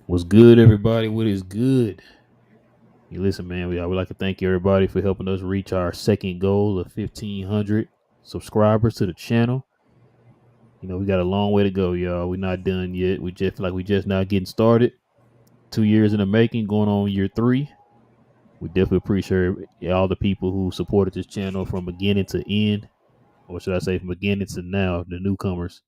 What's good, everybody? What is good? You listen, man. I would like to thank everybody for helping us reach our second goal of 1,500 subscribers to the channel. We got a long way to go, y'all. We're not done yet. We just feel like we just now getting started. 2 years in the making, going on year three. We definitely appreciate all the people who supported this channel from beginning to end, or should I say, from beginning to now, the newcomers.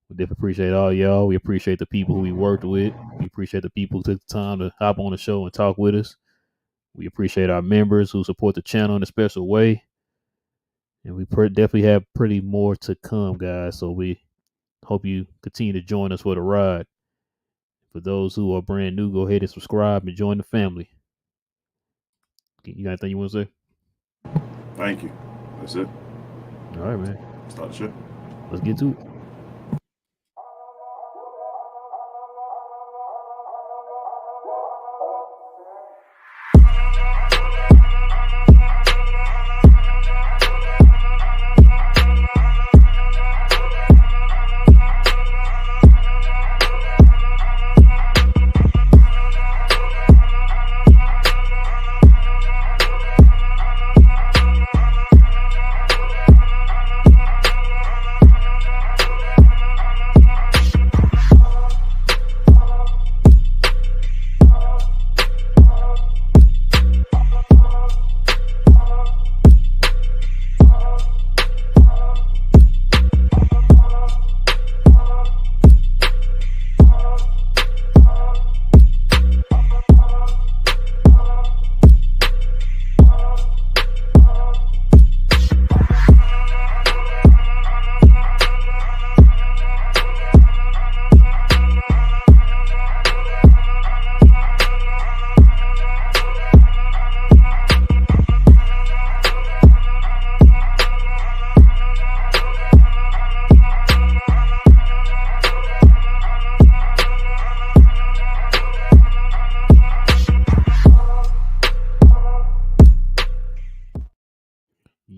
We definitely appreciate all y'all. We appreciate the people who we worked with. We appreciate the people who took the time to hop on the show and talk with us. We appreciate our members who support the channel in a special way. And we definitely have pretty more to come, guys. So we hope you continue to join us for the ride. For those who are brand new, go ahead and subscribe and join the family. You got anything you want to say? Thank you. That's it. All right, man. Start the show. Let's get to it.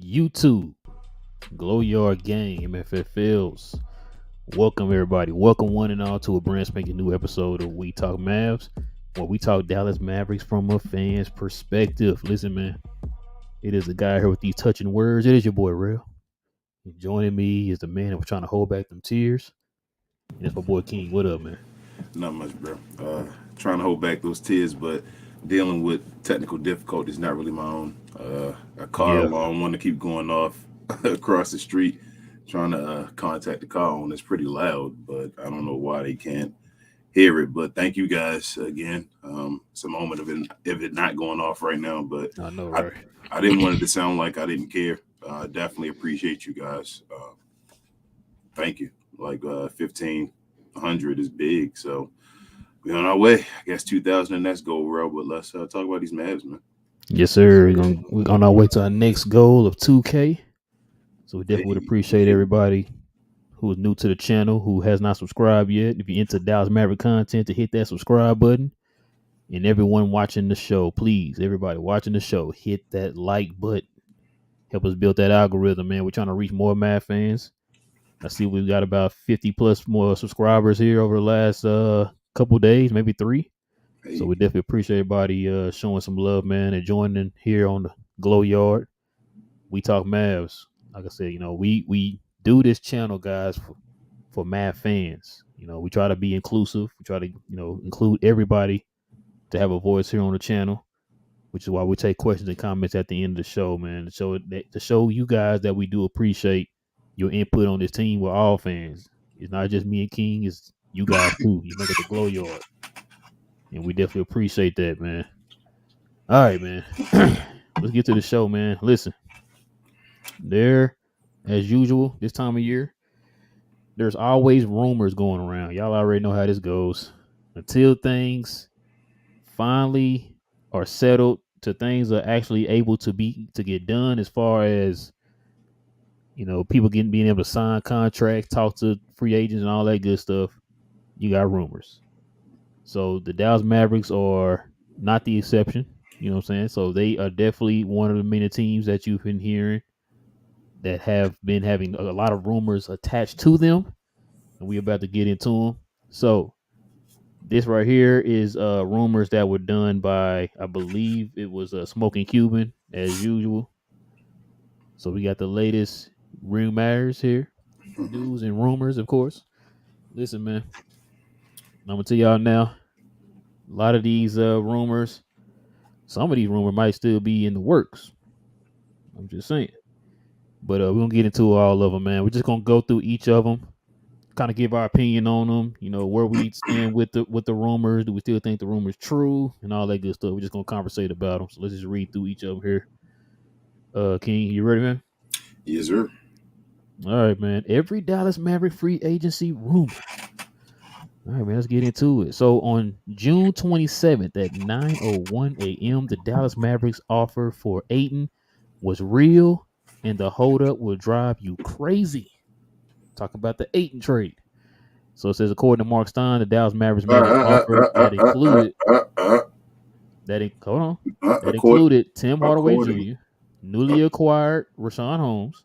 YouTube, Glow Yard Gang, MFFLs. Welcome, everybody. Welcome, one and all, to a brand spanking new episode of We Talk Mavs, where we talk Dallas Mavericks from a fan's perspective. Listen, man, it is the guy here with these touching words. It is your boy, Real. And joining me is the man that was trying to hold back them tears. And it's my boy, King. What up, man? Not much, bro. Trying to hold back those tears, but dealing with technical difficulties not really my own. A car Yeah. alarm wanted to keep going off across the street. Trying to contact the car on. It's pretty loud, but I don't know why they can't hear it. But thank you guys again. It's a moment of it not going off right now, but I know, I right? I didn't want it to sound like I didn't care. Definitely appreciate you guys. Thank you. Like 1,500 is big, so we on our way. I guess 2,000 and that's goal, bro. But let's talk about these Mavs, man. Yes, sir. We're on our way to our next goal of 2K. So we definitely would Hey, appreciate everybody who is new to the channel, who has not subscribed yet. If you're into Dallas Maverick content, to hit that subscribe button. And everyone watching the show, please, everybody watching the show, hit that like button. Help us build that algorithm, man. We're trying to reach more Mav fans. I see we've got about 50 plus more subscribers here over the last couple days, maybe three. So hey, we definitely appreciate everybody showing some love, man, and joining here on the Glow Yard. We talk Mavs. Like I said, we do this channel, guys, for Mav fans. We try to be inclusive. We try to include everybody to have a voice here on the channel, which is why we take questions and comments at the end of the show, man, to show you guys that we do appreciate your input on this team. We're all fans. It's not just me and King. It's you guys too. You make it the Glow Yard, and we definitely appreciate that, man. All right, man. Let's get to the show, man. Listen, there, as usual, this time of year, there's always rumors going around. Y'all already know how this goes. Until things finally are settled, to things are actually able to get done, as far as people being able to sign contracts, talk to free agents, and all that good stuff. You got rumors. So the Dallas Mavericks are not the exception. You know what I'm saying? So they are definitely one of the many teams that you've been hearing that have been having a lot of rumors attached to them, and we're about to get into them. So This right here is rumors that were done by, I believe it was Smoking Cuban as usual. So we got the latest rumors here, news and rumors, of course. Listen, man, I'm gonna tell y'all now. A lot of these rumors, some of these rumors might still be in the works. I'm just saying. But we're gonna get into all of them, man. We're just gonna go through each of them, kind of give our opinion on them. You know where we stand with the rumors. Do we still think the rumors true and all that good stuff? We're just gonna conversate about them. So let's just read through each of them here. King, you ready, man? Yes, sir. All right, man. Every Dallas Maverick free agency rumor. All right, man. Let's get into it. So on June 27th at 9:01 a.m., the Dallas Mavericks offer for Aiton was real, and the holdup will drive you crazy. Talk about the Aiton trade. So it says, according to Mark Stein, the Dallas Mavericks made an offer that included hold on, that Accord, included Tim Hardaway according, Jr., newly acquired Rashawn Holmes,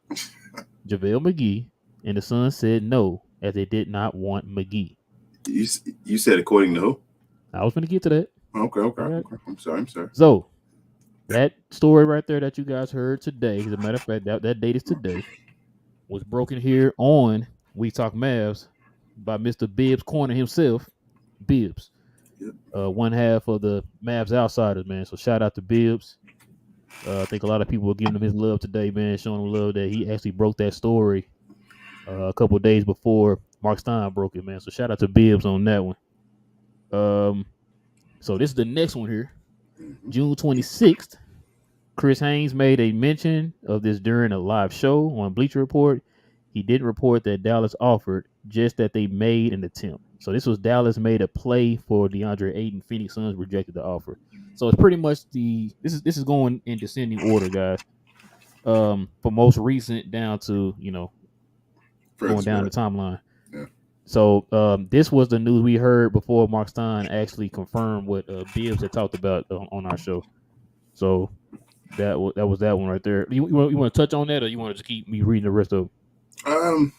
JaVale McGee, and the Suns said no, as they did not want McGee. you said according to who? I was going to get to that. Okay, okay, All right. okay. I'm sorry. I'm sorry. So that story right there that you guys heard today, as a matter of fact, that date is today, was broken here on We Talk Mavs by Mr. Bibbs Corner himself, Bibbs. Yep. One half of the Mavs outsiders, man. So shout out to Bibbs. I think a lot of people were giving him his love today, man, showing him love that he actually broke that story a couple of days before Mark Stein broke it, man. So shout out to Bibbs on that one. So this is the next one here, Mhm. June 26th. Chris Haynes made a mention of this during a live show on Bleacher Report. He didn't report that Dallas offered, just that they made an attempt. So this was Dallas made a play for DeAndre Ayton. Phoenix Suns rejected the offer. So it's pretty much this is going in descending order, guys. For most recent down to going Furthest down back. the timeline. Yeah. So this was the news we heard before Mark Stein actually confirmed what Bibbs had talked about on our show. So that was that one right there. You want to touch on that, or you want to just keep me reading the rest of them? Um,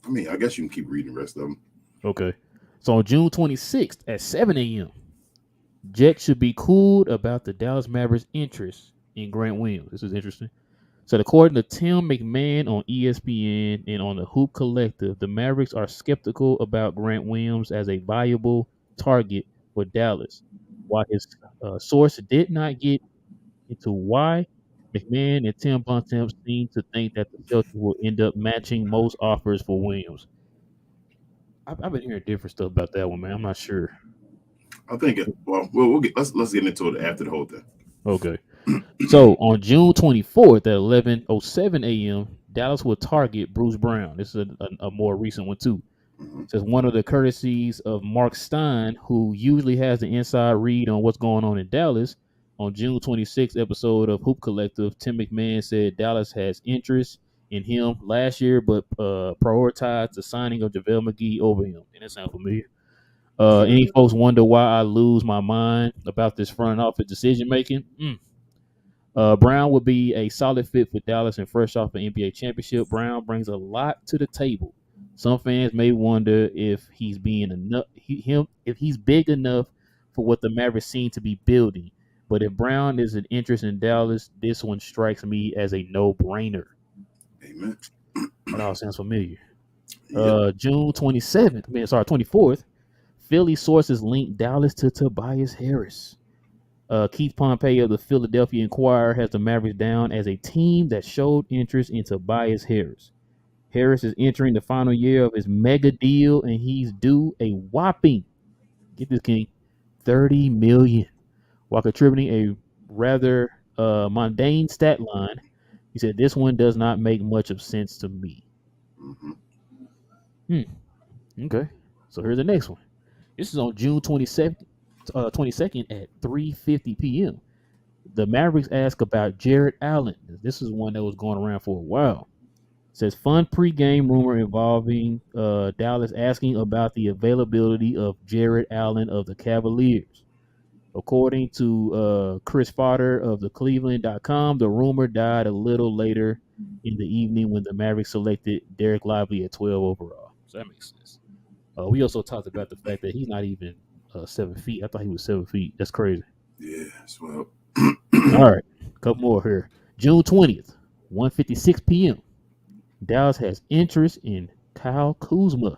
I mean, I guess you can keep reading the rest of them. Okay. So on June 26th at 7 a.m., Jets should be cooled about the Dallas Mavericks' interest in Grant Williams. This is interesting. So according to Tim McMahon on ESPN and on the Hoop Collective, the Mavericks are skeptical about Grant Williams as a viable target for Dallas. While his source did not get into why, McMahon and Tim Bontemps seem to think that the Celtics will end up matching most offers for Williams. I've been hearing different stuff about that one, man. I'm not sure. I think it. Well, we'll get let's get into it after the whole thing. Okay. So on June 24th at 11:07 a.m., Dallas will target Bruce Brown. This is a more recent one too. Mm-hmm. Says one of the courtesies of Mark Stein, who usually has the inside read on what's going on in Dallas. On June 26th episode of Hoop Collective, Tim McMahon said Dallas has interest in him last year, but prioritized the signing of JaVale McGee over him. And that sounds familiar. Any folks wonder why I lose my mind about this front office decision making? Brown would be a solid fit for Dallas and fresh off an NBA championship. Brown brings a lot to the table. Some fans may wonder if he's being enough, if he's big enough for what the Mavericks seem to be building. But if Brown is an interest in Dallas, this one strikes me as a no-brainer. Amen. That all sounds familiar. Yep. June 27th, 24th, Philly sources link Dallas to Tobias Harris. Keith Pompey of the Philadelphia Inquirer has the Mavericks down as a team that showed interest in Tobias Harris. Harris is entering the final year of his mega deal, and he's due a whopping, get this, King, $30 million, while contributing a rather mundane stat line. He said, "This one does not make much of sense to me." Mm-hmm. Okay, so here's the next one. This is on June 22nd at 3:50 p.m. The Mavericks ask about Jarrett Allen. This is one that was going around for a while. It says fun pregame rumor involving Dallas asking about the availability of Jarrett Allen of the Cavaliers. According to Chris Fodder of the Cleveland.com, the rumor died a little later in the evening when the Mavericks selected Derek Lively at 12 overall. So that makes sense. We also talked about the fact that he's not even 7 feet. I thought he was 7 feet. That's crazy. Yeah, well, All right, a couple more here. June 20th, 1:56 p.m. Dallas has interest in Kyle Kuzma.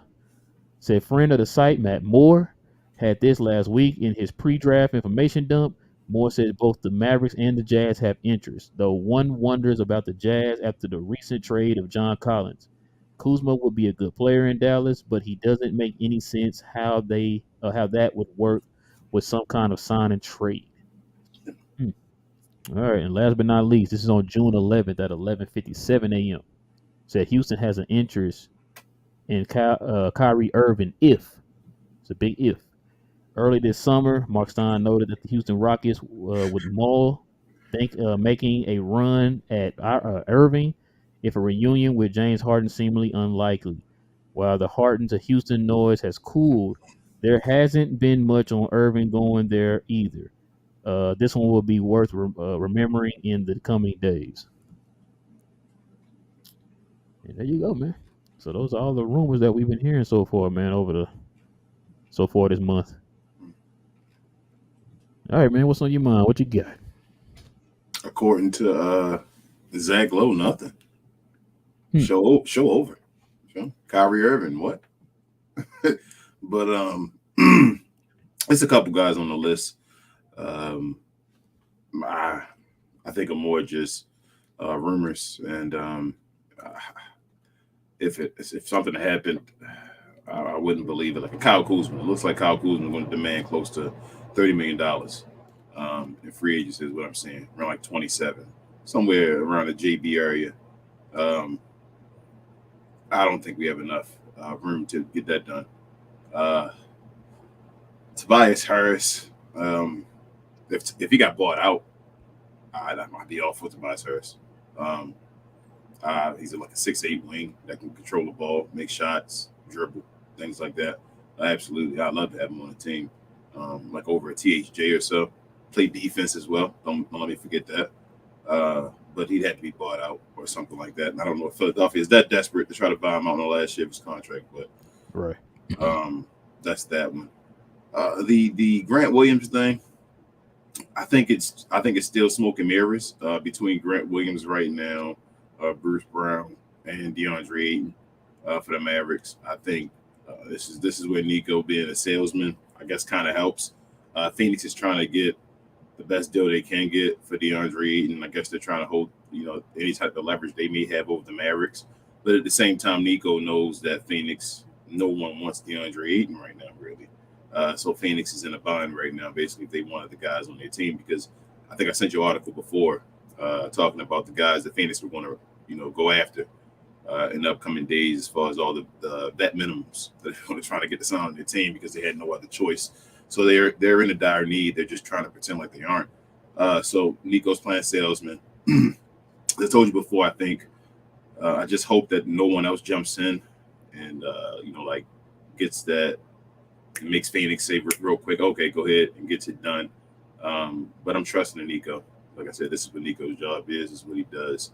Said friend of the site, Matt Moore, had this last week in his pre-draft information dump. Moore said both the Mavericks and the Jazz have interest, though one wonders about the Jazz after the recent trade of John Collins. Kuzma would be a good player in Dallas, but he doesn't make any sense how that would work with some kind of sign and trade. Hmm. All right, and last but not least, this is on June 11th at 11:57 a.m. Said Houston has an interest in Kyrie Irving if it's a big if. Early this summer, Mark Stein noted that the Houston Rockets would mull making a run at Irving if a reunion with James Harden seemingly unlikely. While the Harden to Houston noise has cooled, there hasn't been much on Irving going there either. This one will be worth remembering in the coming days. And there you go, man. So those are all the rumors that we've been hearing so far, man, over the so far this month. All right, man. What's on your mind? What you got? according to Zach Lowe, nothing. Hmm. Show over. Kyrie Irving, what? But there's a couple guys on the list. Um, I think are more just rumors, and if something happened, I wouldn't believe it. Like Kyle Kuzma, it looks like Kyle Kuzma is going to demand close to $30 million in free agency. Is what I'm saying, around like 27, somewhere around the JB area. Um, I don't think we have enough room to get that done. Uh, Tobias Harris, if he got bought out, I might be off with Tobias Harris. Um, he's like a 6'8" wing that can control the ball, make shots, dribble, things like that. Absolutely, I'd love to have him on the team, like over a THJ or so. Play defense as well. Don't let me forget that. But he'd have to be bought out or something like that. And I don't know if Philadelphia is that desperate to try to buy him out on the last year of his contract, but Right. um, that's that one. The Grant Williams thing, I think it's still smoke and mirrors between Grant Williams right now, Bruce Brown, and DeAndre Ayton for the Mavericks. I think this is where Nico being a salesman, I guess, kind of helps. Phoenix is trying to get the best deal they can get for DeAndre Ayton. I guess they're trying to hold any type of leverage they may have over the Mavericks. But at the same time, Nico knows that Phoenix, no one wants DeAndre Ayton right now, really. So Phoenix is in a bind right now, basically, if they wanted the guys on their team, because I think I sent you an article before talking about the guys that Phoenix were going to, go after in the upcoming days as far as all the vet minimums that they're going to try to get to sign on their team because they had no other choice. So they're in a dire need. They're just trying to pretend like they aren't. So Nico's playing salesman. I told you before, I think I just hope that no one else jumps in and, like gets that. It makes Phoenix say real quick, okay, go ahead and gets it done. But I'm trusting in Nico. Like I said, this is what Nico's job is. This is what he does.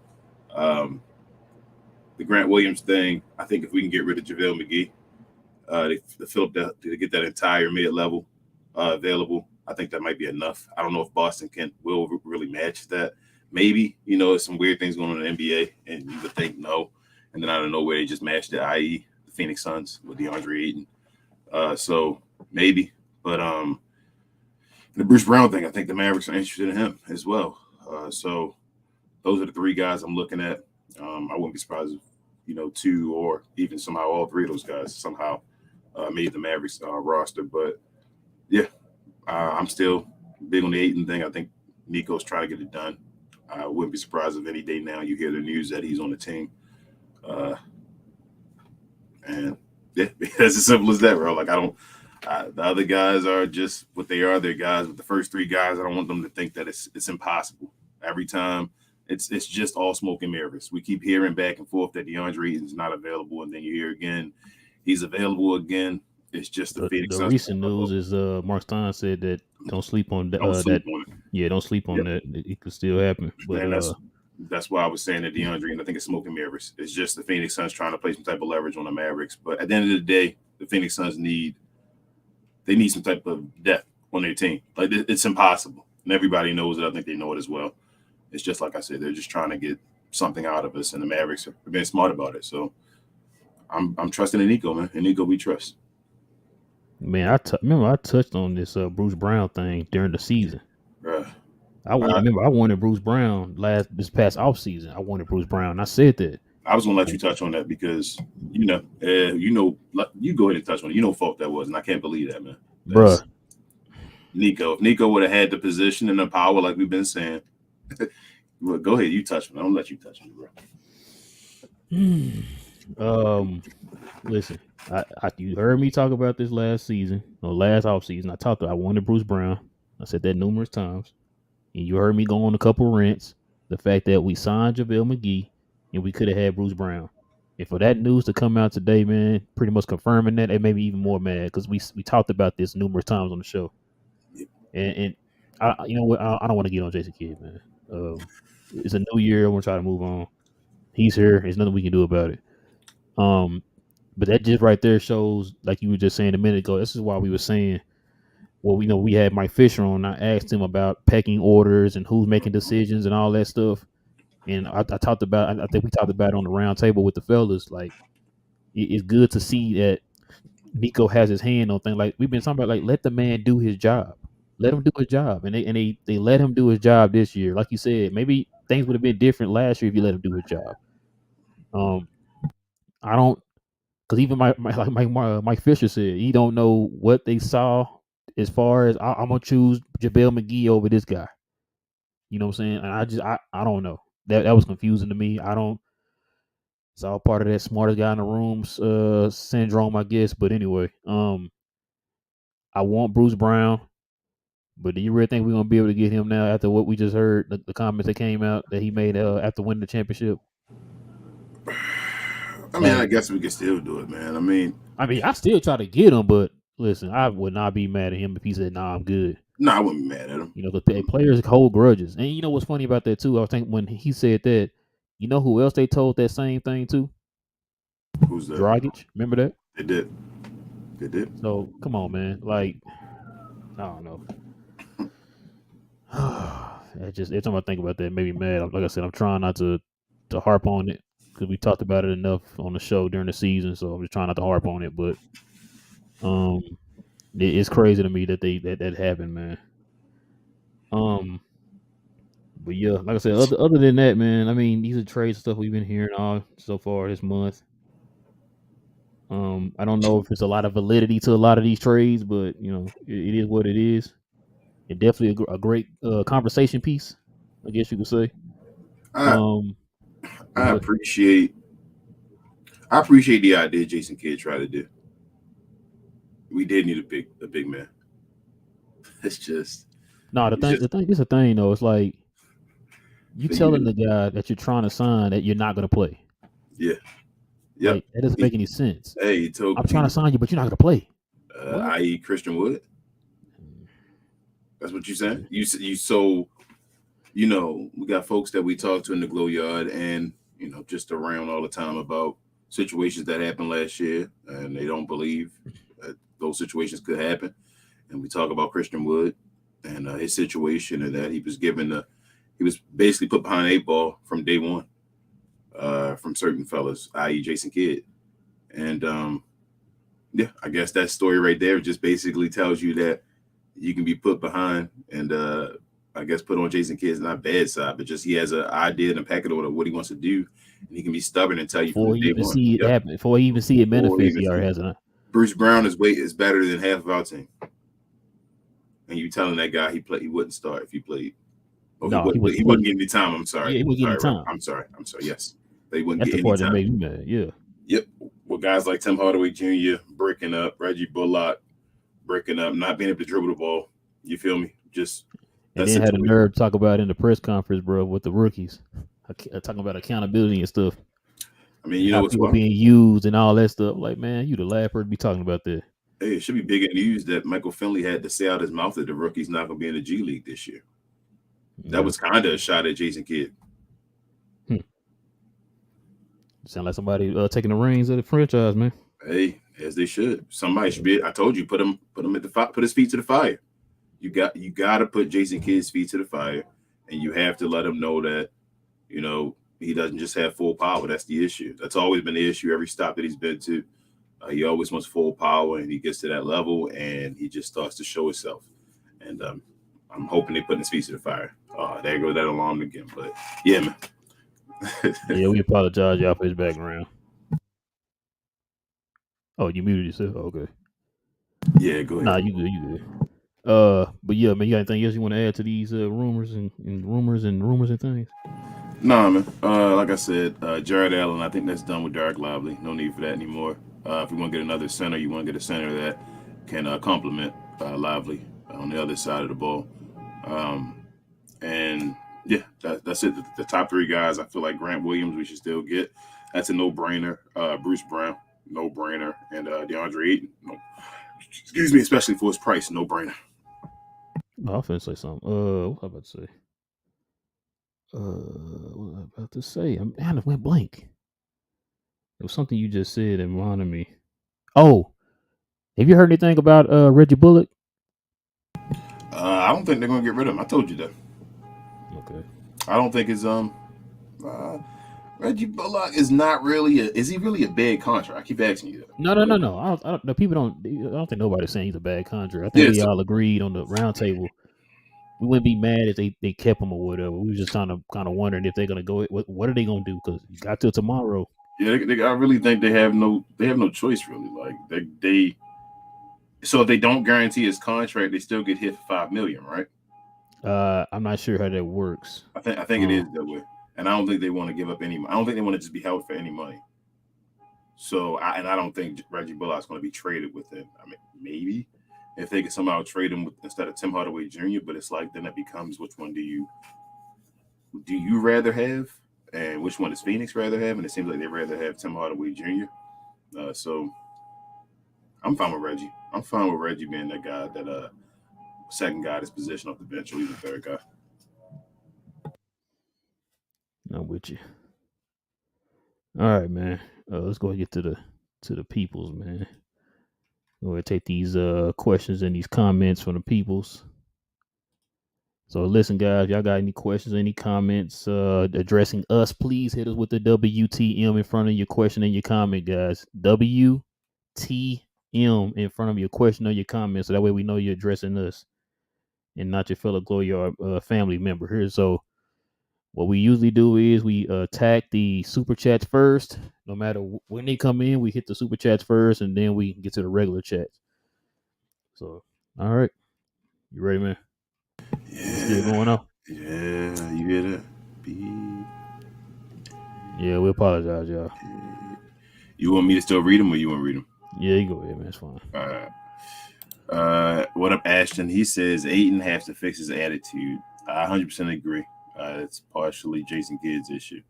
Um, the Grant Williams thing, I think if we can get rid of JaVale McGee, to fill up to get that entire mid level available, I think that might be enough. I don't know if Boston will really match that. Maybe, some weird things going on in the NBA, and you would think no. And then out of nowhere, they just matched it, i.e., the Phoenix Suns with DeAndre Ayton. So maybe, but the Bruce Brown thing, I think the Mavericks are interested in him as well. So those are the three guys I'm looking at. I wouldn't be surprised if two or even somehow all three of those guys somehow made the Mavericks roster. But yeah, I'm still big on the Ayton thing. I think Nico's trying to get it done. I wouldn't be surprised if any day now you hear the news that he's on the team. And yeah, it's as simple as that, bro. Like the other guys are just what they are. They're guys. But the first three guys, I don't want them to think that it's impossible. Every time, it's just all smoke and mirrors. We keep hearing back and forth that DeAndre is not available, and then you hear again he's available again. It's just the Phoenix The Suns. recent news is Mark Stein said that don't sleep on Don't sleep that. on it. Yeah, don't sleep on Yep. that. It could still happen. But And that's why I was saying that DeAndre, and I think it's smoke and mirrors. It's just the Phoenix Suns trying to play some type of leverage on the Mavericks. But at the end of the day, the Phoenix Suns need some type of depth on their team. Like it's impossible, and everybody knows it. I think they know it as well. It's just like I said, they're just trying to get something out of us, and the Mavericks are being smart about it. So I'm trusting in Nico, man. And Nico, we trust. Man, remember I touched on this Bruce Brown thing during the season. Bruh. I wanted Bruce Brown this past off season. I wanted Bruce Brown. I said that. I was gonna let you touch on that because you go ahead and touch on it. You know, fault that was, and I can't believe that, man. Bruh. Nico. If Nico would have had the position and the power, like we've been saying, well, go ahead. You touch me. I'm gonna let you touch me, bro. Listen, you heard me talk about this last season or last off season. I wanted Bruce Brown. I said that numerous times, and you heard me go on a couple rants. The fact that we signed JaVale McGee and we could have had Bruce Brown. And for that news to come out today, man, pretty much confirming that, it made me even more mad because we talked about this numerous times on the show. And you know what? I don't want to get on Jason Kidd, man. It's a new year. I want to try to move on. He's here. There's nothing we can do about it. But that just right there shows, like you were just saying a minute ago, this is why we were saying, well, we had Mike Fisher on. I asked him about pecking orders and who's making decisions and all that stuff. And I think we talked about it on the round table with the fellas. Like, it's good to see that Nico has his hand on things. Like, we've been talking about, like, let the man do his job. Let him do his job. And they let him do his job this year. Like you said, maybe things would have been different last year if you let him do his job. I don't, because even Mike Fisher said he don't know what they saw as far as I'm gonna choose JaVale McGee over this guy. You know what I'm saying? And I don't know. That was confusing to me. It's all part of that smartest guy in the room syndrome, I guess. But anyway, I want Bruce Brown, but do you really think we're gonna be able to get him now after what we just heard, the comments that came out that he made after winning the championship? I mean, I guess we can still do it, man. I still try to get him, but listen, I would not be mad at him if he said, "Nah, I'm good." No, I wouldn't be mad at him. You know, the players hold grudges, and you know what's funny about that too? I think when he said that, you know who else they told that same thing to? Who's that? Dragic. Remember that? They did. They did. So come on, man. Like, I don't know. Every time I think about that, it made me mad. Like I said, I'm trying not to harp on it because we talked about it enough on the show during the season. So I'm just trying not to harp on it. But it's crazy to me that that happened, man. But yeah, like I said, other than that, man, I mean, these are trade stuff we've been hearing all so far this month. I don't know if it's a lot of validity to a lot of these trades, but you know, it is what it is. And definitely a great conversation piece, I guess you could say. I appreciate the idea Jason Kidd tried to do. We did need a big man. It's just It's a thing though. It's like you telling the guy that you're trying to sign that you're not going to play. Yeah. Yep. Like, that doesn't make any sense. Hey, he told I'm trying to sign you, but you're not going to play. I.e. Christian Wood. That's what you saying? You so, you know, we got folks that we talk to in the Glow Yard and, you know, just around all the time about situations that happened last year, and they don't believe that those situations could happen. And we talk about Christian Wood and his situation, and that he was basically put behind a ball from day one from certain fellas, i.e. Jason Kidd. And yeah, I guess that story right there just basically tells you that you can be put behind and I guess put on Jason Kidd's not bad side, but just he has an idea and a packet order of what he wants to do, and he can be stubborn and tell you before he even see it happen, before he even see it manifest. He already has it. Bruce Brown is better than half of our team, and you telling that guy he wouldn't start if he played. Oh, no, he wouldn't get any time. I'm sorry. Yeah, he wouldn't get any time. I'm sorry. Yes, they wouldn't That's get the any part time. That made me mad. Yeah. Yep. With guys like Tim Hardaway Jr. breaking up, Reggie Bullock breaking up, not being able to dribble the ball. You feel me? Just. And then had a nerve to talk about in the press conference, bro, with the rookies, talking about accountability and stuff. I mean, you know, people being used and all that stuff. Like, man, you the last person to be talking about that. Hey, it should be bigger news that Michael Finley had to say out his mouth that the rookie's not going to be in the G League this year. Yeah. That was kind of a shot at Jason Kidd. Sound like somebody taking the reins of the franchise, man. Hey, as they should. Somebody should Yeah. be. I told you, put him at the fire, put his feet to the fire. You got to put Jason Kidd's feet to the fire, and you have to let him know that he doesn't just have full power. That's the issue. That's always been the issue. Every stop that he's been to, he always wants full power, and he gets to that level, and he just starts to show himself. And I'm hoping they put his feet to the fire. There goes that alarm again. But yeah, man. Yeah, we apologize y'all for his background. Oh, you muted yourself? Okay. Yeah, go Nah, ahead. you good, you good. But yeah, man, you got anything else you want to add to these rumors and things? Nah, man. Like I said, Jared Allen, I think that's done with Derek Lively. No need for that anymore. If you want to get another center, you want to get a center that can complement Lively on the other side of the ball. Um, and yeah, that's it. The top three guys, I feel like Grant Williams, we should still get. That's a no-brainer. Bruce Brown, no-brainer. And DeAndre Ayton, no. Excuse me, especially for his price, no-brainer. No, I was finna say something. What I about to say? What was I about to say? I went blank. It was something you just said and reminded me. Oh, have you heard anything about Reggie Bullock? I don't think they're gonna get rid of him. I told you that. Okay. I don't think it's uh, Reggie Bullock is not really a. Is he really a bad contract? I keep asking you that. No, no, no, no. The people don't. I don't think nobody's saying he's a bad contract. I think Yeah, we so, all agreed on the round table. We wouldn't be mad if they kept him or whatever. We were just kind of wondering if they're gonna go. What are they gonna do? Because you got till tomorrow. yeah, I really think they have no choice really. Like they so if they don't guarantee his contract, they still get hit for 5 million, right? I'm not sure how that works. I think it is that way, and I don't think they want to give up any. I don't think they want to just be held for any money. So I don't think Reggie Bullock's going to be traded with it. I mean, maybe if they could somehow trade him instead of Tim Hardaway Jr., but it's like then it becomes which one do you rather have, and which one does Phoenix rather have? And it seems like they rather have Tim Hardaway Jr. So I'm fine with Reggie. I'm fine with Reggie being that guy that second guy this position off the bench or even third guy. I'm with you. All right, man. Let's go and get to the peoples, man. We're gonna take these questions and these comments from the peoples. So listen, guys, y'all got any questions, any comments addressing us, please hit us with the WTM in front of your question and your comment, guys. WTM in front of your question or your comment, so that way we know you're addressing us and not your fellow Glory family member here. So what we usually do is we attack the super chats first. No matter when they come in, we hit the super chats first, and then we get to the regular chats. So, all right, you ready, man? You still Yeah, going on? yeah, you hear that? Beep. Yeah, we apologize, y'all. You want me to still read them, or you want to read them? Yeah, you go ahead, man. It's fine. All right. What up, Ashton? He says Aiden has to fix his attitude. I 100% agree. It's partially Jason Kidd's issue.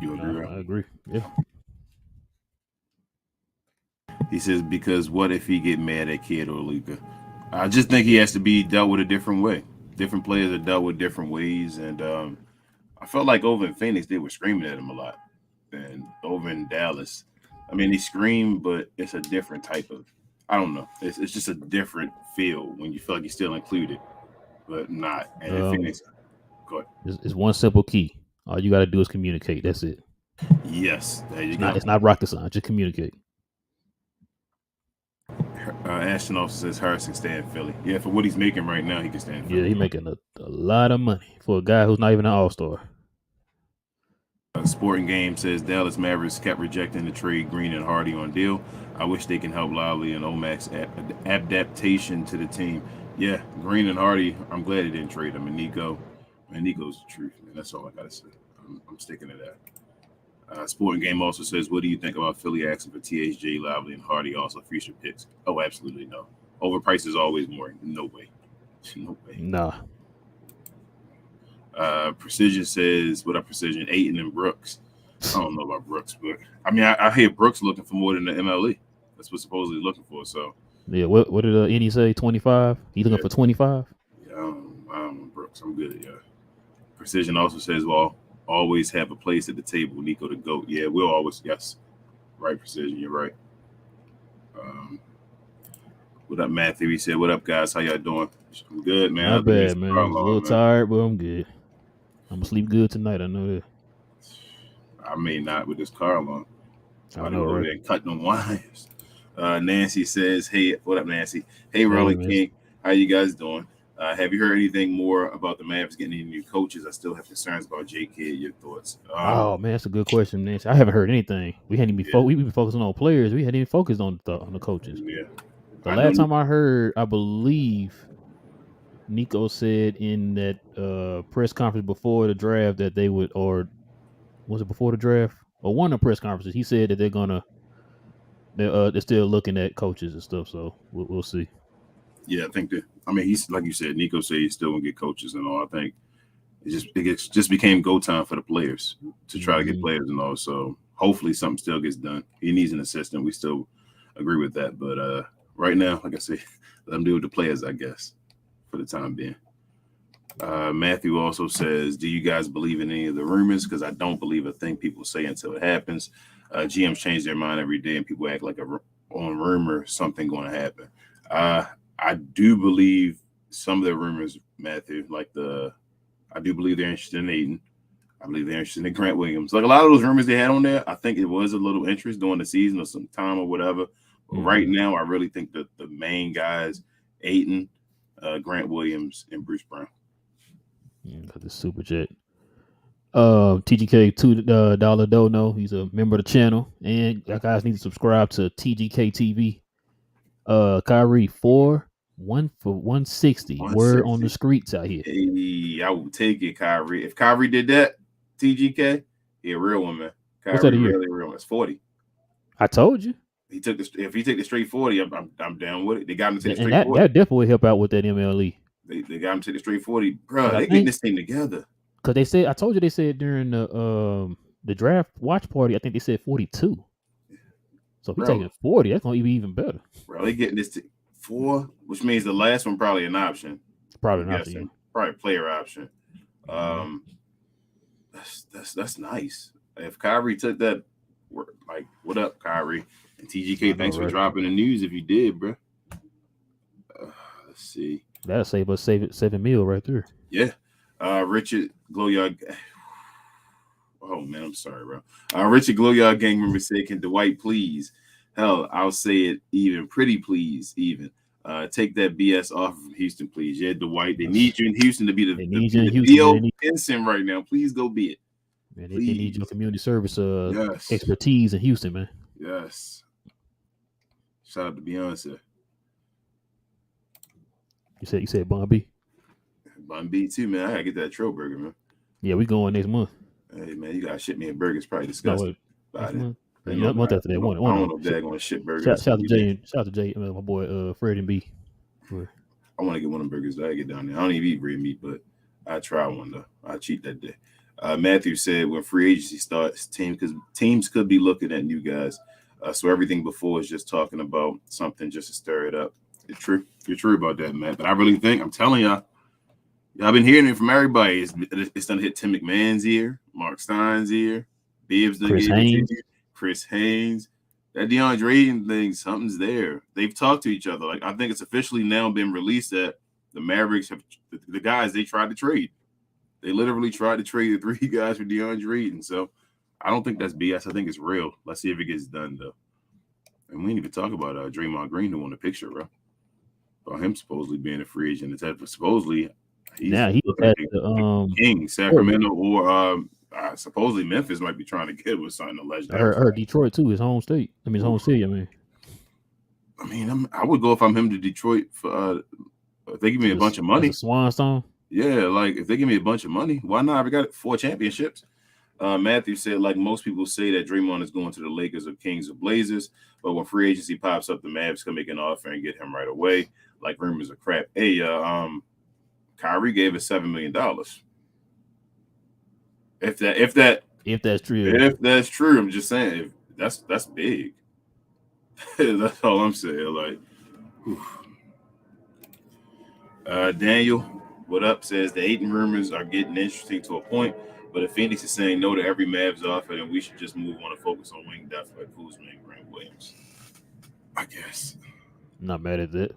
You agree, No, Ralph? I agree. Yeah. He says because what if he get mad at Kidd or Luka? I just think he has to be dealt with a different way. Different players are dealt with different ways, and I felt like over in Phoenix they were screaming at him a lot, and over in Dallas, I mean they scream, but it's a different type of. I don't know. It's just a different feel when you feel like you're still included, but not. And in Um, Phoenix, go ahead. it's one simple key. All you got to do is communicate. That's it. Yes, there you It's go. not. It's not rocket science. Just communicate. Ashton also says Harris can stay in Philly. Yeah, for what he's making right now, he can stay in Yeah, Philly. he making a lot of money for a guy who's not even an all star. Sporting Game says Dallas Mavericks kept rejecting the trade Green and Hardy on deal. I wish they can help Lively and Omax's adaptation to the team. Yeah, Green and Hardy, I'm glad they didn't trade them. And Nico, man, Nico's the truth, man. That's all I got to say. I'm sticking to that. Sporting Game also says, what do you think about Philly asking for THJ, Lively, and Hardy also future picks? Oh, absolutely no. Overpriced is always more. No way. No way. Nah. Precision says, what up, Precision? Aiton and Brooks. I don't know about Brooks, but I mean, I hear Brooks looking for more than the MLE. That's what supposedly looking for. So, Yeah. What did Any say? 25. He looking yeah, for 25. yeah I don't know Brooks. I'm good. Yeah. Precision also says, well, always have a place at the table. Nico the GOAT. Yeah, we'll always, yes. Right precision. You're right. Um, what up, Matthew? He said, "What up, guys? How y'all doing?" I'm good, man. Not Other than this bad, car man. A little alarm, man. tired, but I'm good. I'm gonna sleep good tonight. I know that. I may not with this car alarm. I About to know, go over right? there and cut them wires. Nancy says, "Hey, what up, Nancy? Hey, Hey, Rolling man. King, how you guys doing? Have you heard anything more about the Mavs getting any new coaches? I still have concerns about J.K. Your thoughts?" Oh man, that's a good question, Nancy. I haven't heard anything. We hadn't even Yeah, we been focusing on players. We hadn't even focused on the coaches. yeah. The I know. last time I heard, I believe Nico said in that press conference before the draft that they would, or was it before the draft or one of the press conferences? He said that they're still looking at coaches and stuff. So we'll see. Yeah, I think that. I mean, he's like you said. Nico said he's still gonna get coaches and all. I think just became go time for the players to try to get Mm-hmm. players and all. So hopefully something still gets done. He needs an assistant. We still agree with that. But right now, like I say, let him deal with the players, I guess, for the time being. Matthew also says, "Do you guys believe in any of the rumors? Because I don't believe a thing people say until it happens. GMs change their mind every day, and people act like on rumor something going to happen. Uh, I do believe some of the rumors, Matthew. I do believe they're interested in Aiden. I believe they're interested in Grant Williams. Like a lot of those rumors they had on there, I think it was a little interest during the season or some time or whatever. But right Mm-hmm. now, I really think that the main guys, Aiden, Grant Williams, and Bruce Brown." Got the super jet. TGK $2 dono. He's a member of the channel, and you guys need to subscribe to TGK TV. Kyrie 1 for 160. Word on the 160. streets out here. Hey, I would take it, Kyrie. If Kyrie did that, TGK, he a real one, man. What's that Kyrie a year? really a real one. It's 40. I told you. If he take the straight 40, I'm down with it. They got him to take the And straight that 40. definitely help out with that MLE. They got him to take the straight 40. Bro, Because I they getting think this team together. because they said I told you they said during the draft watch party, I think they said 42. So if he Bro, taking 40, that's gonna be even better. they getting this to 4, which means the last one probably an option. Probably I'm not for you. guessing. Probably a player option. Mm-hmm. Um, that's nice. If Kyrie took that, like, what up, Kyrie? And TGK, I know, thanks for right? dropping the news if you did, bro. Let's see. That'll save us 7 mil right there. Yeah. Richard Glowyard. Oh, man, I'm sorry, bro. Richard Glowyard gang member said, "Can Dwight please? Hell, I'll say it even. Pretty please, even. Take that BS off of Houston, please. Yeah, Dwight. They need you in Houston to be They the, need you be in the Houston, man. Theo Pinson right now. Please go be it. They need your Please. community service Yes. expertise in Houston, man. Yes. Shout out to Beyonce. You said Bun B. Bun B too, man. I gotta get that Tro burger, man. Yeah, we going next month. Hey, man, you gotta ship me a burger. It's probably No, disgusting. wait, About next it. month. Ain't Yeah, no, month after that. I One don't of know if them. they're gonna ship burgers. Shout out to Jay. Shout out to Jay. My boy Fred and B. For, I want to get one of them burgers. I get down there. I don't even eat red meat, but I try one though. I cheat that day. Matthew said when free agency starts, teams could be looking at new guys. So everything before is just talking about something just to stir it up. It's true. You're true about that, Matt. But I really think I'm telling y'all, I've been hearing it from everybody. It's done hit Tim McMahon's ear, Mark Stein's ear, Bibbs done Chris gave it to Haynes. you, Chris Haynes. That DeAndre Ayton thing, something's there. They've talked to each other. Like I think it's officially now been released that the Mavericks have the guys they tried to trade. They literally tried to trade the 3 guys for DeAndre Ayton. So I don't think that's BS. I think it's real. Let's see if it gets done though. And we didn't even talk about Draymond Green who won the picture, bro. About him supposedly being a free agent. It's supposedly he's Now he looking at at the King, Portland. Sacramento, or supposedly Memphis might be trying to get with something alleged. I heard Detroit too. His home state. I mean, his home city. I mean, I would go if I'm him to Detroit for if they give me a bunch of As money. a swan song. Yeah, like if they give me a bunch of money, why not? We got 4 championships. Matthew said, like most people say that Draymond is going to the Lakers or Kings or Blazers, but when free agency pops up, the Mavs can make an offer and get him right away. Like rumors are crap. Hey, Kyrie gave us $7 million. If that's true, I'm just saying if that's big. That's all I'm saying. Like, Daniel, what up? Says the Ayton rumors are getting interesting to a point, But if Phoenix is saying no to every Mavs offer, then we should just move on and focus on wing depth like Kuzma and Grant Williams. I guess. I'm not mad at that.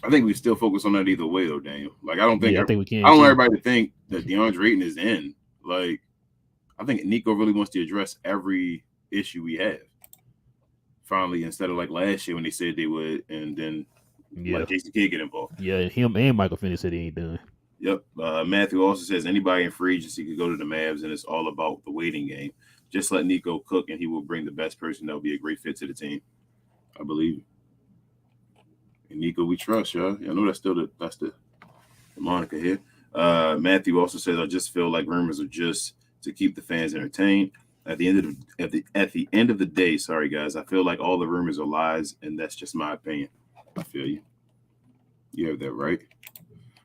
I think we still focus on that either way, though, Daniel. Like, I Yeah, I think we I can don't want too. everybody to think that DeAndre Ayton is in. Like, I think Nico really wants to address every issue we have. Finally, instead of like last year when they said they would, and then Yeah, like Jason Kidd get involved. yeah. Him and Michael Finney said he ain't done. Yep. Matthew also says anybody in free agency could go to the Mavs, and it's all about the waiting game. Just let Nico cook, and he will bring the best person that will be a great fit to the team. I believe. And Nico, we trust, y'all. I know that's the moniker here. Matthew also says, I just feel like rumors are just to keep the fans entertained. At the end of the day, sorry guys, I feel like all the rumors are lies, and that's just my opinion. I feel you. You have that right.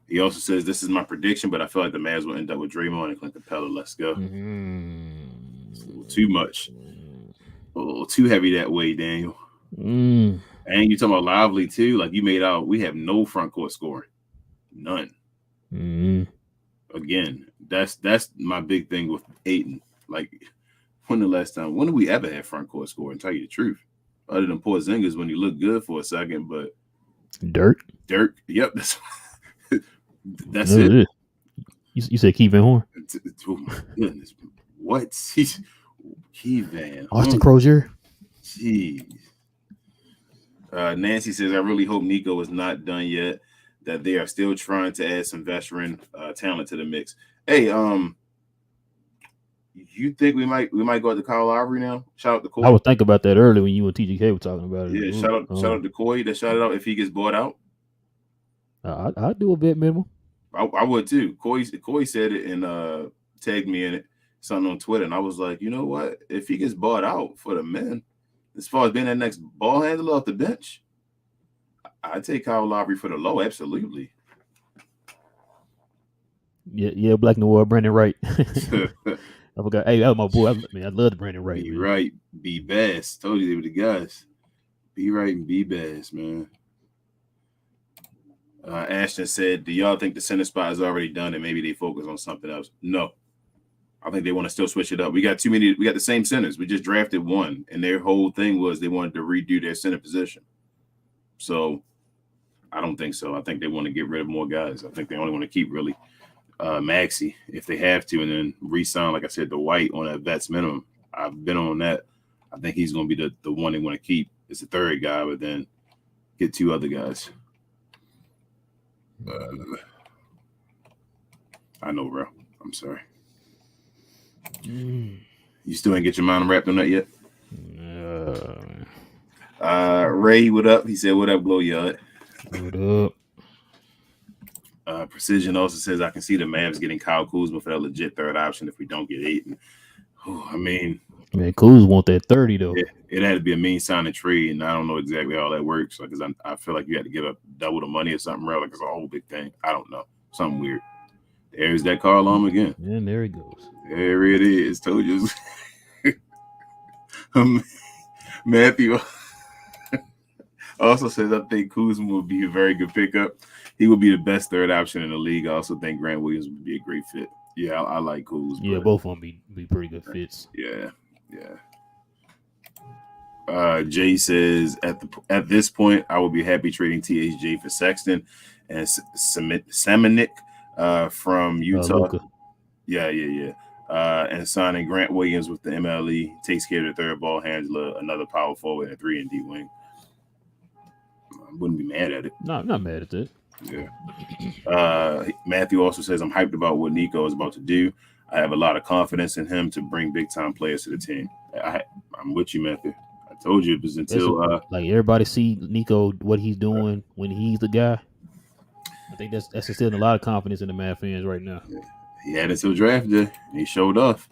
He also says this is my prediction, but I feel like the Mavs will end up with Draymond and Clint Capella. Let's go. It's a little too much. A little too heavy that way, Daniel. And you talking about Lively too? Like you made out, we have no front court scoring, none. Again, that's my big thing with Ayton. Like, when did we ever have front court scoring? Tell you the truth, other than Porzingis when he looked good for a second, but Dirk. Yep, that's it. You said Key Van Horn. Oh my goodness, what? Key Van Austin Crozier. Jeez. Nancy says, I really hope Nico is not done yet, that they are still trying to add some veteran talent to the mix. Hey, you think we might go to Kyle Lowry now? Shout out to Coy. I was thinking about that earlier when you and TGK were talking about it. Yeah, shout out to Coy that shouted out if he gets bought out. I'd do a bit minimum. I would too. Coy said it and tagged me in it, something on Twitter, and I was like, you know what? If he gets bought out for the men, as far as being that next ball handler off the bench, I'd take Kyle Lowry for the low, absolutely. Yeah, Black Noir, Brandon Wright. I forgot. Hey, that was my boy. I love Brandon Wright. Be right, be best. Told you they were the guys. Be right and be best, man. Ashton said, do y'all think the center spot is already done and maybe they focus on something else? No. I think they want to still switch it up. We got the same centers. We just drafted one, and their whole thing was they wanted to redo their center position. So I don't think so. I think they want to get rid of more guys. I think they only want to keep really Maxey if they have to, and then re-sign, like I said, the White on a vet's minimum. I've been on that. I think he's going to be the one they want to keep. It's the third guy, but then get two other guys. I know, bro. I'm sorry. You still ain't get your mind wrapped on that yet? Ray, what up? He said, what up, Glow Yard? What up? Precision also says, I can see the Mavs getting Kyle Kuzma for that legit third option if we don't get Ayton. I mean, man, Kuz want that 30 though. It had to be a mean signing trade, and I don't know exactly how that works. Because I feel like you had to give up double the money or something. Real, like it's a whole big thing. I don't know, something weird. There's that car alarm again. And there he goes. There it is. Told you. Matthew also says, I think Kuzma will be a very good pickup. He will be the best third option in the league. I also think Grant Williams would be a great fit. Yeah, I like Kuzma. Yeah, both of them be pretty good fits. Yeah. Jay says, at this point, I would be happy trading THJ for Sexton and Semenik from Utah. Yeah. And signing Grant Williams with the MLE takes care of the third ball handler, another power forward, and a 3-and-D wing. I wouldn't be mad at it. No, I'm not mad at that. Yeah. Matthew also says, I'm hyped about what Nico is about to do. I have a lot of confidence in him to bring big-time players to the team. I'm with you, Matthew. I told you it was until like everybody see Nico what he's doing when he's the guy. I think that's instilling a lot of confidence in the Mavs fans right now. He had until draft day, and he showed off.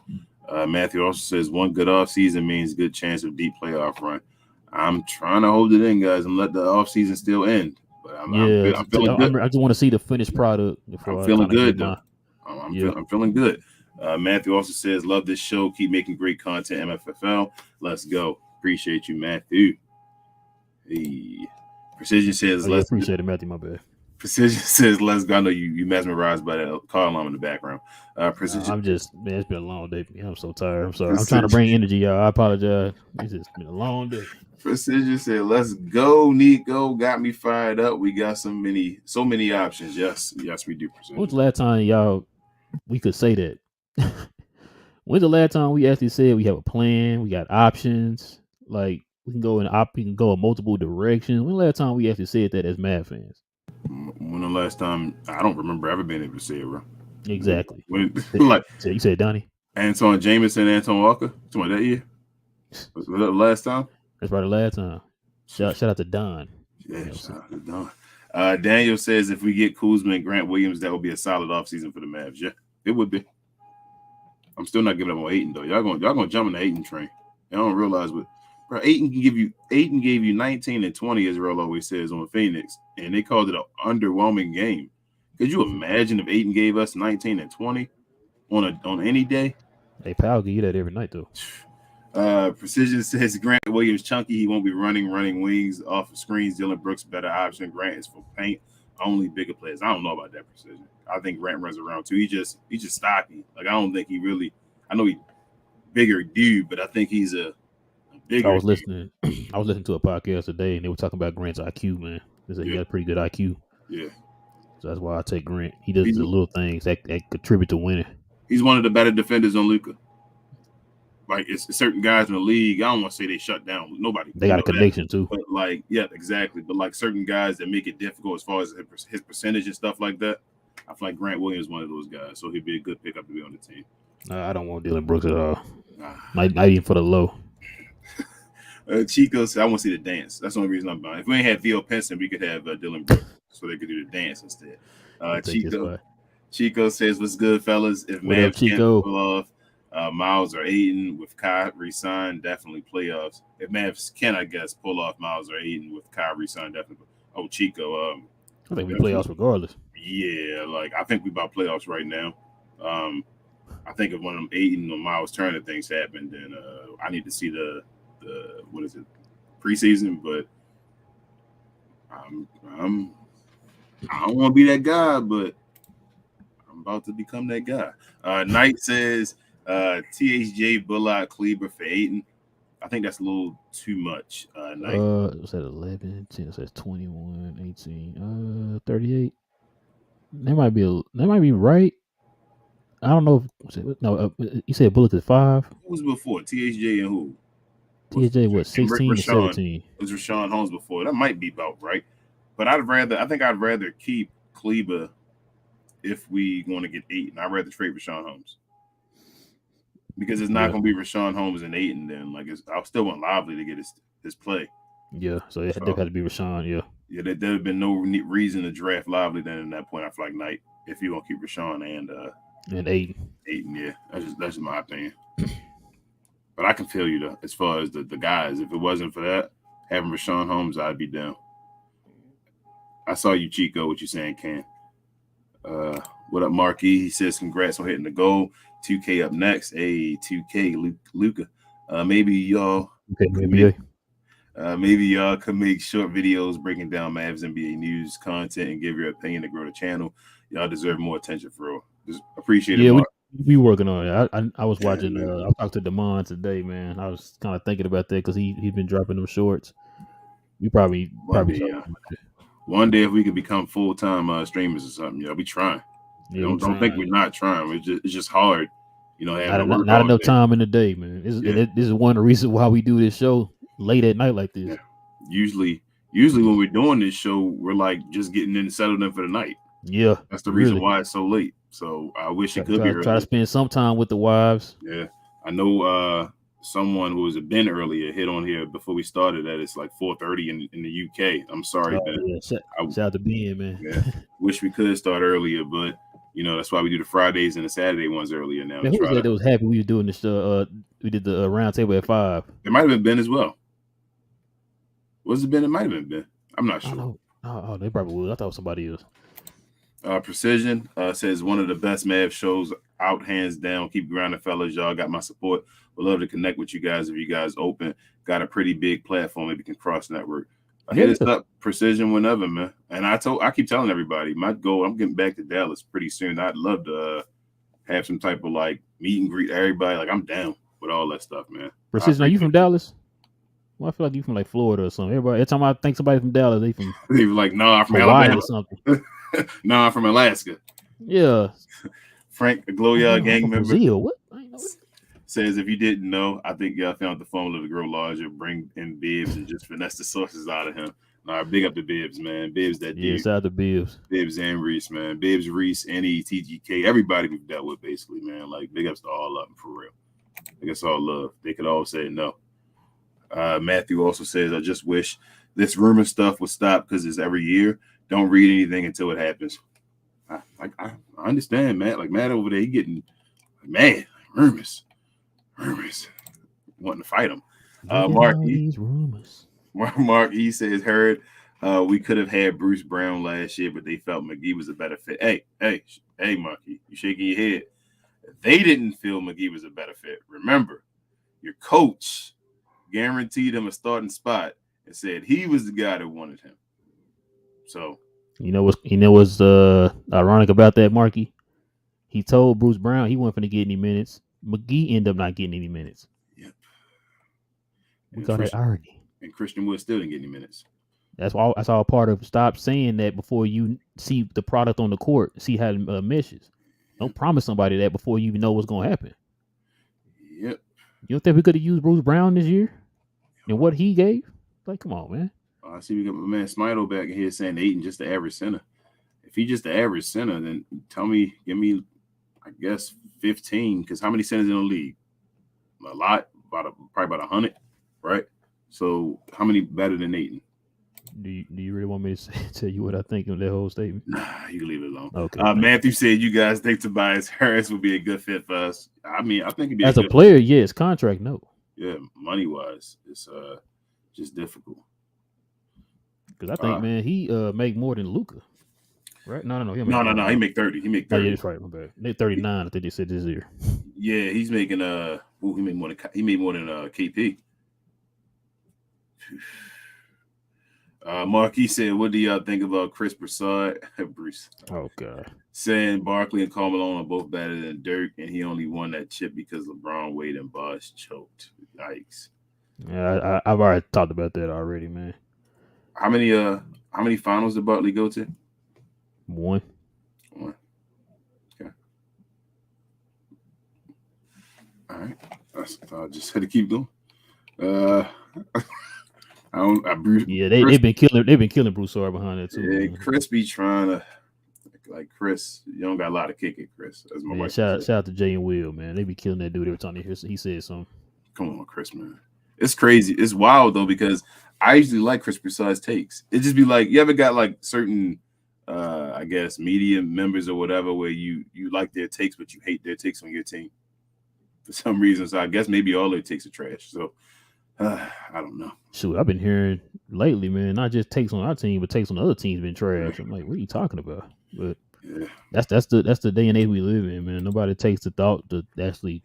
Matthew also says one good offseason means good chance of deep playoff run. I'm trying to hold it in, guys, and let the offseason still end. But I'm feeling good. I just want to see the finished product. I'm feeling good, though. I'm feeling good. Matthew also says, love this show. Keep making great content, MFFL. Let's go. Appreciate you, Matthew. Hey. Precision says, let's appreciate it, Matthew. My bad. Precision says, "Let's go." I know you mesmerized by that car alarm in the background. Precision, I'm just man. It's been a long day for me. I'm so tired. I'm sorry. I'm trying to precision, bring energy, y'all. I apologize. It's just been a long day. precision said, "Let's go, Nico." Got me fired up. We got so many options. Yes, yes, we do. When's Precision. the last time y'all we could say that? When's the last time we actually said we have a plan? We got options. Like we can go in multiple directions. When the last time we actually said that as Mad fans? When the last time? I don't remember ever being able to say it, bro. Exactly. When, like You said Donnie. Anton Jameson, Anton Walker. Talking about that year. Was that the last time? That's probably the last time. Shout out to Don Yeah, Nelson. shout out to Don. Daniel says if we get Kuzma and Grant Williams, that would be a solid offseason for the Mavs. Yeah, it would be. I'm still not giving up on Aiton though. Y'all gonna jump on the Aiton train. Y'all don't realize what bro, Aiton gave you 19 and 20, as Earl always says on Phoenix, and they called it an underwhelming game. Could you imagine if Aiton gave us 19 and 20 on any day? Hey, Powell give you that every night though. Precision says Grant Williams chunky. He won't be running wings off of screens. Dylan Brooks better option. Grant is for paint only, bigger players. I don't know about that Precision. I think Grant runs around too. He's just stocky. Like I don't think he really. I know he's bigger dude, but I think he's a I bigger was dude. listening. I was listening to a podcast today, and they were talking about Grant's IQ. Man, they said he Yeah, got pretty good IQ. yeah. So that's why I take Grant. He does He's the little things that contribute to winning. he's one of the better defenders on Luka. Like it's certain guys in the league. I don't want to say they shut down nobody. They We got a know that. connection too. But like, yeah, exactly. But like certain guys that make it difficult as far as his percentage and stuff like that. I feel like Grant Williams is one of those guys, so he'd be a good pickup to be on the team. I don't want Dylan Brooks at all. Nah. Not even for the low. Chico said, "I want to see the dance." That's the only reason I'm buying. If we ain't had Theo Pinson, we could have Dylan Brooks, so they could do the dance instead. He'll take his spot. Chico says, "What's good, fellas? If What up, Mavs can't Chico? pull off Miles or Aiden with Kai resign, definitely playoffs. If Mavs can, I guess, pull off Miles or Aiden with Kai resign, definitely. Oh, Chico, I think we playoffs regardless. yeah, like I think we about playoffs right now. I think if one of them Aiden or Miles Turner things happen, then I need to see the what is it preseason. But I'm I don't want to be that guy, but I'm about to become that guy. Knight says THJ Bullock Kleber for Aiden. I think that's a little too much. Knight. It was at 11, 10, it says 21, 18, 38. That might be right. I don't know if no, you said Bullock is 5. Who was before THJ and who? TJ what, And 16 or Rashawn. 17? It was Rashawn Holmes before. That might be about right. But I think I'd rather keep Kleber if we want to get Aiden. I'd rather trade Rashawn Holmes. Because it's not going to be Rashawn Holmes and Aiden then. Like I still want Lively to get his play. Yeah, so it had to be Rashawn, yeah. Yeah, there have been no reason to draft Lively then at that point. I feel like Knight, if you want to keep Rashawn and Aiden. Aiden, yeah. That's just my opinion. But I can feel you though, as far as the guys. If it wasn't for that, having Rashawn Holmes, I'd be down. I saw you, Chico, what you saying, Ken. What up, Marquis? He says, congrats on hitting the goal. 2K up next. Hey, 2K, Luca. Maybe y'all maybe y'all can make short videos breaking down Mavs NBA news content and give your opinion to grow the channel. Y'all deserve more attention for real. Just appreciate it, Mark. We working on it. I was watching. I talked to Damon today, man. I was kind of thinking about that because he's been dropping them shorts. You probably one day if we could become full-time streamers or something, y'all be trying. Yeah, don't think we're not trying. It's just hard, having not enough time in the day, man. This is one of the reasons why we do this show late at night like this. Yeah. Usually when we're doing this show, we're like just getting in and settled in for the night. Yeah, that's the reason why it's so late. So I wish it could be early. Try to spend some time with the wives. Yeah, I know someone who was a Ben earlier hit on here before we started that it's like 4:30 in the UK. I'm sorry, Ben. Yeah. Shout out to Ben, man. Yeah, wish we could start earlier, but that's why we do the Fridays and the Saturday ones earlier now. Man, who was that was happy we were doing this? We did the round table at 5. It might have been Ben as well. Was it Ben? It might have been Ben. I'm not sure. Oh, they probably would. I thought it was somebody else. Precision says one of the best Mav shows out, hands down. Keep grinding, fellas. Y'all got my support. Would love to connect with you guys if you guys open. Got a pretty big platform. Maybe can cross network. Hit Yeah, us up, precision whenever, man. And I keep telling everybody, my goal, I'm getting back to Dallas pretty soon. I'd love to have some type of like meet and greet everybody. Like I'm down with all that stuff, man. I Precision. Are you from appreciate you. Dallas? Well, I feel like you from like Florida or something. Every time I think somebody from Dallas, they from They were like, no, I'm from Hawaii Alabama. or something. No, I'm from Alaska. Yeah. Frank, a Oh Glow damn, I'm gang from member, Brazil. What? I ain't know that. says if you didn't know, I think y'all found the formula to grow larger, bring in Bibbs, and just finesse the sources out of him. Nah, big up to Bibbs, man. Bibbs, that Yeah, dude. shout out to Bills. Bibbs and Reese, man. Bibbs, Reese, NE, TGK, everybody we've dealt with, basically, man. Like, big ups to all of them, for real. I guess all love. They could all say no. Matthew also says, I just wish this rumor stuff would stop because it's every year. Don't read anything until it happens. I understand, Matt. Like, Matt over there, he getting mad. Rumors. Wanting to fight him. Look at Mark, all these rumors. Mark, he says, heard we could have had Bruce Brown last year, but they felt McGee was a better fit. Hey, Marky, you shaking your head. They didn't feel McGee was a better fit. Remember, your coach guaranteed him a starting spot and said he was the guy that wanted him. So You know what's ironic about that, Marky? He told Bruce Brown he wasn't going to get any minutes. McGee ended up not getting any minutes. yep. We And call that irony. And Christian Wood still didn't get any minutes. That's all part of stop saying that before you see the product on the court, see how it meshes. Don't promise somebody that before you even know what's going to happen. Yep. You don't think we could have used Bruce Brown this year and what he gave? Like, come on, man. I see we got my man Smito back here saying Ayton just the average center. If he's just the average center, then give me, I guess 15. Because how many centers in the league? A lot, probably about 100, right? So how many better than Ayton? Do you really want me to tell you what I think of that whole statement? Nah, you can leave it alone. Okay. Matthew said you guys think Tobias Harris would be a good fit for us. I mean, I think he'd be as a player, yes. Contract, no. Yeah, money wise, it's just difficult. Because I think, man, he make more than Luca, right? No. No. He make 30. He make 30. Oh, yeah, that's right. My bad. They 39. I think they said this year. Yeah, he's making he made more than KP. Marquis said, "What do y'all think about Chris Broussard?" Bruce. Oh God. Saying Barkley and Carmelo are both better than Dirk, and he only won that chip because LeBron, Wade, and Bosh choked. Yikes. Yeah, I've already talked about that already, man. How many finals did Barkley go to? One. Okay. All right. I just had to keep going. They've been killing Broussard behind that too. Yeah, man. Chris be trying to Chris. You don't got a lot of kick it, Chris. That's my wife. Shout out to Jay and Will, man. They be killing that dude every time he says something. Come on, Chris, man. It's crazy. It's wild though because I usually like Chris Broussard's takes. It just be like you ever got like certain, I guess media members or whatever where you like their takes but you hate their takes on your team for some reason. So I guess maybe all their takes are trash. So. I don't know. Shoot, I've been hearing lately, man. Not just takes on our team, but takes on other teams been trash. I'm like, what are you talking about? But yeah. that's the day and age we live in, man. Nobody takes the thought to actually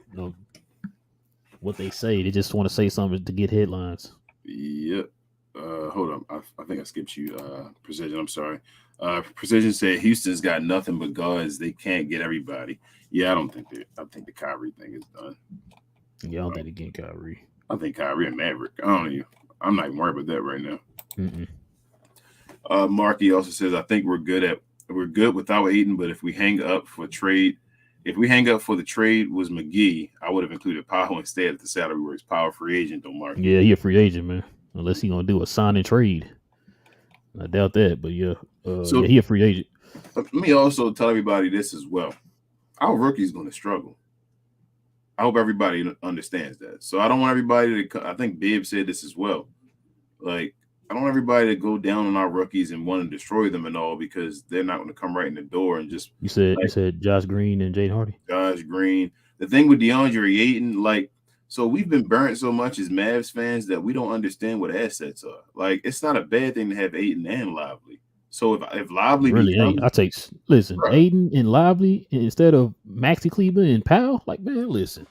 what they say. They just want to say something to get headlines. Yep. Hold on. I think I skipped you. Precision. I'm sorry. Precision said Houston's got nothing but guards. They can't get everybody. Yeah, I think the Kyrie thing is done. Yeah, I don't think they get Kyrie. I think Kyrie and Maverick. I'm not even worried about that right now. Marky also says, I think we're good without Ayton, but if we hang up for the trade was McGee, I would have included Powell instead if the salary works. Powell free agent, don't Marky. Yeah, he a free agent, man. Unless he gonna do a sign and trade. I doubt that, but yeah. So he a free agent. Let me also tell everybody this as well. Our rookie's gonna struggle. I hope everybody understands that. So I don't want everybody to. I think Bibb said this as well. Like I don't want everybody to go down on our rookies and want to destroy them and all because they're not going to come right in the door and just. You said Josh Green and Jaden Hardy. Josh Green. The thing with DeAndre Ayton, so we've been burnt so much as Mavs fans that we don't understand what assets are. Like it's not a bad thing to have Ayton and Lively. So if Lively really ain't, listen, right. Ayton and Lively instead of Maxi Kleber and Powell. Like man, listen,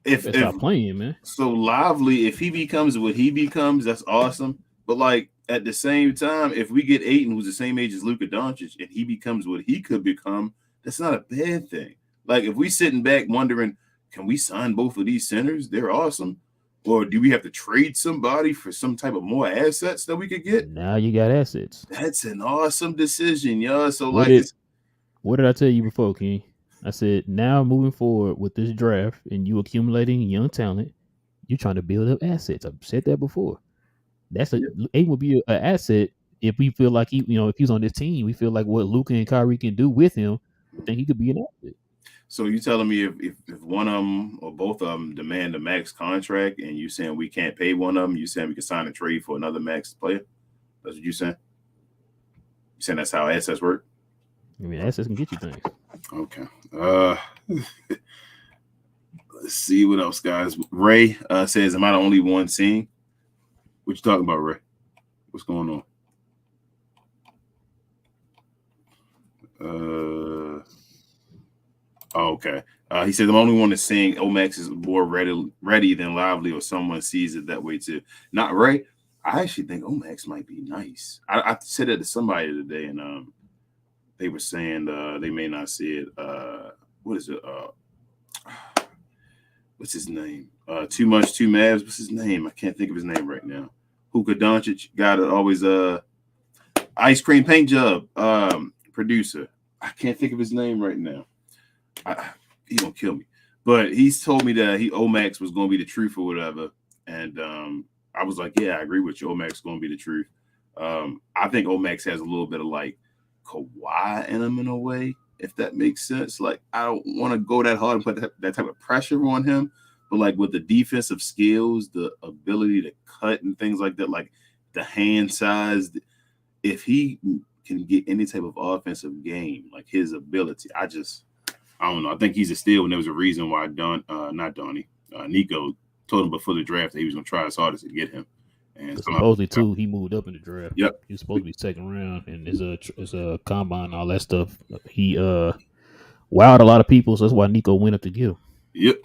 if stop playing, man. So Lively, if he becomes what he becomes, that's awesome. But like at the same time, if we get Aiton, who's the same age as Luka Doncic, and he becomes what he could become, that's not a bad thing. Like if we sitting back wondering, can we sign both of these centers? They're awesome. Or do we have to trade somebody for some type of more assets that we could get? Now you got assets. That's an awesome decision, y'all. So What like did it's what did I tell you before, King? I said now moving forward with this draft and you accumulating young talent, you're trying to build up assets. I've said that before. That's a yeah. Aiden would be an asset if we feel like if he's on this team, we feel like what Luka and Kyrie can do with him. I think he could be an asset. So you telling me if one of them or both of them demand a max contract and you saying we can't pay one of them, you saying we can sign a trade for another max player? That's what you saying? You saying that's how assets work? I mean, assets can get you things. Okay. Let's see what else, guys. Ray says, "Am I the only one seeing?" What you talking about, Ray? What's going on? Okay. He said, "I'm the only one that's saying Omax is more ready than Lively, or someone sees it that way too." Not Ray. I actually think Omax might be nice. I said that to somebody today, and they were saying they may not see it. What is it? What's his name? Too much, too Mavs. What's his name? I can't think of his name right now. Luka Doncic, guy that always ice cream paint job producer. I can't think of his name right now. He gonna kill me. But he's told me that Omax was gonna be the truth or whatever. And I was like, yeah, I agree with you. Omax is gonna be the truth. I think Omax has a little bit of like Kawhi in him in a way, if that makes sense. Like I don't want to go that hard and put that type of pressure on him, but like with the defensive skills, the ability to cut and things like that, like the hand size, if he can get any type of offensive game, like his ability, I don't know. I think he's a steal, and there was a reason why Nico told him before the draft that he was going to try his hardest to get him. And But supposedly too, he moved up in the draft. Yep. He was supposed to be second round, and there's a combine and all that stuff. He wowed a lot of people, so that's why Nico went up to get him. Yep.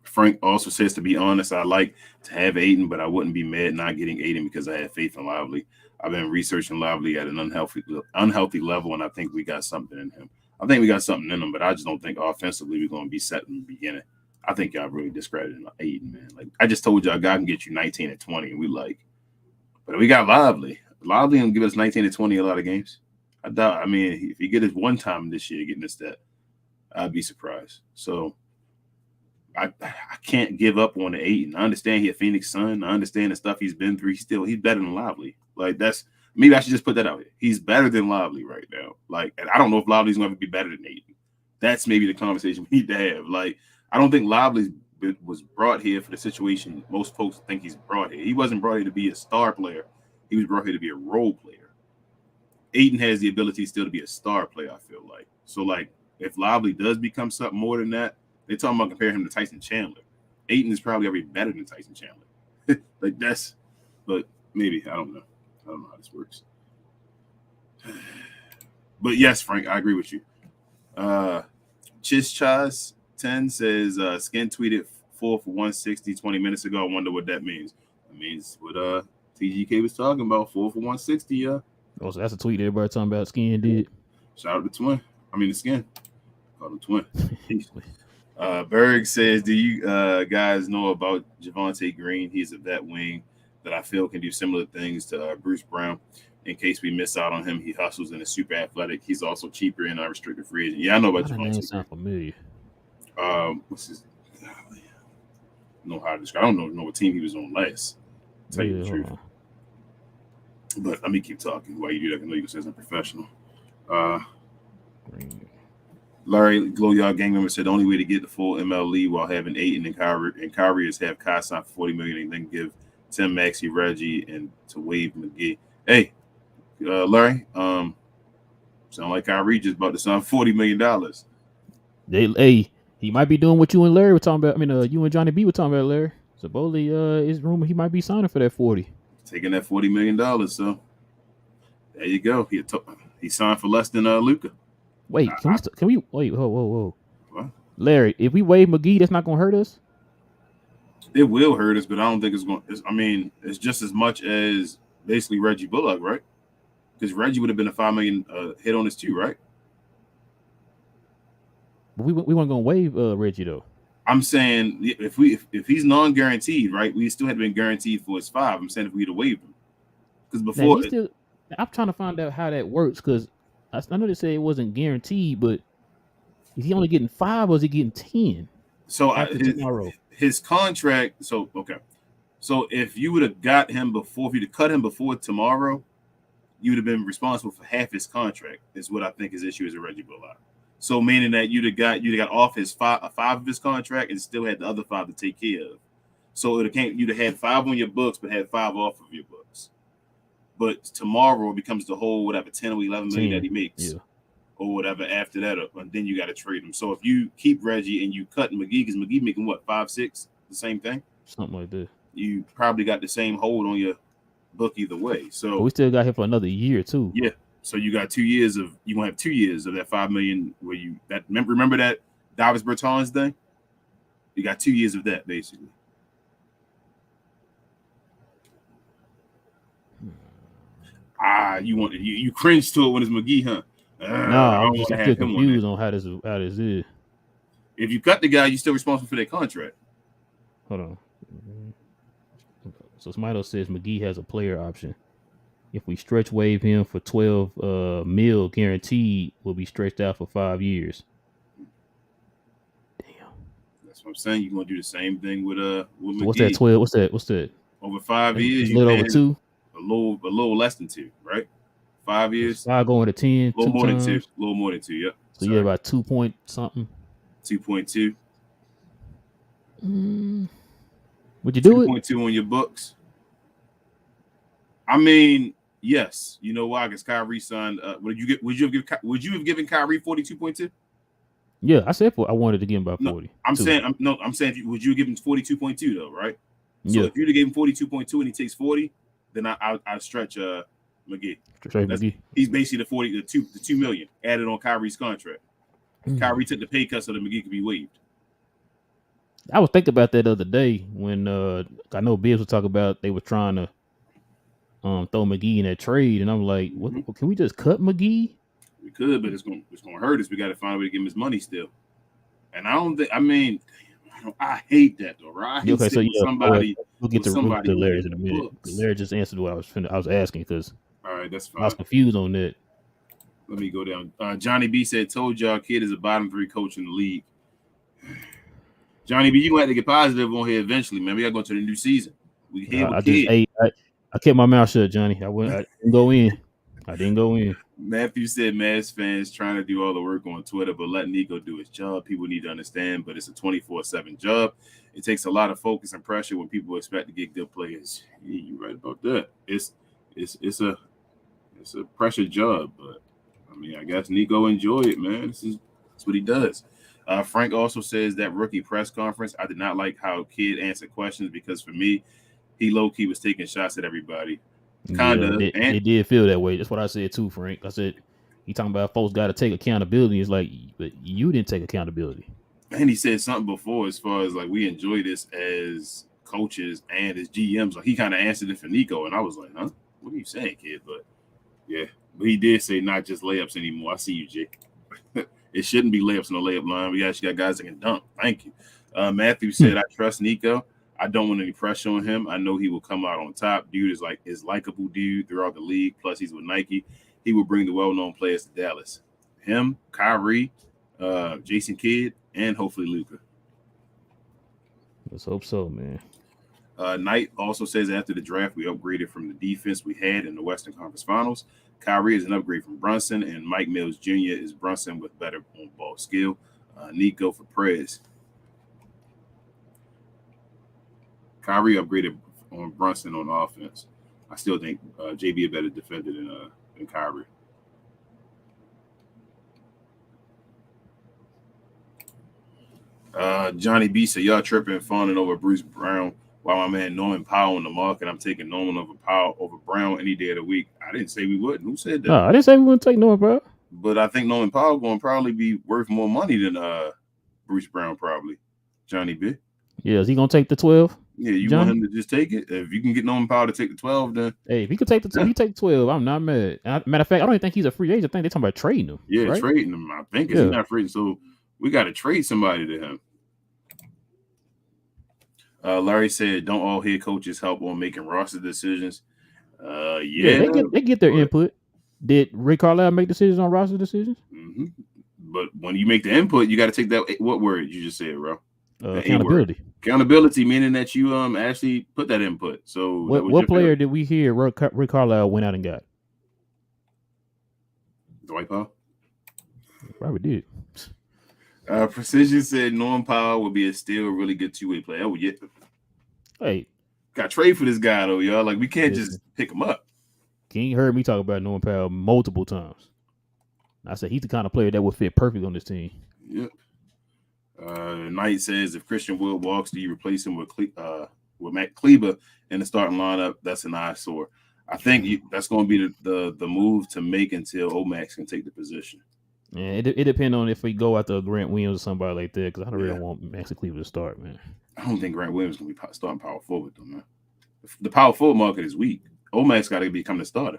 Frank also says, to be honest, I like to have Aiden, but I wouldn't be mad not getting Aiden because I have faith in Lively. I've been researching Lively at an unhealthy level, and I think we got something in him. I think we got something in him, but I just don't think offensively we're going to be set in the beginning. I think y'all really discredited Aiden, man. Like I just told y'all, God can get you 19 and 20, and we like, but we got Lively. Lively can give us 19 and 20 a lot of games. I doubt. I mean, if he get it one time this year, getting this stat, I'd be surprised. So I can't give up on the Aiden. I understand he's a Phoenix Sun. I understand the stuff he's been through. He's better than Lively. Like that's maybe I should just put that out here. He's better than Lively right now. Like, and I don't know if Lively's going to be better than Aiden. That's maybe the conversation we need to have. Like, I don't think Lively was brought here for the situation most folks think he's brought here. He wasn't brought here to be a star player. He was brought here to be a role player. Aiden has the ability still to be a star player, I feel like. So, like, if Lively does become something more than that, they're talking about comparing him to Tyson Chandler. Aiden is probably already better than Tyson Chandler. Like, but maybe, I don't know. I don't know how this works. But yes, Frank, I agree with you. Chischaz 10 says Skin tweeted 4 for 160 20 minutes ago. I wonder what that means. It means what TGK was talking about, 4 for 160, yeah. Oh, so that's a tweet everybody talking about Skin did. Shout out to Twin. I mean the Skin. Call him Twin. Berg says, do you guys know about Javonte Green? He's a vet wing that I feel can do similar things to Bruce Brown. In case we miss out on him, he hustles and is super athletic. He's also cheaper and unrestricted free agent. Yeah, I know about Javonte. Name sound familiar. What's his? Know how to describe. I don't know what team he was on last. To tell you the truth. But let me keep talking while you do that. I know you can say I'm professional. Larry Glowyard gang member said the only way to get the full MLE while having Aiden and Kyrie is have Kai sign for $40 million and then give Tim Maxey, Reggie, and to waive McGee. Hey, Larry, sound like Kyrie just about to sign $40 million. He might be doing what you and Larry were talking about. I mean, you and Johnny B were talking about, Larry. Supposedly, it's rumor he might be signing for that 40. Taking that $40 million. So there you go. He signed for less than Luka. Wait, can we wait? Whoa. What? Larry, if we waive McGee, that's not gonna hurt us. It will hurt us, but I don't think it's going. I mean, it's just as much as basically Reggie Bullock, right? Because Reggie would have been a 5 million hit on this too, right? But we weren't gonna waive Reggie though. I'm saying if he's non-guaranteed, right? We still had been guaranteed for his 5. I'm saying if we'd have waived him, because Now before, he still. I'm trying to find out how that works because I know they say it wasn't guaranteed, but is he only getting 5 or is he getting 10 so after tomorrow? his contract. So okay, so if you would have got him before, if you'd have cut him before tomorrow, you would have been responsible for half his contract. Is what I think his issue is with Reggie Bullock. So meaning that you'd have got off his 5 of his contract and still had the other 5 to take care of. So you'd have had 5 on your books, but had 5 off of your books. But tomorrow it becomes the whole whatever 10 or 11 million that he makes, Yeah. or whatever after that, and then you got to trade him. So if you keep Reggie and you cut McGee, because McGee making what 5, 6, the same thing, Something like that. you probably got the same hold on your book either way. But So we still got him for another year too. yeah, so you got 2 years of you gonna have 2 years of that 5 million where you that remember that Davis Bertans thing. You got 2 years of that basically. You cringe to it when it's McGee, huh? Nah, I don't want to I'm have still him on confused there. on how this is. If you cut the guy, you're still responsible for their contract. Hold on. So Smito says McGee has a player option. If we stretch waive him for 12 mil guaranteed, will be stretched out for 5 years. Damn. That's what I'm saying. You're gonna do the same thing with So McGee. what's that 12? What's that? Over 5 years, It's a you little pay over 2. a little less than 2, right? 5 It's years, 5 going to 10, a little 2 more than 2, times. a little more than 2. Yep. So yeah, about 2 point something. 2.2. Would you do it? 2.2 on your books. I mean, yes. You know why? Because Kyrie signed. Would you have given Kyrie 42.2? Yeah, I said I wanted to give him about 40. I'm saying would you give him 42.2 though, right? So Yeah. if you'd have gave him 42.2 and he takes 40, then I stretch McGee. McGee. He's basically the 2 million added on Kyrie's contract. Kyrie took the pay cut so that McGee could be waived. I was thinking about that the other day when I know Bibbs was talking about they were trying to throw McGee in that trade, and I'm like, what, can we just cut McGee? We could, but it's gonna hurt us. We got to find a way to give him his money still. And I don't think. I mean, I hate that though, right? I hate Okay, so yeah, somebody. we'll get to Larry's in a minute. Larry just answered what I was asking because all right, that's fine. I was confused on that. Let me go down. Johnny B said, "Told y'all, kid is a bottom 3 coach in the league." Johnny B, you gonna have to get positive on here eventually, man. We gotta go to the new season. We here with kid. I kept my mouth shut, Johnny. I didn't go in. I didn't go in. Matthew said Mavs fans trying to do all the work on Twitter, but let Nico do his job. People need to understand, but it's a 24/7 job. It takes a lot of focus and pressure when people expect to get good players. Yeah, you're right about that. It's a pressure job, but I mean, I guess Nico enjoy it, man. That's what he does. Frank also says that rookie press conference, I did not like how Kid answered questions because for me, he low-key was taking shots at everybody. Kinda. Yeah, it did feel that way. That's what I said too, Frank. I said, he talking about folks got to take accountability. It's like, but you didn't take accountability. And he said something before as far as like, we enjoy this as coaches and as GMs. Like, he kind of answered it for Nico. And I was like, huh? What are you saying, kid? But yeah, but he did say not just layups anymore. I see you, Jake. It shouldn't be layups on the layup line. We actually got guys that can dunk. Thank you. Matthew said, I trust Nico. I don't want any pressure on him. I know he will come out on top. Dude is likable dude throughout the league. Plus, he's with Nike. He will bring the well-known players to Dallas. Him, Kyrie, Jason Kidd, and hopefully Luka. Let's hope so, man. Knight also says after the draft, we upgraded from the defense we had in the Western Conference Finals. Kyrie is an upgrade from Brunson, and Mike Mills Jr. is Brunson with better on-ball skill. Nico for Prez. Kyrie upgraded on Brunson on offense. I still think JB a better defender than Kyrie. Johnny B said, y'all tripping, fawning over Bruce Brown while my man Norman Powell in the market. I'm taking Norman over Brown any day of the week. I didn't say we wouldn't. Who said that? No, I didn't say we wouldn't take Norman Powell. But I think Norman Powell going to probably be worth more money than Bruce Brown, probably. Johnny B. Yeah, is he gonna take the 12, Yeah, you want Johnny? him to just take it? If you can get Norman Powell to take the 12, then Hey, if he could take the if yeah, he take 12, I'm not mad. Matter of fact, I don't even think he's a free agent. I think they're talking about trading him, yeah, right? trading him. I think is he Yeah. not free? So we got to trade somebody to him. Larry said, "Don't all head coaches help on making roster decisions?" Yeah, Yeah, they get their but input. Did Rick Carlisle make decisions on roster decisions? mhm. But when you make the input, you got to take that. What word you just said, bro? The A word. Accountability. Accountability, meaning that you actually put that input. So that was What your failure. player did we hear Rick Carlisle went out and got? Dwight Powell. Probably did. Precision said Norman Powell would be a still really good two-way player. Oh yeah, Hey, got trade for this guy though, y'all. Like we can't just listen, pick him up. King heard me talk about Norman Powell multiple times. I said he's the kind of player that would fit perfect on this team. Yep. Knight says if Christian Wood walks, do you replace him with Matt Kleber in the starting lineup? That's an eyesore. I think that's going to be the move to make until Omax can take the position. Yeah, it depends on if we go after Grant Williams or somebody like that, because I don't really Yeah. want Maxi Cleveland to start, man. I don't think Grant Williams is going to be starting power forward though, man. The power forward market is weak. Omax got to become the starter.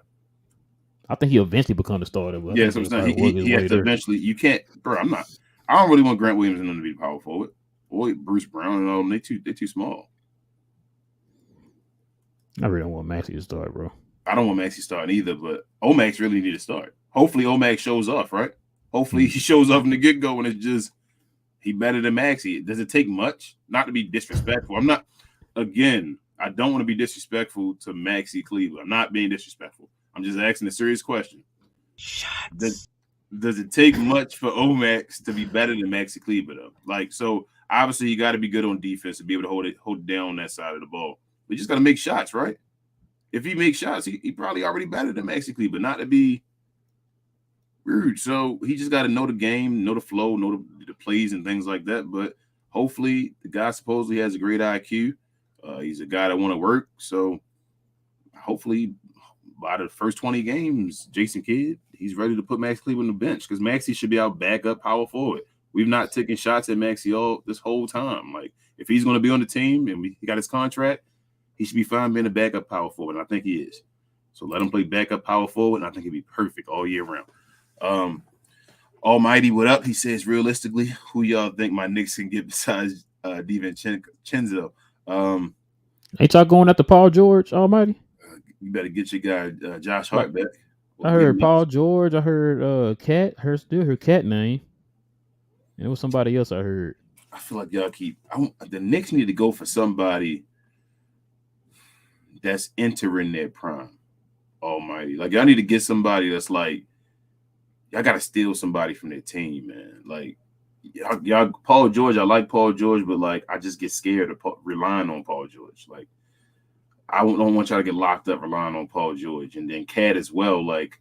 I think he'll eventually become the starter, but I Yeah, think that's what he'll I'm probably saying. work his He has way to there. eventually. You can't, bro. I don't really want Grant Williams and them to be the power forward. Boy, Bruce Brown and all them, they too small. I really don't want Maxi to start, bro. I don't want Maxi starting either, but Omax really need to start. Hopefully, Omax shows off, right? Hopefully, he shows off in the get go and it's just he better than Maxi. Does it take much? Not to be disrespectful. I'm not. Again, I don't want to be disrespectful to Maxi Cleveland. I'm not being disrespectful. I'm just asking a serious question. Does it take much for Omax to be better than Maxi Cleveland? Though? Like, so obviously you got to be good on defense to be able to hold it down on that side of the ball. We just got to make shots, right? If he makes shots, he probably already better than Maxi Cleveland. Not to be rude. So he just got to know the game, know the flow, know the plays and things like that. But hopefully, the guy supposedly has a great IQ. He's a guy that want to work. So hopefully, by the first 20 games, Jason Kidd, he's ready to put Max Cleveland on the bench because Maxi should be our backup power forward. We've not taken shots at Maxi all this whole time. Like, if he's going to be on the team and he got his contract, he should be fine being a backup power forward. And I think he is. So let him play backup power forward, and I think he'd be perfect all year round. Almighty, what up? He says, realistically, who y'all think my Knicks can get besides DiVincenzo? Ain't y'all going after Paul George Almighty? You better get your guy Josh Like, Hart back. I heard Paul George. I heard Cat. Her cat name. And it was somebody else I heard. I feel like y'all the Knicks need to go for somebody that's entering their prime. Almighty, like y'all need to get somebody that's like y'all got to steal somebody from their team, man. Like y'all Paul George, I like Paul George, but like I just get scared of relying on Paul George. Like I don't want y'all to get locked up relying on Paul George, and then Cat as well. Like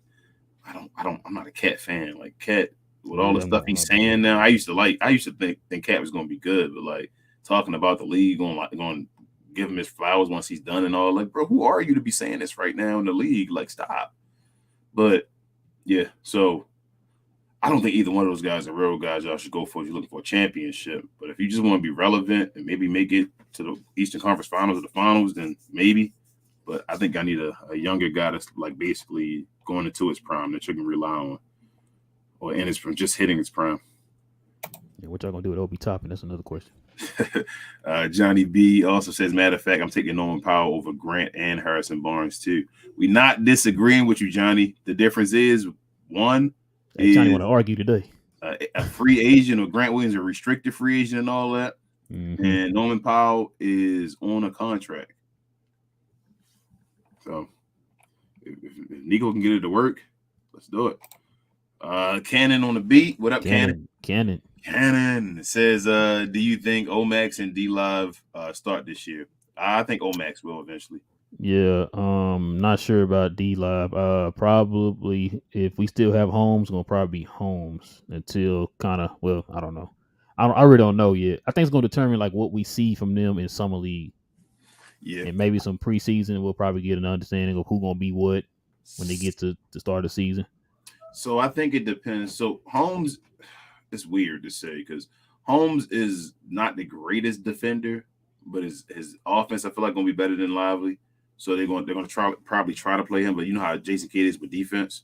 I'm not a Cat fan. Like Cat with all the stuff he's saying now, I used to think Cat was gonna be good, but like talking about the league going to give him his flowers once he's done and all. Like, bro, who are you to be saying this right now in the league? Like, stop. But yeah, so I don't think either one of those guys are real guys y'all should go for if you're looking for a championship. But if you just want to be relevant and maybe make it to the Eastern Conference Finals or the Finals, then maybe. But I think I need a younger guy that's like basically going into his prime that you can rely on, or in his just hitting his prime. Yeah, what y'all gonna do with Obi Toppin? That's another question. Johnny B also says, matter of fact, I'm taking Norman Powell over Grant and Harrison Barnes too. We're not disagreeing with you, Johnny. The difference is one Hey, Johnny want to argue today. A free agent, or Grant Williams a restricted free agent and all that. Mm-hmm. And Norman Powell is on a contract. So if Nico can get it to work, let's do it. Cannon on the beat. What up, Cannon? Cannon says, do you think Omax and D Live start this year? I think Omax will eventually. Yeah, not sure about D Live. Probably if we still have Holmes, gonna probably be Holmes until kind of. Well, I don't know. I really don't know yet. I think it's gonna determine like what we see from them in summer league. Yeah, and maybe some preseason. We'll probably get an understanding of who gonna be what when they get to start the season. So I think it depends. So Holmes, it's weird to say because Holmes is not the greatest defender, but his offense I feel like gonna be better than Lively. So they're gonna probably try to play him, but you know how Jason Kidd is with defense.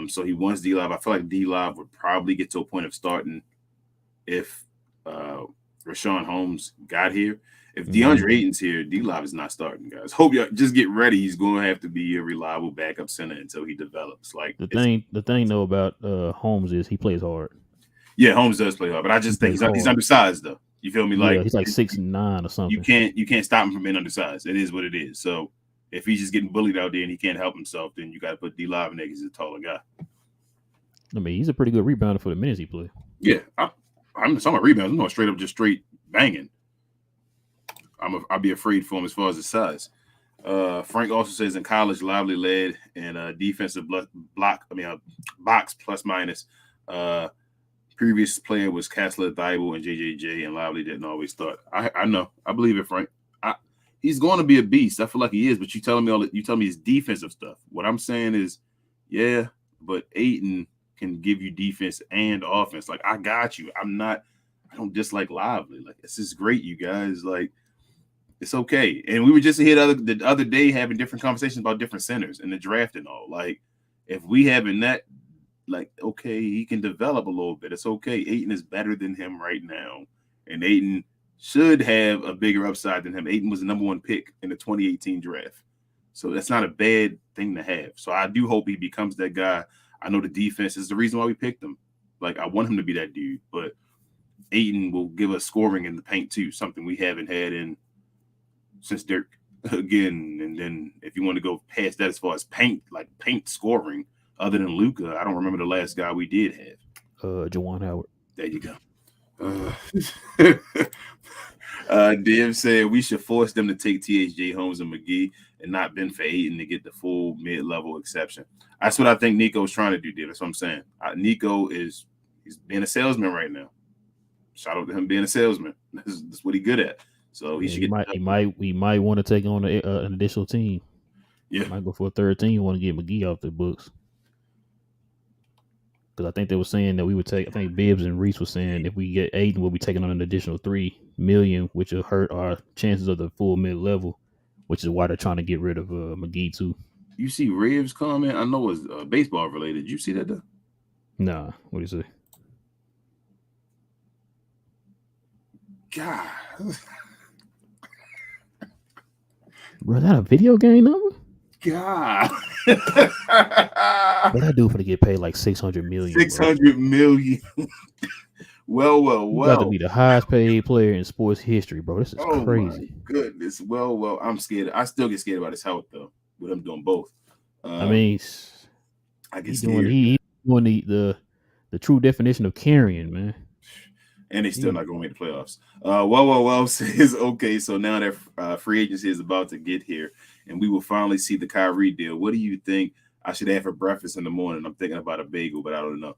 So he wants D Live. I feel like D Live would probably get to a point of starting if Rashawn Holmes got here. If DeAndre Ayton's here, D Live is not starting, guys. Hope y'all just get ready. He's going to have to be a reliable backup center until he develops. Like the thing though about Holmes is he plays hard. Yeah, Holmes does play hard, but I just think he's undersized though. You feel me? Yeah, like he's like 6'9" or something. You can't stop him from being undersized. It is what it is. So if he's just getting bullied out there and he can't help himself, then you got to put D Live in there because he's a taller guy. I mean, he's a pretty good rebounder for the minutes he plays. Yeah, I'm talking about rebounds. I'm going straight banging. I'll be afraid for him as far as his size. Frank also says in college, Lively led and defensive box plus minus. Previous player was Kessler, Thibault, and JJJ, and Lively didn't always start. I know. I believe it, Frank. He's going to be a beast. I feel like he is, but you telling me his defensive stuff. What I'm saying is, yeah, but Ayton can give you defense and offense. Like, I got you. I don't dislike Lively. Like, this is great, you guys. Like, it's okay. And we were just here the other day having different conversations about different centers and the draft and all. Like, if we having that, like, okay, he can develop a little bit. It's okay. Ayton is better than him right now. And Ayton should have a bigger upside than him. Ayton was the number 1 pick in the 2018 draft. So that's not a bad thing to have. So I do hope he becomes that guy. I know the defense is the reason why we picked him. Like, I want him to be that dude. But Ayton will give us scoring in the paint too, something we haven't had since Dirk again. And then if you want to go past that as far as paint scoring, other than Luka, I don't remember the last guy we did have. Juwan Howard. There you go. Div said we should force them to take THJ Holmes and McGee and not Ben for Ayton to get the full mid-level exception. That's what I think Nico's trying to do, Div. That's what I'm saying. Nico he's being a salesman right now. Shout out to him being a salesman. That's what he's good at. So he might want to take on an additional team. Yeah, might go for a third team. Want to get McGee off the books because I think they were saying that we would take. I think Bibbs and Reese were saying if we get Ayton, we'll be taking on an additional $3 million, which will hurt our chances of the full mid level. Which is why they're trying to get rid of McGee too. You see Riv's comment? I know it's baseball related. Did you see that though? Nah, what do you say? God. Bro, that a video game number? God. But that dude for to get paid like $600 million. $600 million. Well. You got to be the highest paid player in sports history, bro. This is crazy. My goodness. Well. I'm scared. I still get scared about his health though. With him doing both. I mean, I get scared. He's doing the true definition of carrying, man. And they still not going to make the playoffs. Well says, okay, so now that free agency is about to get here, and we will finally see the Kyrie deal. What do you think I should have for breakfast in the morning? I'm thinking about a bagel, but I don't know.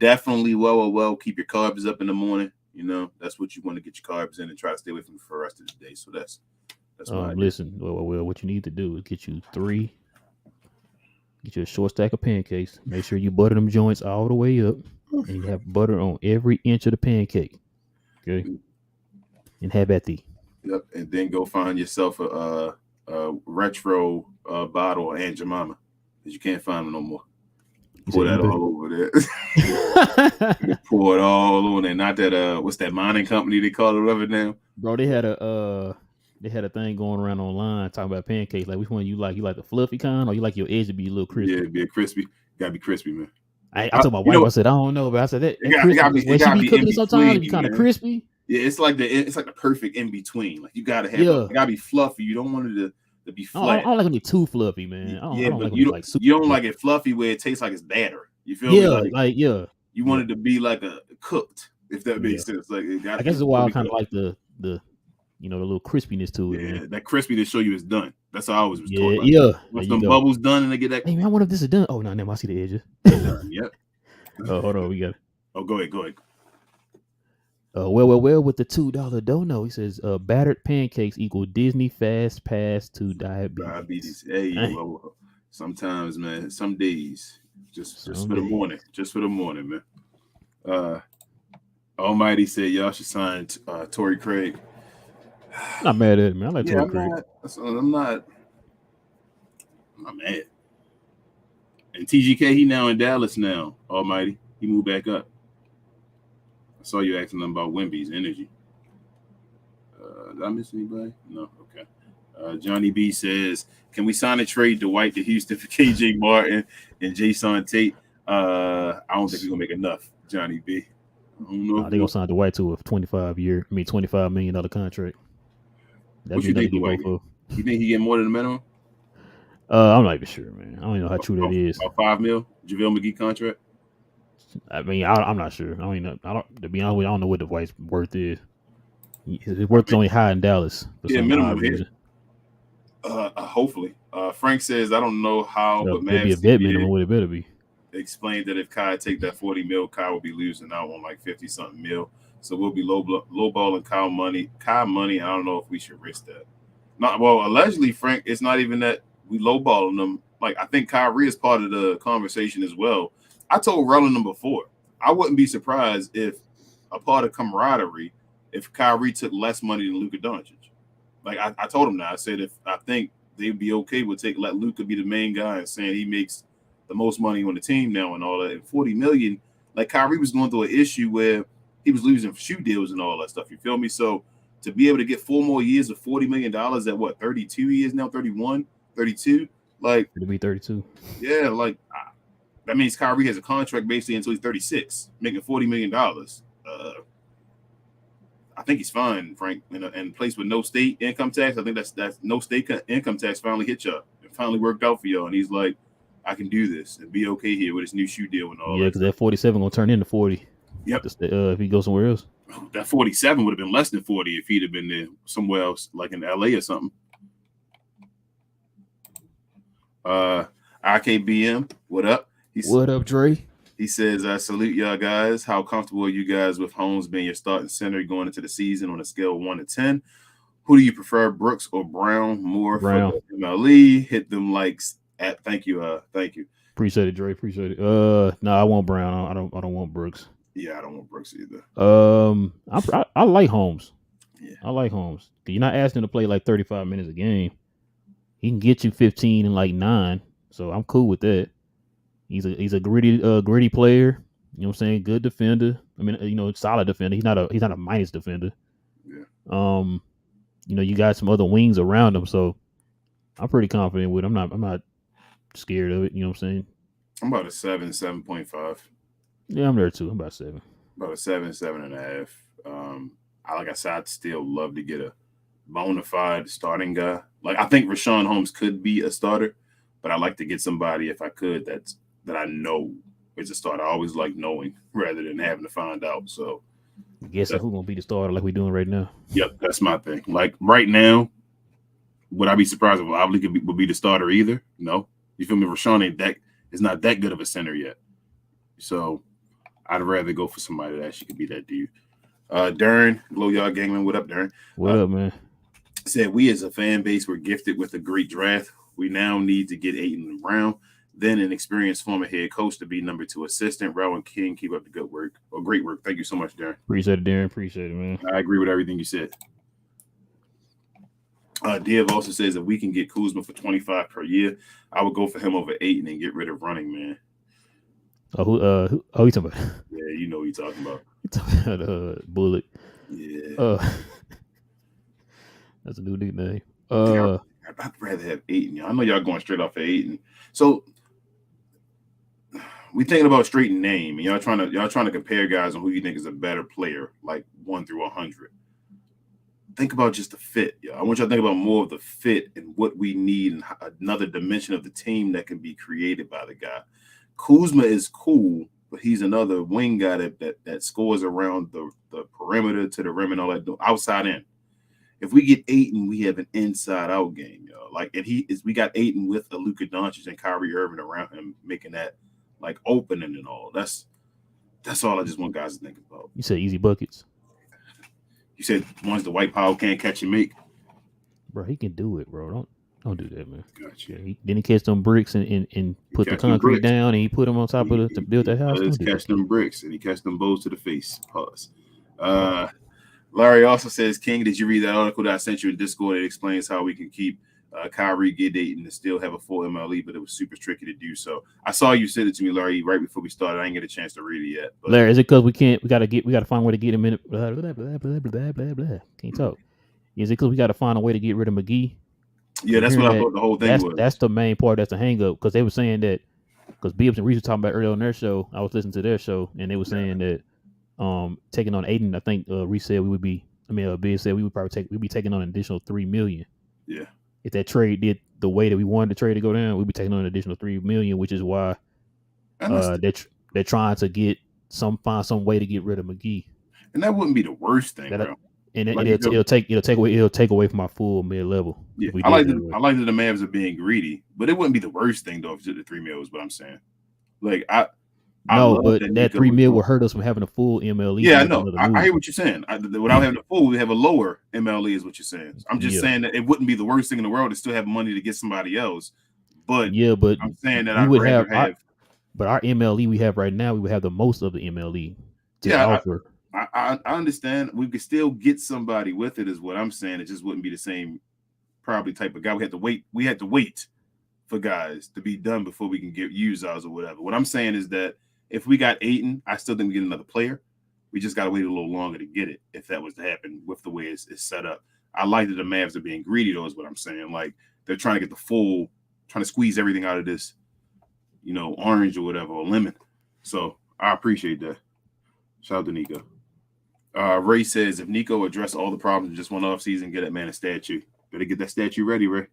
Definitely, well, keep your carbs up in the morning. You know, that's what you want to get your carbs in and try to stay away from for the rest of the day. So that's why. Listen, well, what you need to do is get you a short stack of pancakes. Make sure you butter them joints all the way up. And you have butter on every inch of the pancake. Okay. And have at thee. Yep. And then go find yourself a retro bottle of Aunt Jemima. Because you can't find them no more. Pour that all over there. Pour it all on there. Not that what's that mining company they call it whatever now? Bro, they had a thing going around online talking about pancakes. Like, which one you like? You like the fluffy kind or you like your edge to be a little crispy? Yeah, be crispy. Gotta be crispy, man. I told my wife, I said, I don't know, but I said that she be cooking sometimes it be kind of crispy. Yeah, it's like the perfect in between. Like you gotta have it gotta be fluffy. You don't want it to be flat. I don't like it to be too fluffy, man. You don't like it fluffy where it tastes like it's batter. You feel me? You want it to be like a cooked, if that makes sense. Like I guess that's why I kind of like the little crispiness to it. Yeah, that crispy to show you it's done. That's how I always was taught. Yeah. Once them bubbles done and they get that. Hey man, I wonder if this is done. Oh no, never. I see the edges. Yep. Oh, hold on, we got it. Oh, go ahead. Well, with the $2 dono, he says, battered pancakes equal Disney fast pass to diabetes. Hey, well, sometimes, man, some days, just for the morning, man. Almighty said y'all should sign Torrey Craig. Not mad at it, man. I like Yeah, Torrey I'm Craig. not. I'm not. I'm not mad. And TGK, he now in Dallas now. Almighty, he moved back up. I saw you asking them about Wemby's energy. Did I miss anybody? No. Okay. Johnny B says, "Can we sign a trade Dwight to Houston for KJ Martin and Jason Tate?" I don't think we're gonna make enough, Johnny B. I don't know Nah, if they gonna sign Dwight to a $25 million contract. That'd what be you enough to think get Dwight both get? of. You think he get more than the minimum? I'm not even sure, man. I don't even know how true that is. About 5 mil, JaVale McGee contract. I mean, I'm not sure. I don't even know. I don't. To be honest with you, I don't know what Dwight's worth is. His I worth is mean, only high in Dallas for yeah, some odd minimum hit. reason. Hopefully. Frank says, I don't know how, but It'll be a Mavs vet CBA minimum. What it better be. explained that if Kai take that 40 mil, Kai will be losing out on like 50 something mil. So we'll be low balling Kai money. Kai money. I don't know if we should risk that. Not well. Allegedly, Frank, it's not even that we lowballing them. Like I think Kyrie is part of the conversation as well. I told Relling them before. I wouldn't be surprised if a part of camaraderie if Kyrie took less money than Luka Doncic. Like I told him that. I said if I think they'd be okay with let Luka be the main guy and saying he makes the most money on the team now and all that. And 40 million, like Kyrie was going through an issue where he was losing shoe deals and all that stuff. You feel me? So to be able to get 4 more years of $40 million at what 32 years now, 31, 32, like It'll be 32. yeah, like that means Kyrie has a contract basically until he's 36, making $40 million. I think he's fine, Frank, in a place with no state income tax. I think that's no state income tax finally hit y'all. It finally worked out for y'all, and he's like, I can do this and be okay here with his new shoe deal and all Yeah, that. because that 47 gonna turn into 40. Yep. If he goes somewhere else. That 47 would have been less than 40 if he'd have been there somewhere else, like in LA or something. IKBM, what up? What up, Dre? He says, I salute y'all guys. How comfortable are you guys with Holmes being your starting center going into the season on a scale of 1 to 10? Who do you prefer, Brooks or Brown? More Brown. for the MLE. Hit them likes at thank you. Thank you. Appreciate it, Dre. Appreciate it. No, I want Brown. I don't want Brooks. Yeah, I don't want Brooks either. I like Holmes. Yeah. I like Holmes. You're not asking him to play like 35 minutes a game. He can get you 15 and like 9. So I'm cool with that. He's a gritty player. You know what I'm saying? Good defender. I mean, solid defender. He's not a minus defender. Yeah. You got some other wings around him, so I'm pretty confident with him. I'm not scared of it. You know what I'm saying? I'm about a 7.5. Yeah, I'm there too. I'm about 7. About a 7.5. Like I said, I'd still love to get a bona fide starting guy. Like I think Rashawn Holmes could be a starter, but I'd like to get somebody if I could that I know is a starter. I always like knowing rather than having to find out. So guessing who's gonna be the starter like we're doing right now. Yep, that's my thing. Like right now, would I be surprised if Obley would be the starter either? No. You feel me? Rashawn is not that good of a center yet. So I'd rather go for somebody that actually could be that dude. Darren, Glow Yard Gangman, what up, Darren? What up, man? Said we as a fan base were gifted with a great draft. We now need to get Ayton Brown, then an experienced former head coach to be number 2 assistant. Rowan King, keep up the good work. Oh, great work. Thank you so much, Darren. Appreciate it, Darren. Appreciate it, man. I agree with everything you said. Div also says if we can get Kuzma for 25 per year, I would go for him over Ayton and get rid of running man. Oh, you talking about? Yeah, you know what you're talking about. You talking about Bullet? Yeah. That's a new nickname. I'd rather have Ayton. I know y'all going straight off of Ayton. So we thinking about straight name, and y'all trying to compare guys on who you think is a better player, like 1 through 100. Think about just the fit. Yeah, I want y'all to think about more of the fit and what we need and another dimension of the team that can be created by the guy. Kuzma is cool, but he's another wing guy that scores around the perimeter to the rim and all that outside in. If we get Ayton, we have an inside out game, yo. Like, and we got Ayton with a Luka Doncic and Kyrie Irving around him, making that like opening and all. That's all I just want guys to think about. You said easy buckets. You said once the white power can't catch and make. Bro, he can do it, bro. Don't do that, man. Gotcha. Yeah, then he catch them bricks and put the concrete down and he put them on top of to build that house. He catch them bricks and he catch them bows to the face. Pause. Larry also says, King, did you read that article that I sent you in Discord? It explains how we can keep Kyrie, get Dayton, and still have a full MLE, but it was super tricky to do so. I saw you send it to me, Larry, right before we started. I didn't get a chance to read it yet. But Larry, is it because we can't? We gotta find a way to get him in. Blah blah blah blah blah blah blah. Can't talk. Is it because we gotta find a way to get rid of McGee? yeah, I'm that's hearing what I that thought the whole thing that's was. the main part. That's the hang up because they were saying that because Bibbs and Reese were talking about earlier on their show. I was listening to their show and they were saying that taking on Aiden, I think Reese said we would be. I mean, Bibbs said we'd be taking on an additional $3 million. Yeah. If that trade did the way that we wanted the trade to go down, we'd be taking on an additional $3 million, which is why they're trying to find some way to get rid of McGee. And that wouldn't be the worst thing, That bro. and it'll take away from our full mid level. Yeah, If we I did like that that. way. I like that the Mavs are being greedy, but it wouldn't be the worst thing though if you did the $3 million. Is what I'm saying. Like I No, love but that that Nico. $3 million will hurt us from having a full MLE to Yeah, I make know. another I move. hear what you're saying. Without having a full, we have a lower MLE, is what you're saying. I'm just saying that it wouldn't be the worst thing in the world to still have money to get somebody else. But but I'm saying that we I'd would rather have have. but our MLE we have right now, we would have the most of the MLE to Yeah, offer. I understand. We could still get somebody with it, is what I'm saying. It just wouldn't be the same probably type of guy. We had to wait. We had to wait for guys to be done before we can get use ours or whatever. What I'm saying is that if we got Ayton, I still think we get another player. We just got to wait a little longer to get it if that was to happen with the way it's set up. I like that the Mavs are being greedy, though, is what I'm saying. Like they're trying to get the full, trying to squeeze everything out of this, orange or whatever, or lemon. So I appreciate that. Shout out to Nico. Ray says, if Nico addressed all the problems in just one off season, get that man a statue. Better get that statue ready, Ray.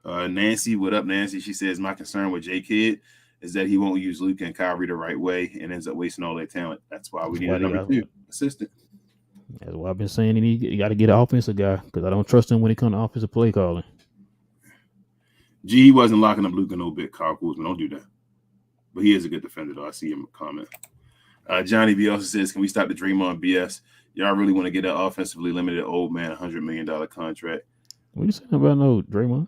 Nancy, what up, Nancy? She says, my concern with J Kidd is that he won't use Luka and Kyrie the right way and ends up wasting all their talent. That's why we need a number 2 assistant. That's why I've been saying you got to get an offensive guy because I don't trust him when it comes to offensive play calling. He wasn't locking up Luka no bit. Kyle Kuzma, don't do that. But he is a good defender, though. I see him comment. Johnny B also says, can we stop the Draymond BS? Y'all really want to get that offensively limited old man $100 million contract? What you saying about no Draymond?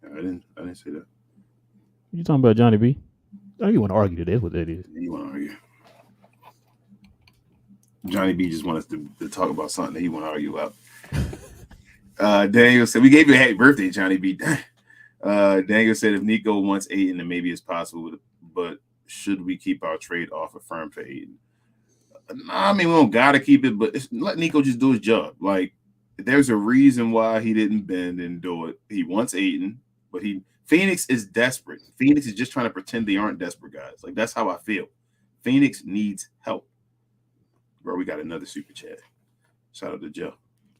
I didn't say that. What you talking about, Johnny B? Oh, you want to argue that? That's what that is. You want to argue? Johnny B just wants us to talk about something that he want to argue about. Daniel said, we gave you a happy birthday, Johnny B. Daniel said, if Nico wants Ayton, then maybe it's possible, but should we keep our trade offer firm for Ayton? I mean, we don't got to keep it, but let Nico just do his job. Like, there's a reason why he didn't bend and do it. He wants Ayton, but Phoenix is desperate. Phoenix is just trying to pretend they aren't desperate guys. Like, that's how I feel. Phoenix needs help. Bro, we got another super chat. Shout out to Joe.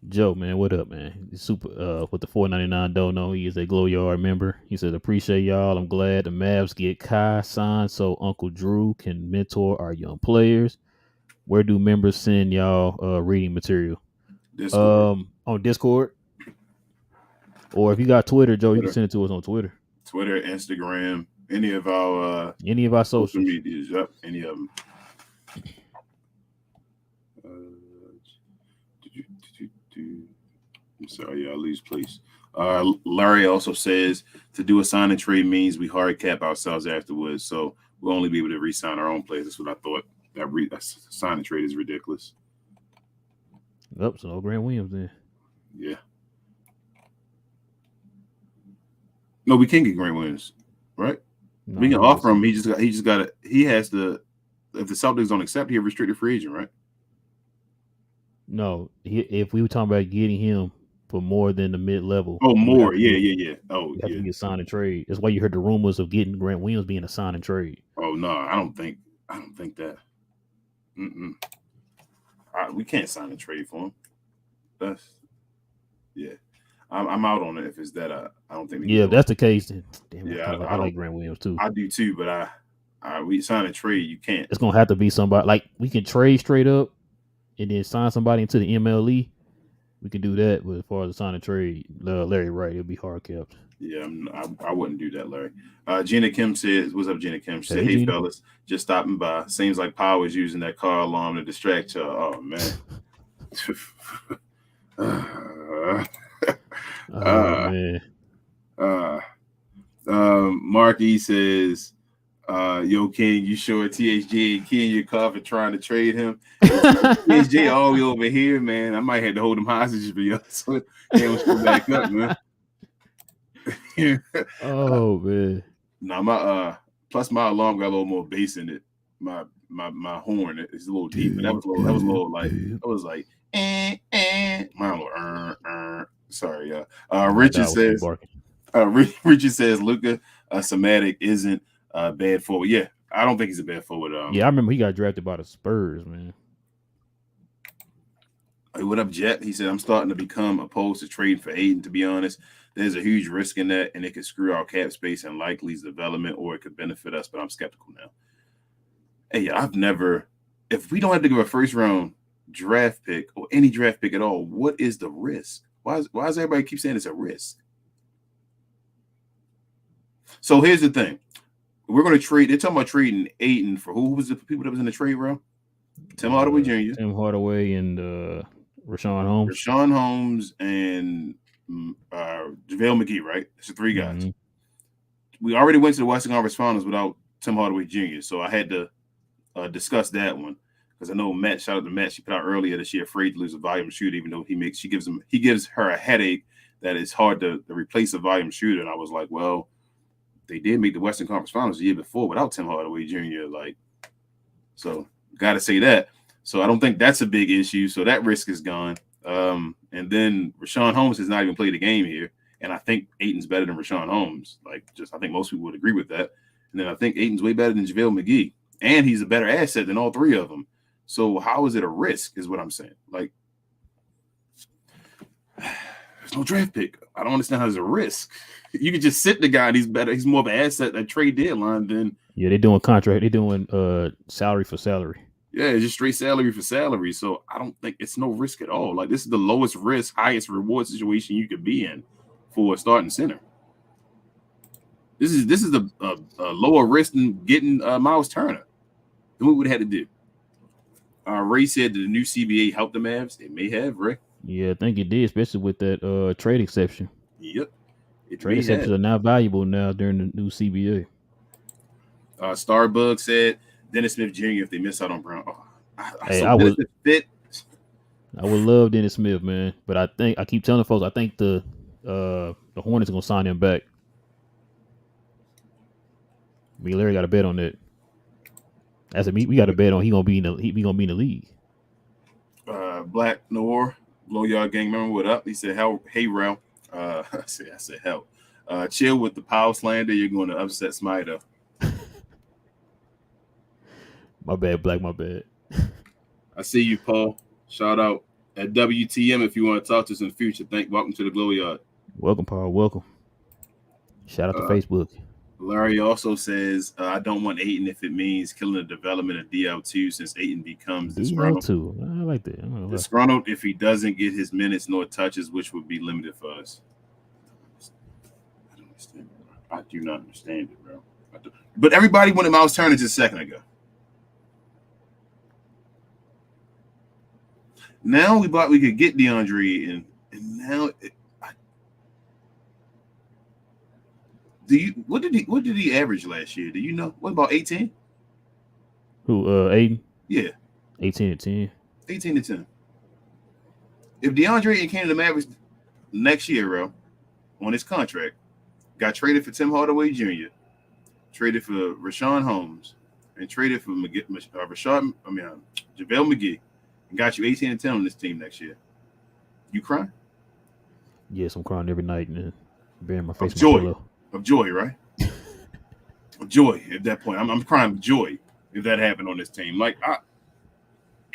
Joe, man, what up, man? Super with the $4.99 dono. He is a Glow Yard member. He said, appreciate y'all. I'm glad the Mavs get Kai signed so Uncle Drew can mentor our young players. Where do members send y'all reading material? Discord. On Discord. Or if you got Twitter, Joe, you can send it to us on Twitter. Twitter, Instagram, any of our social medias. Yep, any of them. I'm sorry, y'all lose place. Larry also says to do a sign and trade means we hard cap ourselves afterwards, so we'll only be able to re-sign our own players. That's what I thought. That sign and trade is ridiculous. Yep, so no Grant Williams then. Yeah. No, we can get Grant Williams, right? No, we can offer him. He just got it. He has to. If the Celtics don't accept, he's a restricted free agent, right? No, if we were talking about getting him for more than the mid-level. Oh, more. Yeah. Oh, yeah. Have to be a sign and trade. That's why you heard the rumors of getting Grant Williams being a sign and trade. Oh no, I don't think that. We can't sign and trade for him. I'm out on it if it's that. I don't think. Yeah, if that's the case, then damn, yeah, I like Grant Williams too. I do too, but we sign a trade. You can't. It's gonna have to be somebody like we can trade straight up, and then sign somebody into the MLE. We can do that, but as far as the sign and trade, Larry, right? It'll be hard kept. Yeah, I wouldn't do that, Larry. Gina Kim says, "What's up, Gina Kim?" She said, "Hey, fellas, just stopping by. Seems like Power is using that car alarm to distract y'all. Oh man." Man. Marky says, Yo, King, you sure THJ and King your car for trying to trade him? THJ all the way over here, man. I might have to hold him hostage for you so he don't show back up, man. Oh man. Now my plus my alarm got a little more bass in it. My horn is a little deep, but that was a little like I was like mine was sorry, yeah. My Richard dog was just says barking. Richard says Luka Somatic isn't bad forward. Yeah, I don't think he's a bad forward. Yeah, I remember he got drafted by the Spurs, man. Hey, what up, Jet? He said, I'm starting to become opposed to trading for Aiden, to be honest. There's a huge risk in that, and it could screw our cap space and likely his development, or it could benefit us, but I'm skeptical now. Hey, I've never, if we don't have to give a first round draft pick or any draft pick at all, what is the risk? Why does everybody keep saying it's a risk? So here's the thing. We're going to trade. They're talking about trading Aiden for who was the people that was in the trade round? Tim Hardaway Jr., Tim Hardaway, and Rashawn Holmes. Rashawn Holmes, and JaVale McGee, right? It's the three guys. Mm-hmm. We already went to the Western Conference Finals without Tim Hardaway Jr., so I had to discuss that one because I know Matt. Shout out to Matt. She put out earlier that she's afraid to lose a volume shooter, even though he gives her a headache that it's hard to replace a volume shooter. And I was like, well, they did make the Western Conference Finals the year before without Tim Hardaway Jr. Like, so got to say that. So I don't think that's a big issue. So that risk is gone. And then Rashawn Holmes has not even played a game here. And I think Aiton's better than Rashawn Holmes. I think most people would agree with that. And then I think Aiton's way better than JaVale McGee. And he's a better asset than all three of them. So how is it a risk is what I'm saying. Like, there's no draft pick. I don't understand how it's a risk. You can just sit the guy and he's better. He's more of an asset at trade deadline than. Yeah, they're doing contract. They're doing salary for salary. Yeah, it's just straight salary for salary. So I don't think it's no risk at all. Like, this is the lowest risk, highest reward situation you could be in for a starting center. This is a lower risk than getting Miles Turner. Then what would have had to do? Ray said that the new CBA helped the Mavs. It may have, Ray. Yeah, I think it did, especially with that trade exception. Yep. Trade exceptions are now valuable now during the new CBA. Starbug said Dennis Smith Jr. if they miss out on Brown. Oh, I would love Dennis Smith, man. But I keep telling folks, I think the Hornets are gonna sign him back. Me and Larry got a bet on that. We got a bet on he gonna be in the league. Black Noir, Blow Yard Gang member, what up? He said, hey Ralph. I said help. Chill with the power slander. You're going to upset Smider. My bad, Black. My bad. I see you, Paul. Shout out at WTM if you want to talk to us in the future. Welcome to the Glow Yard. Welcome, Paul. Welcome. Shout out to Facebook. Larry also says, I don't want Ayton if it means killing the development of DL2 since Ayton becomes disgruntled. DL2. I like that. Disgruntled if he doesn't get his minutes nor touches, which would be limited for us. I don't understand. I do not understand it, bro. But everybody wanted Miles Turner just a second ago. Now we thought we could get DeAndre, and now what did he average last year? Do you know? What about 18? Who Aiden? Yeah. 18 to 10. 18 to 10. If DeAndre came to the Mavericks next year, bro, on his contract, got traded for Tim Hardaway Jr., traded for Rashawn Holmes, and traded for JaVale McGee, and got you 18 and 10 on this team next year, you crying? Yes, I'm crying every night and burying my face in my pillow. Of joy, right? Of joy at that point. I'm crying with joy if that happened on this team. Like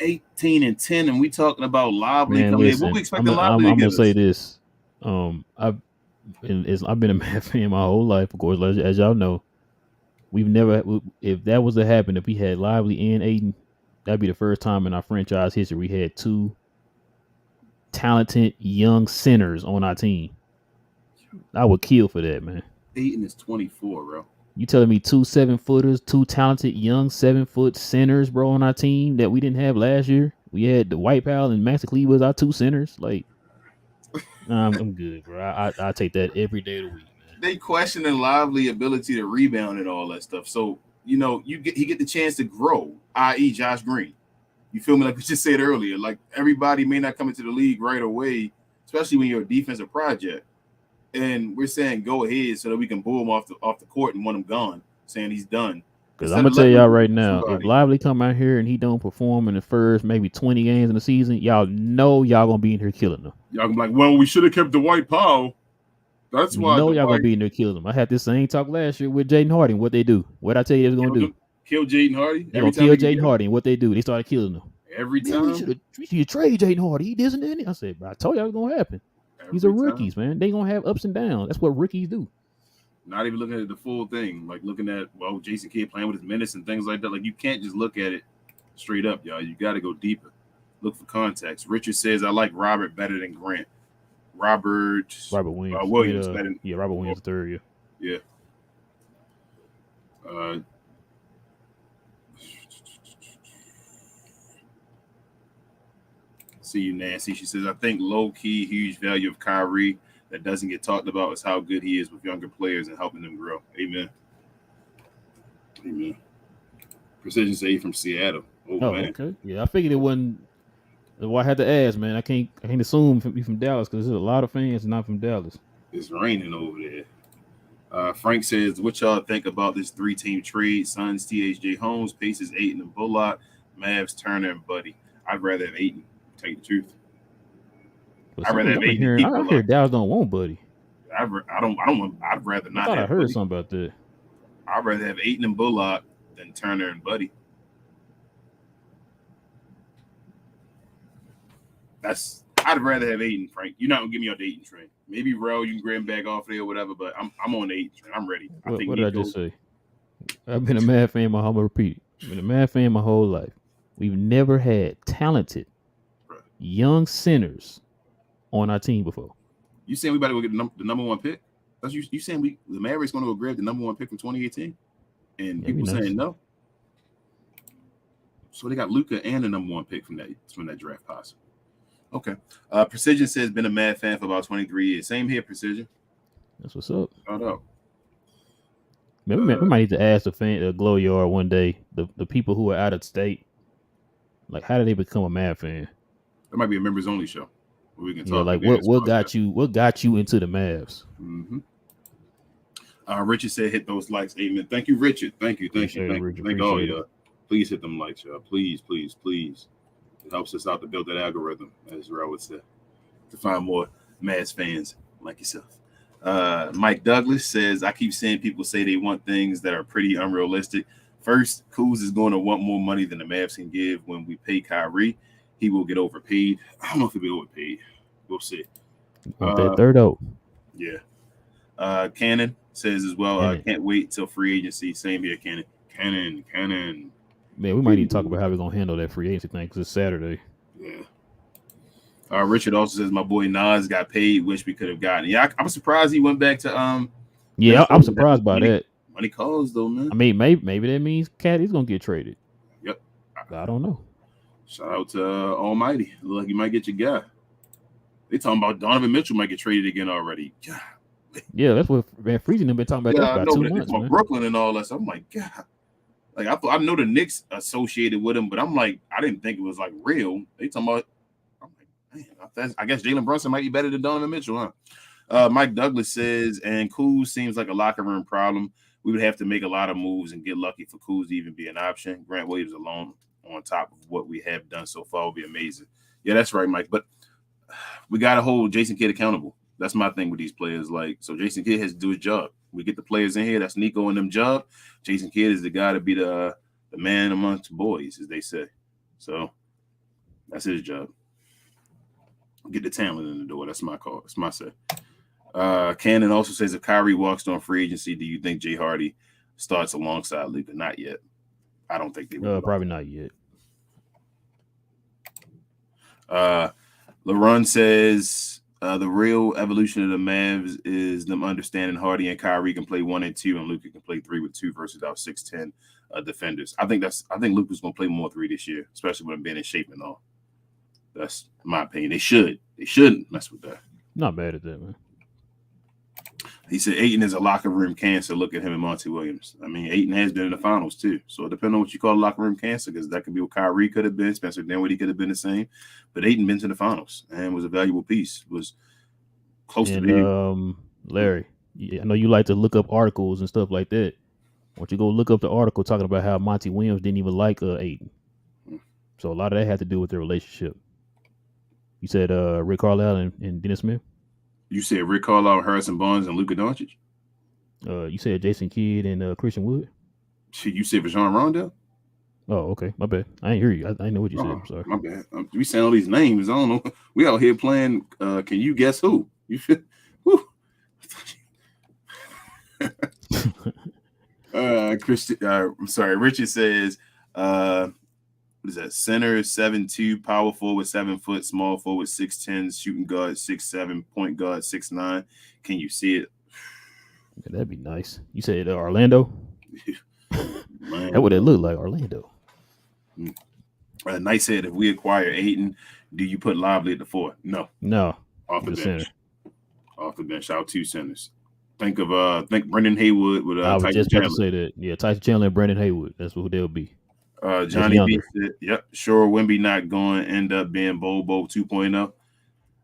18 and 10, and we talking about Lively coming in. What we expecting Lively to I'm give gonna us? say this. I've been a Mavs fan my whole life, of course, as y'all know. We've never, if that was to happen, if we had Lively and Aiden, that'd be the first time in our franchise history we had two talented young centers on our team. I would kill for that, man. Aiden is 24, bro. You telling me 2 7-footers, two talented young 7-foot centers, bro, on our team that we didn't have last year? We had the White Pal and Max Lee was our two centers. Like, I'm good, bro. I take that every day of the week, man. They questioning Lively ability to rebound and all that stuff. So he get the chance to grow, i.e., Josh Green. You feel me? Like we just said earlier, like everybody may not come into the league right away, especially when you're a defensive project. And we're saying go ahead so that we can boo him off the court and want him gone, saying he's done. Because I'm Instead gonna of tell letting him y'all grow right to now, if somebody. Lively come out here and he don't perform in the first maybe 20 games in the season, y'all know y'all gonna be in here killing him. Y'all gonna be like, well, we should have kept Dwight Powell. That's You why know y'all gonna Dwight be in there killing him. I had this same talk last year with Jaden Hardy. What they do? What I tell you they was gonna killed do? him, killed Jaden Hardy They every gonna time kill they could Jaden get him. Hardy. And what they do? They started killing him. Every Man, we time, should trade Jaden Hardy. He doesn't do anything. I said, bro, I told y'all it was gonna happen. These are every time. rookies, man. They gonna have ups and downs. That's what rookies do. Not even looking at the full thing, like looking at Jason Kidd playing with his minutes and things like that. Like you can't just look at it straight up, y'all. You got to go deeper. Look for context. Richard says I like Robert better than Grant. Robert Williams. Williams better. Yeah, Robert Williams the third. Yeah. See you, Nancy. She says I think low key huge value of Kyrie that doesn't get talked about is how good he is with younger players and helping them grow. Amen. Amen. Precision say from Seattle. Oh, Man. okay. Yeah, I figured it wasn't. Well, I had to ask, man. I can't assume you from Dallas because there's a lot of fans not from Dallas. It's raining over there. Frank says, what y'all think about this 3-team trade? Suns, THJ Holmes, Pacers, Ayton and Bullock, Mavs, Turner, and Buddy. I'd rather have Ayton. Tell you the truth. I'd rather have Ayton. I hear Dallas don't want Buddy. I'd rather not. I thought I heard something about that. I'd rather have Ayton and Bullock than Turner and Buddy. I'd rather have Ayton, Frank. You're not gonna give me on the Ayton train. Maybe Rel, you can grab him back off there or whatever, but I'm on the Ayton train. I'm ready. What did I just say? I've been a Mavs fan I'm gonna repeat it. I've been a Mavs fan my whole life. We've never had talented young centers on our team before. You saying we better go get the number one pick? That's you saying the Mavericks going to go grab the number one pick from 2018, and people saying no. So they got Luka and the number one pick from that draft possible. Okay. Precision says been a Mad fan for about 23 years. Same here, Precision. That's what's up. Shout out. Man, we might need to ask the Glow Yard one day, the people who are out of state, like how did they become a Mad fan? That might be a members only show. Where we can talk. Like what got you into the Mavs? Mm-hmm. Richard said hit those likes. Amen. Thank you, Richard. Thank you. Thank all y'all. Please hit them likes, y'all. Please. It helps us out to build that algorithm, as Rel would say, to find more Mavs fans like yourself. Mike Douglas says, I keep seeing people say they want things that are pretty unrealistic. First, Kuz is going to want more money than the Mavs can give. When we pay Kyrie, he will get overpaid. I don't know if he'll be overpaid. We'll see. That third O. Yeah. Cannon says as well, can't wait till free agency. Same here, Cannon. Cannon. Man, we might need to talk about how we're going to handle that free agency thing because it's Saturday. Yeah. Richard also says, my boy Nas got paid. Wish we could have gotten. Yeah, I'm surprised he went back to Yeah, I'm surprised by that. Money calls though, man. I mean, maybe that means Cat is gonna get traded. Yep. I don't know. Shout out to Almighty. Look like you might get your guy. They talking about Donovan Mitchell might get traded again already. God. Yeah, that's what Van Friesen have been talking about. Yeah, about 2 months, man. Brooklyn and all that. So I'm like, God. Like I know the Knicks associated with him, but I'm like, I didn't think it was like real. They talking about. I'm like, man, I guess Jalen Brunson might be better than Donovan Mitchell, huh? Mike Douglas says, and Kuz seems like a locker room problem. We would have to make a lot of moves and get lucky for Kuz to even be an option. Grant Williams alone on top of what we have done so far would be amazing. Yeah, that's right, Mike. But we got to hold Jason Kidd accountable. That's my thing with these players. Like, so Jason Kidd has to do his job. We get the players in here. That's Nico and them job. Jason Kidd is the guy to be the man amongst boys, as they say. So that's his job. Get the talent in the door. That's my call. That's my say. Cannon also says if Kyrie walks on free agency, do you think Jay Hardy starts alongside Luka? Not yet. I don't think they will. Probably not yet. LaRon says the real evolution of the Mavs is them understanding Hardy and Kyrie can play 1 and 2, and Luka can play 3 with 2 versus our 6'10" defenders. I think Luka's gonna play more 3 this year, especially with him being in shape and all. That's my opinion. They shouldn't mess with that. Not bad at that, man. He said Ayton is a locker room cancer. Look at him and Monty Williams. I mean, Ayton has been in the finals too. So it depends on what you call locker room cancer, because that could be what Kyrie could have been. Spencer Dinwiddie could have been the same. But Ayton been to the finals and was a valuable piece. Was close to And being. Larry, I know you like to look up articles and stuff like that. Why don't you go look up the article talking about how Monty Williams didn't even like Ayton? So a lot of that had to do with their relationship. You said Rick Carlisle and Dennis Smith. You said Rick Carlisle, Harrison Barnes, and Luka Doncic. You said Jason Kidd and Christian Wood. You said Rajon Rondo. Oh, okay, my bad. I ain't hear you. I didn't know what you said. I'm sorry. My bad. We saying all these names. I don't know. We out here playing. Can you guess who? You should. Christian. I'm sorry. Richard says, what is that? Center 7'2", power forward 7 foot, small forward 6'10", shooting guard 6'7", point guard 6'9". Can you see it? Yeah, that'd be nice. You said Orlando. That would it look like Orlando. Knight said, if we acquire Ayton, do you put Lively at the 4? No. Off the bench. Center. Off the bench. Out 2 centers. Think Brendan Haywood with I was Tyson just Chandler. about to say that. Yeah, Tyson Chandler and Brendan Haywood. That's who they'll be. Johnny B said, yep, sure, Wemby not going to end up being Bobo 2.0.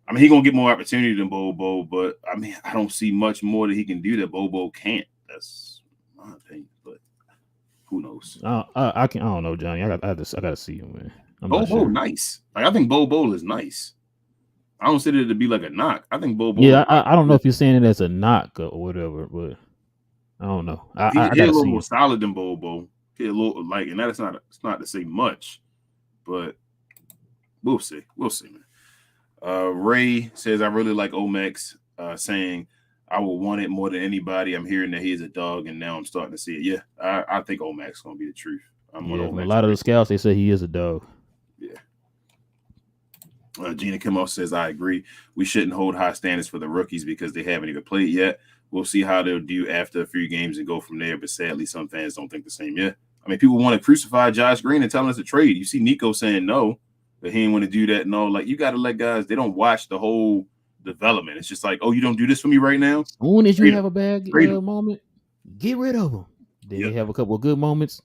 I mean, he's going to get more opportunity than Bobo, but I mean, I don't see much more that he can do that Bobo can't. That's my opinion, but who knows? I don't know, Johnny. I got to see him, man. Bobo nice. Like, I think Bobo is nice. I don't consider it to be like a knock. I think Bobo. Yeah, I don't know if you're saying it as a knock or whatever, but I don't know. He's a little more solid than Bobo. He a little like, and it's not to say much, but we'll see. We'll see, man. Ray says, I really like Omex, saying I will want it more than anybody. I'm hearing that he is a dog, and now I'm starting to see it. Yeah, I think Omex is going to be the truth. A lot of the scouts, they say he is a dog. Yeah. Gina Kimmel says, I agree. We shouldn't hold high standards for the rookies because they haven't even played yet. We'll see how they'll do after a few games and go from there. But sadly, some fans don't think the same yet. I mean, people want to crucify Josh Green and telling us to trade. You see Nico saying no, but he didn't want to do that. No, like, you got to let guys, they don't watch the whole development. It's just like, oh, you don't do this for me right now? As soon as you have a bad moment, get rid of them. Then you have a couple of good moments.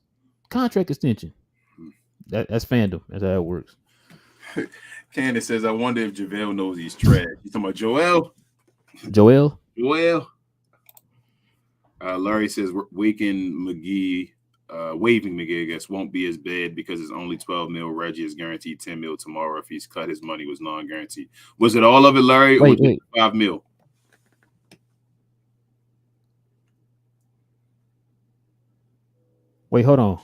Contract extension. That's fandom. That's how it works. Candace says, I wonder if JaVale knows he's trash. You talking about Joel? Joel? Larry says, waving McGee, I guess, won't be as bad because it's only 12 mil. Reggie is guaranteed 10 mil tomorrow. If he's cut, his money was non-guaranteed. Was it all of it, Larry, or was it 5 mil? Wait, hold on.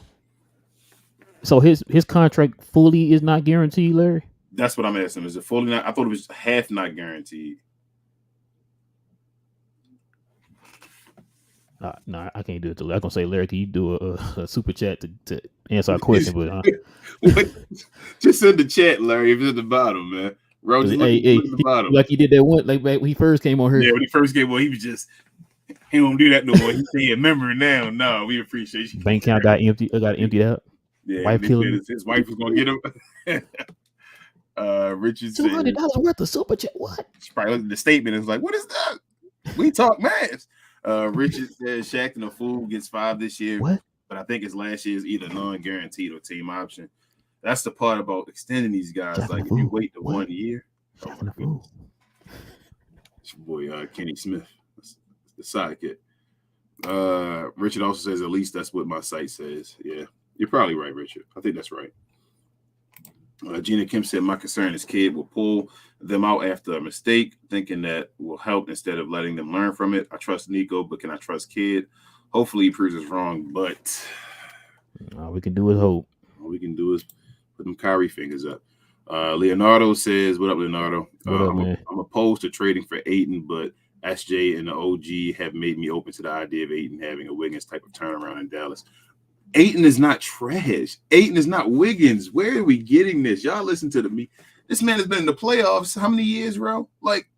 So his contract fully is not guaranteed, Larry? That's what I'm asking. Is it fully not? I thought it was half not guaranteed. No, I can't do it. I'm going to say, Larry, can you do a super chat to answer our question? But just in the chat, Larry, if it's at the bottom, man. Roger, look at the bottom. Like he did that one, like when he first came on here. Yeah, when he first came on, he was just, he won't do that no more. He said, remember now. No, we appreciate you. Bank account got emptied out. Yeah, wife killing his wife was going to get him. Richard said, $200 worth of super chat. What? Probably looked at the statement and was like, what is that? We talk Mavs. Richard says Shaq and the Fool gets 5 this year. What? But I think his last year is either non-guaranteed or team option. That's the part about extending these guys. Shaq like, if you wait the 1 year. Shaq and the Fool. It's your boy, Kenny Smith. That's the sidekick. Richard also says, at least that's what my site says. Yeah, you're probably right, Richard. I think that's right. Gina Kim said, my concern is Kidd will pull them out after a mistake, thinking that will help instead of letting them learn from it. I trust Nico, but can I trust Kidd? Hopefully he proves us wrong, but all we can do is hope. All we can do is put them Kyrie fingers up. Leonardo says, what up, Leonardo? What up, man? I'm opposed to trading for Ayton, but SJ and the OG have made me open to the idea of Ayton having a Wiggins type of turnaround in Dallas. Ayton is not trash. Ayton is not Wiggins. Where are we getting this? Y'all listen to me. This man has been in the playoffs how many years, bro? Like,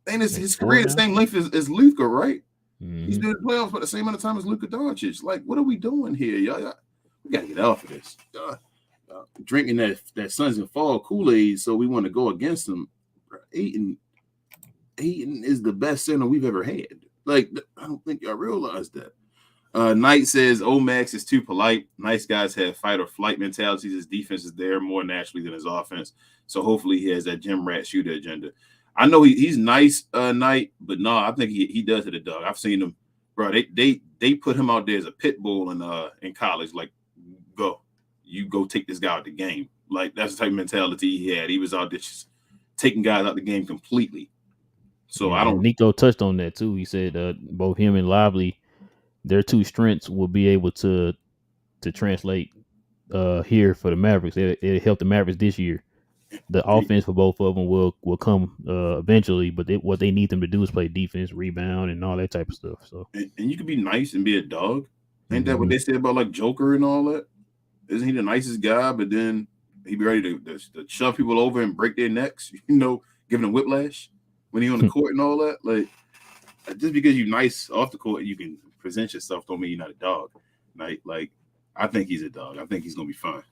ain't his career the same length as Luka, right? Mm-hmm. He's been in the playoffs for the same amount of time as Luka Doncic. Like, what are we doing here? Y'all we got to get off of this. Drinking that Suns and Fall Kool-Aid, so we want to go against them. Ayton, Ayton is the best center we've ever had. Like, I don't think y'all realize that. Knight says Omax is too polite. Nice guys have fight or flight mentalities. His defense is there more naturally than his offense. So hopefully he has that gym rat shooter agenda. I know he's nice, Knight, but no, I think he does hit a dog. I've seen him, bro. They put him out there as a pit bull in college. Like, you go take this guy out the game. Like, that's the type of mentality he had. He was out there just taking guys out the game completely. So Yeah, I and don't. Nico touched on that too. He said both him and Lively, their two strengths will be able to translate here for the Mavericks. It helped the Mavericks this year. The offense for both of them will come eventually, but what they need them to do is play defense, rebound, and all that type of stuff. So, And you can be nice and be a dog. Ain't that what mm-hmm. they say about like Joker and all that? Isn't he the nicest guy? But then he be ready to shove people over and break their necks, giving them whiplash when he on the court and all that. Like, just because you're nice off the court, you can present yourself, don't mean you're not a dog. Like, I think he's a dog. I think he's gonna be fine.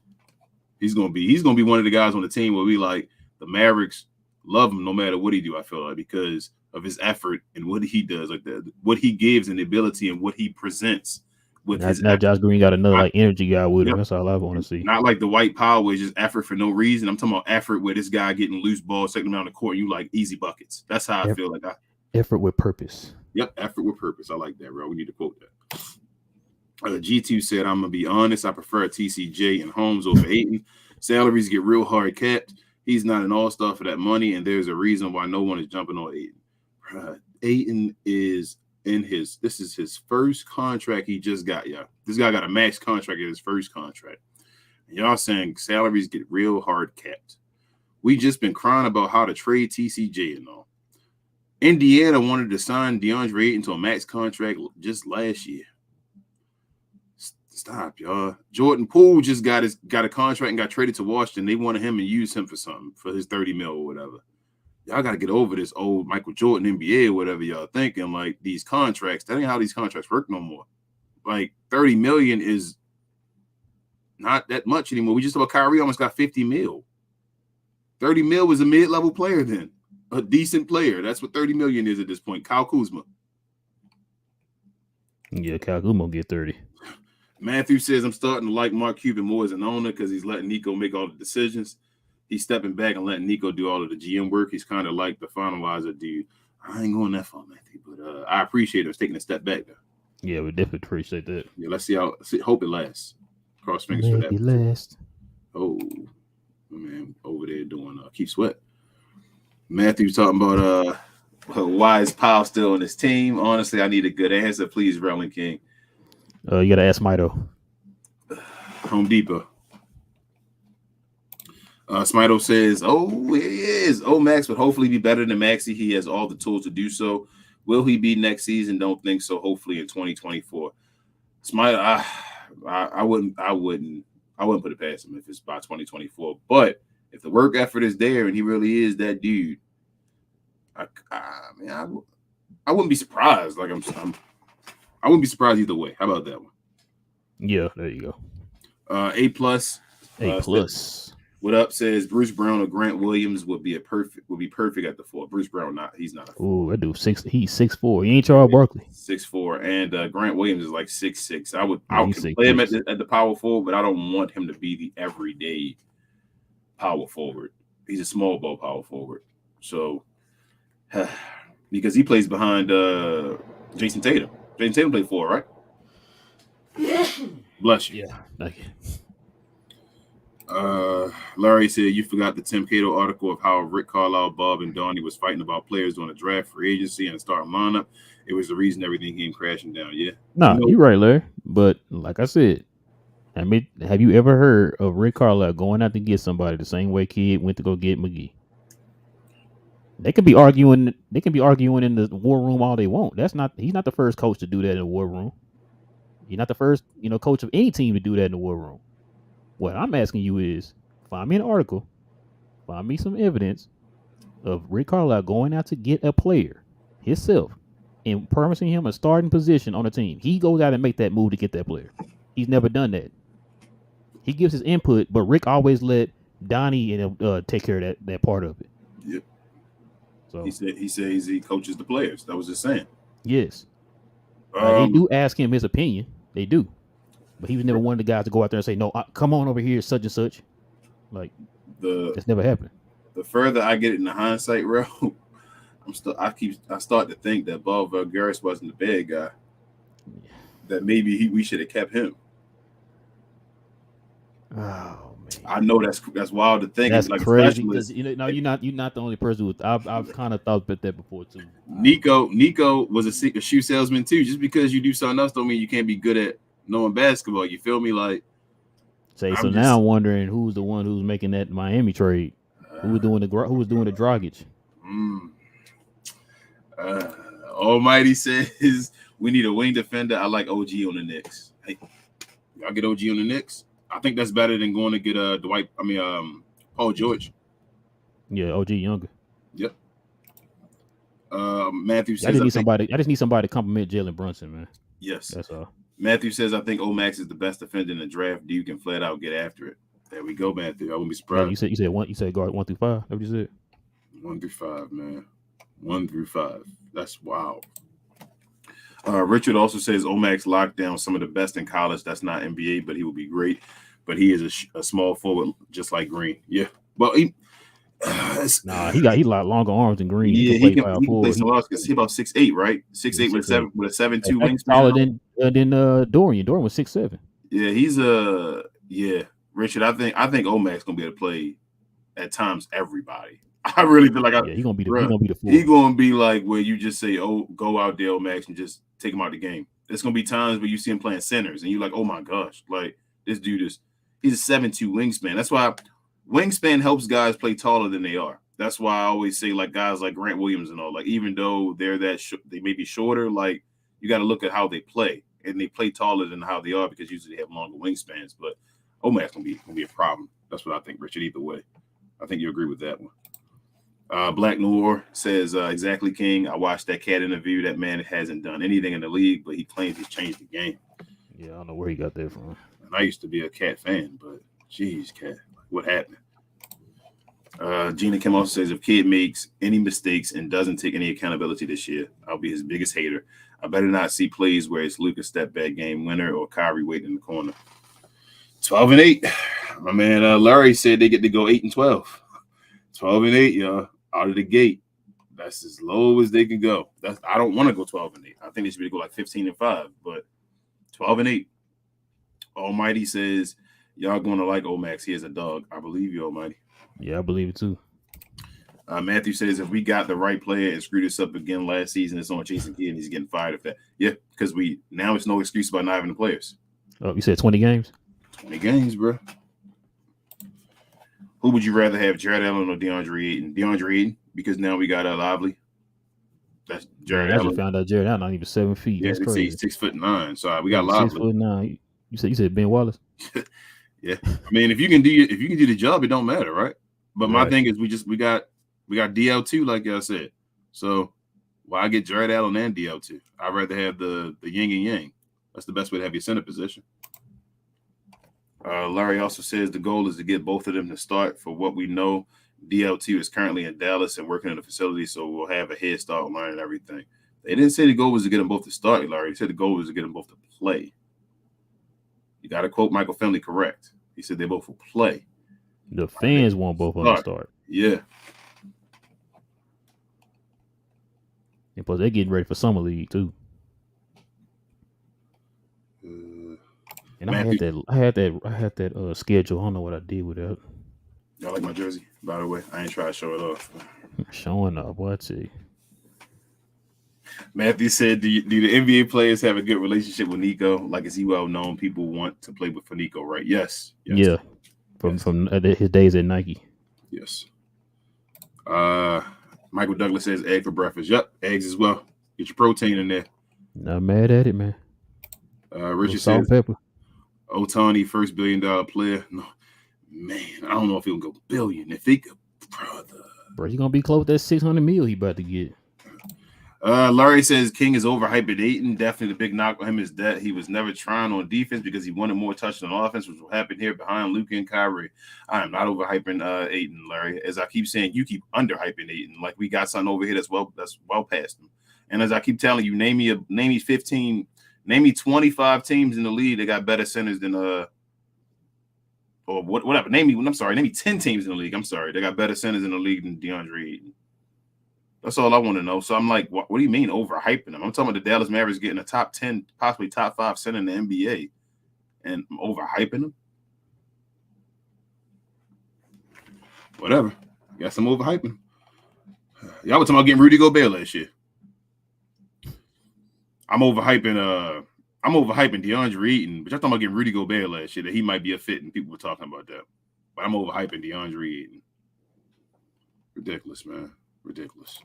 He's gonna be one of the guys on the team where we like the Mavericks love him no matter what he do. I feel like because of his effort and what he does, like what he gives and the ability and what he presents with his now effort. Josh Green got another like energy guy with him. Yep. That's all I want to see. Not like the white power where it's just effort for no reason. I'm talking about effort where this guy getting loose balls, taking him down the court, and you like easy buckets. That's how I feel like. Effort with purpose. Yep, effort with purpose. I like that, bro. We need to quote that. G2 said, I'm going to be honest. I prefer TCJ and Holmes over Ayton. Salaries get real hard capped. He's not an all-star for that money, and there's a reason why no one is jumping on Ayton. Ayton is this is his first contract he just got, y'all. This guy got a max contract in his first contract. And y'all saying salaries get real hard capped. We just been crying about how to trade TCJ and all. Indiana wanted to sign DeAndre Ayton to a max contract just last year. Stop, y'all. Jordan Poole just got a contract and got traded to Washington. They wanted him and use him for something, for his 30 mil or whatever. Y'all got to get over this old Michael Jordan NBA or whatever y'all thinking. Like, these contracts, that ain't how these contracts work no more. Like, 30 million is not that much anymore. We just saw Kyrie almost got 50 mil. 30 mil was a mid-level player then. A decent player. That's what 30 million is at this point. Kyle Kuzma. Yeah, Kyle Kuzma get 30. Matthew says, I'm starting to like Mark Cuban more as an owner because he's letting Nico make all the decisions. He's stepping back and letting Nico do all of the GM work. He's kind of like the finalizer dude. I ain't going that far, Matthew, but I appreciate him taking a step back, though. Yeah, we definitely appreciate that. Yeah, let's see hope it lasts. Cross fingers Maybe for that. Last. Oh, man, over there doing Keep Sweat. Matthew's talking about why is Powell still on his team? Honestly, I need a good answer. Please, Rolling King. You got to ask Smito. Home Depot. Smito says, oh, he is. Oh, Max would hopefully be better than Maxey. He has all the tools to do so. Will he be next season? Don't think so. Hopefully in 2024. Smito, I wouldn't put it past him if it's by 2024. But if the work effort is there and he really is that dude, I wouldn't be surprised. Like I wouldn't be surprised either way. How about that one? Yeah, there you go. A plus. What up says Bruce Brown or Grant Williams would be perfect at the 4. Bruce Brown he's not a 4. Ooh, that dude he's 6'4". He ain't Charles Barkley. 6'4", and Grant Williams is like 6'6". I would play him at the power forward, but I don't want him to be the everyday power forward. He's a small ball power forward. So because he plays behind Jason Tatum. Jason Tatum played 4, right? Bless you. Yeah, thank you. Larry said you forgot the Tim Cato article of how Rick Carlisle, Bob, and Donnie was fighting about players on the draft, free agency, and starting lineup. It was the reason everything came crashing down. Yeah. Nah, you're right, Larry. But like I said, I mean, have you ever heard of Rick Carlisle going out to get somebody the same way Kidd went to go get McGee? They can be arguing in the war room all they want. He's not the first coach to do that in the war room. He's not the first, coach of any team to do that in the war room. What I'm asking you is, find me an article, find me some evidence of Rick Carlisle going out to get a player himself and promising him a starting position on a team. He goes out and make that move to get that player. He's never done that. He gives his input, but Rick always let Donnie take care of that part of it. Yep. So he says he coaches the players. That was just saying. yes, like they Um, do ask him his opinion. They do, but he was never one of the guys to go out there and say, "No, come on over here, such and such." Like the that's never happened. the further I get into hindsight, bro, I start to think that Bob Garris wasn't the bad guy. That maybe we should have kept him. Oh man, I know that's wild to think. that's Like a crazy because specialist. no, you're not the only person. I've kind of thought about that before too. Nico was a shoe salesman too. Just because you do something else don't mean you can't be good at knowing basketball. You feel me? Like Say so I'm now just I'm wondering who's the one who's making that Miami trade. Who was doing the Dragic? mm, Almighty says we need a wing defender. I like OG on the Knicks. Hey, y'all get OG on the Knicks. I think that's better than going to get Dwight. Paul George. Yeah, OG Younger. Yep. Matthew I says just need somebody. I just need somebody to compliment Jalen Brunson, man. yes. That's all. Matthew says I think Omax is the best defender in the draft. Duke can flat out get after it. There we go, Matthew. I wouldn't be Yeah, surprised. you said guard 1 through 5. That's what you said. 1 through 5, man. 1 through 5. That's wow. Richard also says Omax locked down some of the best in college. That's not NBA, but he would be great. But he is a small forward, just like Green. Yeah. Well, he he like longer arms than Green. yeah, He can play he can play forward. some else because he's about 6'8", right? 6'8" with 6'8". a 7'2" That's wingspan. taller than Dorian. Dorian was 6'7". Yeah, he's Richard. I think Omax gonna be able to play at times everybody. I really feel like He's gonna be the he four. gonna be like where you just say, "Oh, go out there, Omax, and just take him out of the game." It's gonna be times where you see him playing centers, and you're like, "Oh my gosh, like this dude he's a 7'2" wingspan." That's why wingspan helps guys play taller than they are. That's why I always say like guys like Grant Williams and all, like even though they're they may be shorter, like you got to look at how they play, and they play taller than how they are because usually they have longer wingspans. But Omax gonna be a problem. That's what I think, Richard. Either way, I think you agree with that one. Black Noor says, exactly, King. I watched that cat interview. That man hasn't done anything in the league, but he claims he's changed the game. Yeah, I don't know where he got that from. And I used to be a cat fan, but geez, cat, what happened? Gina Kim also says, if kid makes any mistakes and doesn't take any accountability this year, I'll be his biggest hater. I better not see plays where it's Luka's step back game winner or Kyrie waiting in the corner. 12-8. My man Larry said they get to go 8-12. 12-8, y'all. Out of the gate. That's as low as they can go. I don't want to go 12-8. I think they should be go like 15-5, but 12-8. Almighty says, y'all gonna like Omax. He is a dog. I believe you, Almighty. Yeah, I believe it too. Matthew says, if we got the right player and screwed this up again last season, it's on Jason Kidd and he's getting fired if that. Yeah, because now it's no excuse about not having the players. Oh, you said 20 games? 20 games, bro. Who would you rather have, Jared Allen or DeAndre Ayton? DeAndre Ayton, because now we got Lively. That's Jared Allen. I just found out Jared Allen not even 7 feet. Yeah, that's crazy. He's 6'9". So we got Lively. 6'9". You said Ben Wallace? Yeah. I mean, if you can do the job, it don't matter, right? But my thing is we got DL2, like y'all said. So why get Jared Allen and DL2? I'd rather have the yin and yang. That's the best way to have your center position. Larry also says the goal is to get both of them to start. For what we know, DL2 is currently in Dallas and working in the facility, so we'll have a head start on learning everything. They didn't say the goal was to get them both to start, Larry. They said the goal was to get them both to play. You got to quote Michael Finley correct. He said they both will play. The fans want both of them to start. Yeah. And plus, they're getting ready for summer league too. And I had that schedule. I don't know what I did with that. Y'all like my jersey, by the way. I ain't trying to show it off. Showing up, what's it? Matthew said, do the NBA players have a good relationship with Nico? Like, is he well known? People want to play with for Nico, right? Yes. Yeah. From his days at Nike. Yes. Michael Douglas says egg for breakfast. Yep, eggs as well. Get your protein in there. Not mad at it, man. Richard salt says, and pepper. Otani, first $1 billion player. No, man, I don't know if he'll go billion. If he could, brother. Bro, he gonna be close to that $600 million he about to get. Larry says King is overhyping Ayton. Definitely the big knock on him is that he was never trying on defense because he wanted more touches on offense, which will happen here behind Luka and Kyrie. I am not overhyping Ayton, Larry. As I keep saying, you keep underhyping Ayton. Like we got something over here that's well past him. And as I keep telling you, name me 15, name me 25 teams in the league that got better centers than or whatever. Name me 10 teams in the league. I'm sorry, they got better centers in the league than DeAndre Ayton. That's all I want to know. So I'm like, what do you mean overhyping them? I'm talking about the Dallas Mavericks getting a top 10, possibly top 5 center in the NBA, and I'm overhyping them. Whatever. Guess I'm overhyping. Y'all were talking about getting Rudy Gobert last year. I'm overhyping DeAndre Ayton, but y'all talking about getting Rudy Gobert last year that he might be a fit, and people were talking about that. But I'm overhyping DeAndre Ayton. Ridiculous, man. Ridiculous.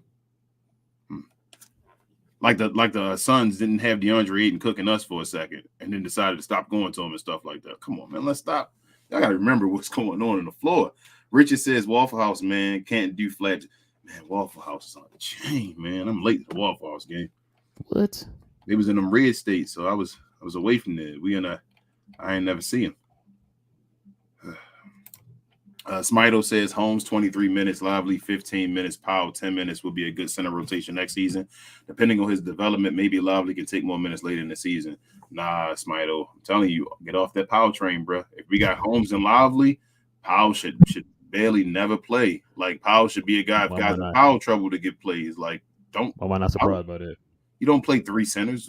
Like the Suns didn't have DeAndre Ayton cooking us for a second and then decided to stop going to him and stuff like that. Come on, man. Let's stop. Y'all got to remember what's going on the floor. Richard says Waffle House, man, can't do flat. Man, Waffle House is on the chain, man. I'm late to the Waffle House game. What? They was in them red states, so I was away from there. I ain't never see him. Smito says Holmes 23 minutes, Lively 15 minutes, Powell 10 minutes will be a good center rotation next season. Depending on his development, maybe Lively can take more minutes later in the season. Nah, Smito, I'm telling you, get off that Powell train, bro. If we got Holmes and Lively, Powell should barely never play. Like Powell should be a guy if guys in foul trouble to get plays. Like don't. Why am I not surprised by that? You don't play 3 centers.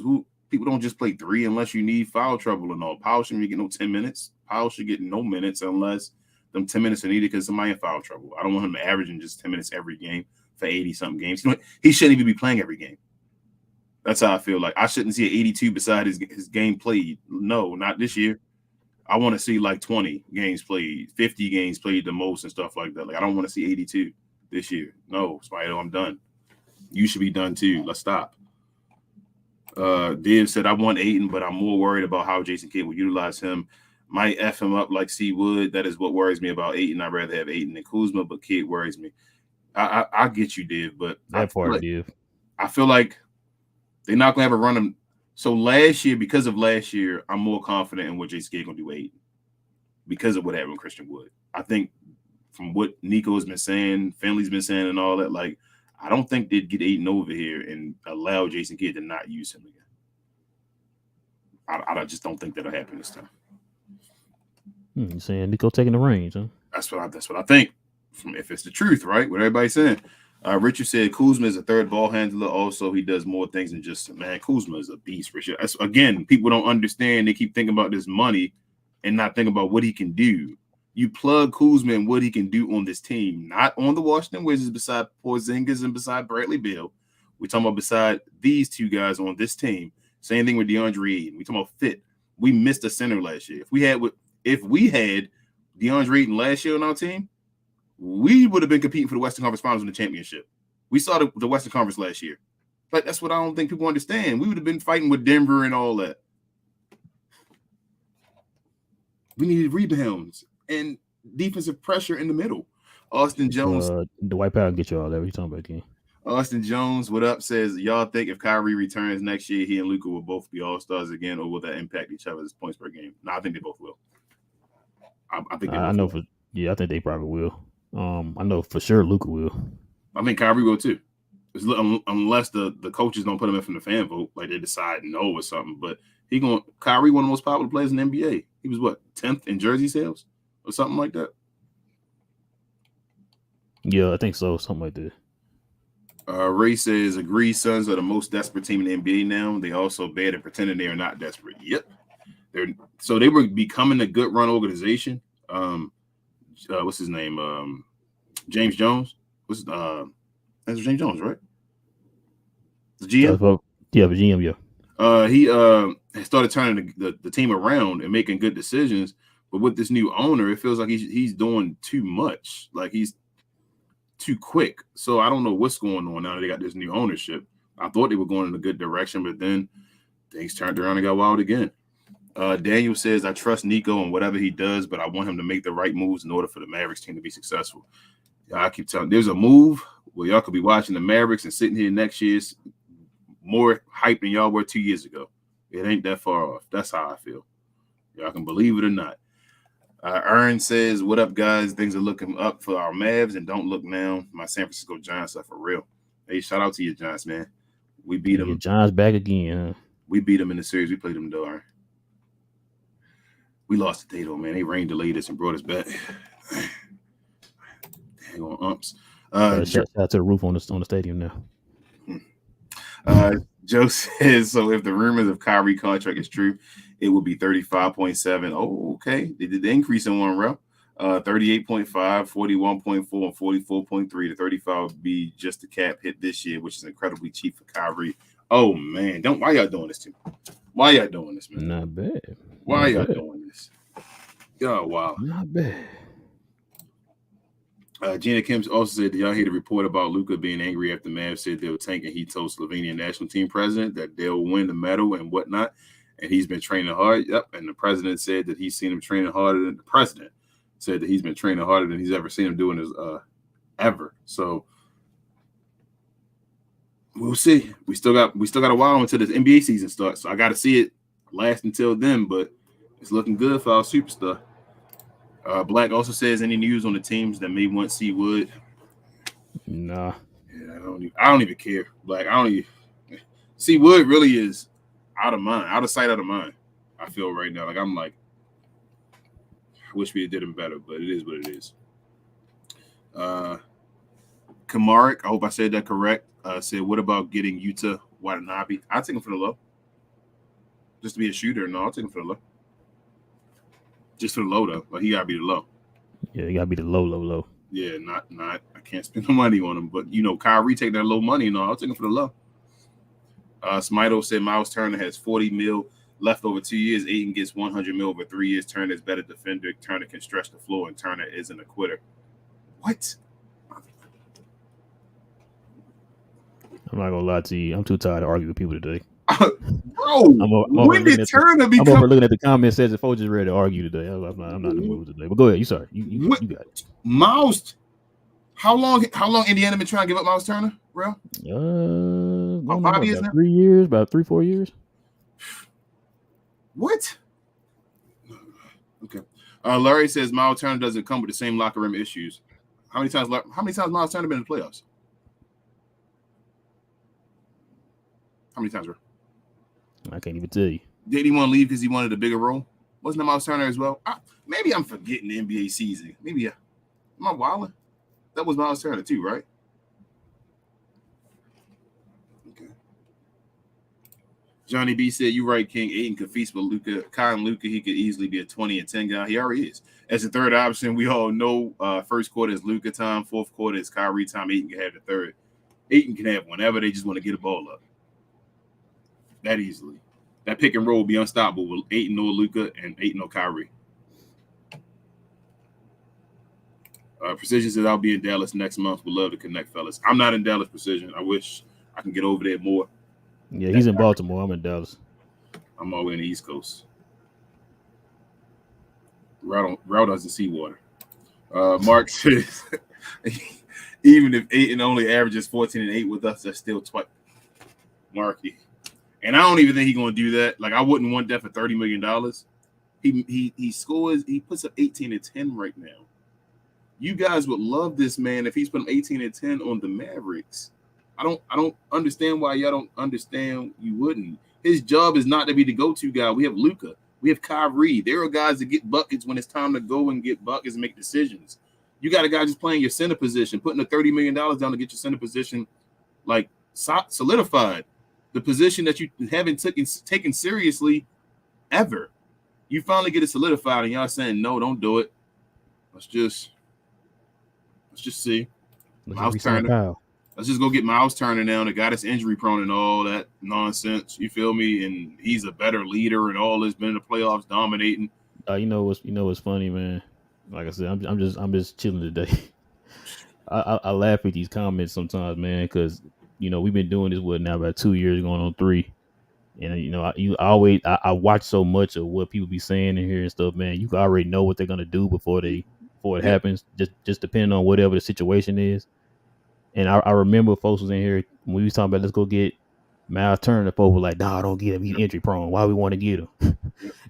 People don't just play 3 unless you need foul trouble and all. Powell shouldn't get no 10 minutes. Powell should get no minutes unless them 10 minutes are needed because somebody in foul trouble. I don't want him averaging just 10 minutes every game for 80-something games. He shouldn't even be playing every game. That's how I feel. Like I shouldn't see an 82 beside his game played. No, not this year. I want to see like 20 games played, 50 games played the most and stuff like that. Like I don't want to see 82 this year. No, Spider, I'm done. You should be done too. Let's stop. Div said I want Ayton, but I'm more worried about how Jason Kidd will utilize him. Might F him up like C would. That is what worries me about Ayton. I'd rather have Ayton than Kuzma, but Kidd worries me. I get you, Div, but that part, Div. I feel like they're not gonna have a run him. So because of last year, I'm more confident in what Jason Kidd gonna do with Ayton because of what happened with Christian Wood. I think from what Nico's been saying, Finley's been saying, and all that, like I don't think they'd get Ayton over here and allow Jason Kidd to not use him again. I just don't think that'll happen this time. You're saying Nico taking the reins, huh? That's what I think. If it's the truth, right? What everybody's saying. Richard said Kuzma is a third ball handler. Also, he does more things than just man. Kuzma is a beast, Richard. Again, people don't understand. They keep thinking about this money and not thinking about what he can do. You plug Kuzma and what he can do on this team, not on the Washington Wizards beside Porzingis and beside Bradley Beal. We're talking about beside these 2 guys on this team. Same thing with DeAndre Ayton. We're talking about fit. We missed a center last year. If we had DeAndre Ayton last year on our team, we would have been competing for the Western Conference Finals in the championship. We saw the Western Conference last year. But that's what I don't think people understand. We would have been fighting with Denver and all that. We needed rebounds and defensive pressure in the middle. Austin Jones. The white power can get you all that. What are you talking about, King? Austin Jones, what up, says, y'all think if Kyrie returns next year, he and Luka will both be all-stars again, or will that impact each other's points per game? No, I think they both will. I think they both will. I think they probably will. I know for sure Luka will. I think Kyrie will too. Unless the coaches don't put him in from the fan vote, like they decide no or something. But Kyrie, one of the most popular players in the NBA. He was what, 10th in jersey sales or something like that? Yeah, I think so. Something like that. Ray says, agree, Suns are the most desperate team in the NBA now. They also bad at pretending they are not desperate. Yep. They were becoming a good run organization. What's his name? James Jones. That's James Jones, right? The GM? Yeah, the GM, yeah. He started turning the team around and making good decisions. But with this new owner, it feels like he's doing too much. Like he's too quick. So I don't know what's going on now that they got this new ownership. I thought they were going in a good direction, but then things turned around and got wild again. Daniel says, I trust Nico and whatever he does, but I want him to make the right moves in order for the Mavericks team to be successful. I keep telling there's a move where y'all could be watching the Mavericks and sitting here next year more hype than y'all were 2 years ago. It ain't that far off. That's how I feel. Y'all can believe it or not. Aaron says, "What up, guys? Things are looking up for our Mavs, and don't look now. My San Francisco Giants are for real." Hey, shout out to your Giants, man. We beat Your them. Giants back again. Huh? We beat them in the series. We played them though, Aaron. We lost today though, man. They rain delayed us and brought us back. Hang on, umps. Shout out to the roof on the stadium now. Joe says, "So if the rumors of Kyrie contract is true, it would be 35.7. Oh, okay. They did the increase in one row. 38.5, 41.4, and 44.3. The 35 would be just the cap hit this year, which is incredibly cheap for Kyrie. Oh man, why y'all doing this to me? Why y'all doing this, man? Not bad. Why y'all doing this? Oh wow. Not bad. Gina Kim also said, "Did y'all hear the report about Luka being angry after Mavs said they'll tank and he told Slovenian national team president that they'll win the medal and whatnot, and he's been training hard." Yep, and the president said that he's seen him training harder than the president said that he's been training harder than he's ever seen him doing his ever. So we'll see. We still got a while until this NBA season starts, so I got to see it last until then. But it's looking good for our superstar. Black also says, "Any news on the teams that may want C Wood?" Nah. Yeah, I don't even care. Black, I don't even. C Wood really is out of mind, out of sight, out of mind. I feel right now. Like I'm like, I wish we did him better, but it is what it is. Kamarik, I hope I said that correct. Said, "What about getting Yuta Watanabe?" I'll take him for the low. Just to be a shooter, no, I'll take him for the low. Just for the low though, but he gotta be the low. Yeah, he gotta be the low. Yeah, not. I can't spend no money on him, but Kyrie take that low money, I'll take him for the low. Smito said Miles Turner has 40 mil left over 2 years. Ayton gets 100 mil over 3 years. Turner is better defender. Turner can stretch the floor, and Turner isn't a quitter. What? I'm not gonna lie to you. I'm too tired to argue with people today. Bro, when did Turner become? I'm over looking at the comment section. Folks just ready to argue today. I'm not in the mood today. But go ahead. You sorry. You got it. Miles. How long Indiana been trying to give up Miles Turner, bro? About 5 years now? 3 years, about 3-4 years. What? Okay. Larry says Miles Turner doesn't come with the same locker room issues. How many times Miles Turner been in the playoffs? How many times, bro? I can't even tell you. Did he want to leave because he wanted a bigger role? Wasn't it Miles Turner as well? Maybe I'm forgetting the NBA season. Maybe am I wilding? That was Miles Turner too, right? Okay. Johnny B said, "You right, King. Ayton could feast with Luka. Kai and Luka, he could easily be a 20 and 10 guy. He already is. As a third option, we all know first quarter is Luka time, fourth quarter is Kyrie time. Ayton can have the third. Ayton can have whenever they just want to get a ball up. That easily. That pick and roll will be unstoppable with Ayton or Luka and Ayton or Kyrie." Precision says, "I'll be in Dallas next month. Would love to connect, fellas." I'm not in Dallas, Precision. I wish I can get over there more. Yeah, he's in Baltimore. I'm in Dallas. I'm all the way in the East Coast. Route doesn't see water. Mark says, "Even if Ayton only averages 14 and 8 with us, that's still twice." Marky. And I don't even think he's going to do that. Like, I wouldn't want that for $30 million. He scores, he puts up 18 and 10 right now. You guys would love this man if he's putting 18 and 10 on the Mavericks. I don't understand why y'all don't understand you wouldn't. His job is not to be the go-to guy. We have Luka. We have Kyrie. There are guys that get buckets when it's time to go and get buckets and make decisions. You got a guy just playing your center position, putting the $30 million down to get your center position like solidified. The position that you haven't taken seriously ever. You finally get it solidified, and y'all saying, "No, don't do it." Let's just see. Miles Turner. Let's just go get Miles Turner now. The guy that's injury prone and all that nonsense. You feel me? And he's a better leader and all this. Been in the playoffs, dominating. You know what's funny, man. Like I said, I'm just chilling today. I laugh at these comments sometimes, man, because we've been doing this now about 2 years, going on 3, and I watch so much of what people be saying in here and stuff, man. You already know what they're gonna do before it happens, just depending on whatever the situation is. And I remember folks was in here when we was talking about let's go get Mal Turner, folks were like, "Nah, don't get him. He's injury prone. Why we want to get him?"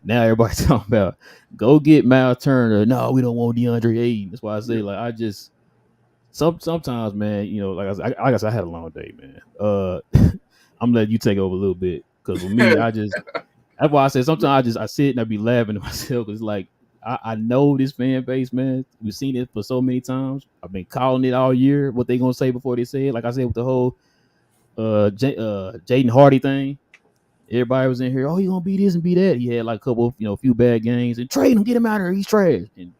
Now everybody talking about go get Mal Turner. No, we don't want DeAndre Ayton. That's why I say Yeah. like I just sometimes, man, like I guess I had a long day, man. I'm letting you take over a little bit because with me, that's why I said sometimes I sit and I be laughing to myself because like I know this fan base, man. We've seen it for so many times. I've been calling it all year. What they gonna say before they say it? Like I said with the whole Jaden Hardy thing. Everybody was in here. Oh, he gonna be this and be that. He had like a couple, few bad games and trade him, get him out of here. He's trash. And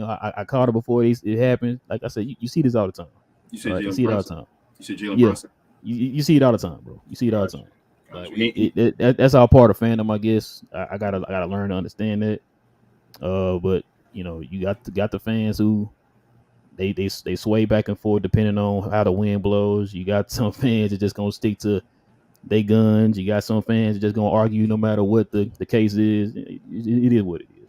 I called it before it happened. Like I said, you see this all the time. You said Right? You Jalen see it all the Brunson. time. You said Jalen Yeah, Brunson. you see it all the time, bro. You see it all the Gotcha. time. Like Gotcha. that's all part of fandom, I guess. I gotta learn to understand that. But you got the fans who they sway back and forth depending on how the wind blows. You got some fans that just gonna stick to they guns. You got some fans that just gonna argue no matter what the case is. It is what it is.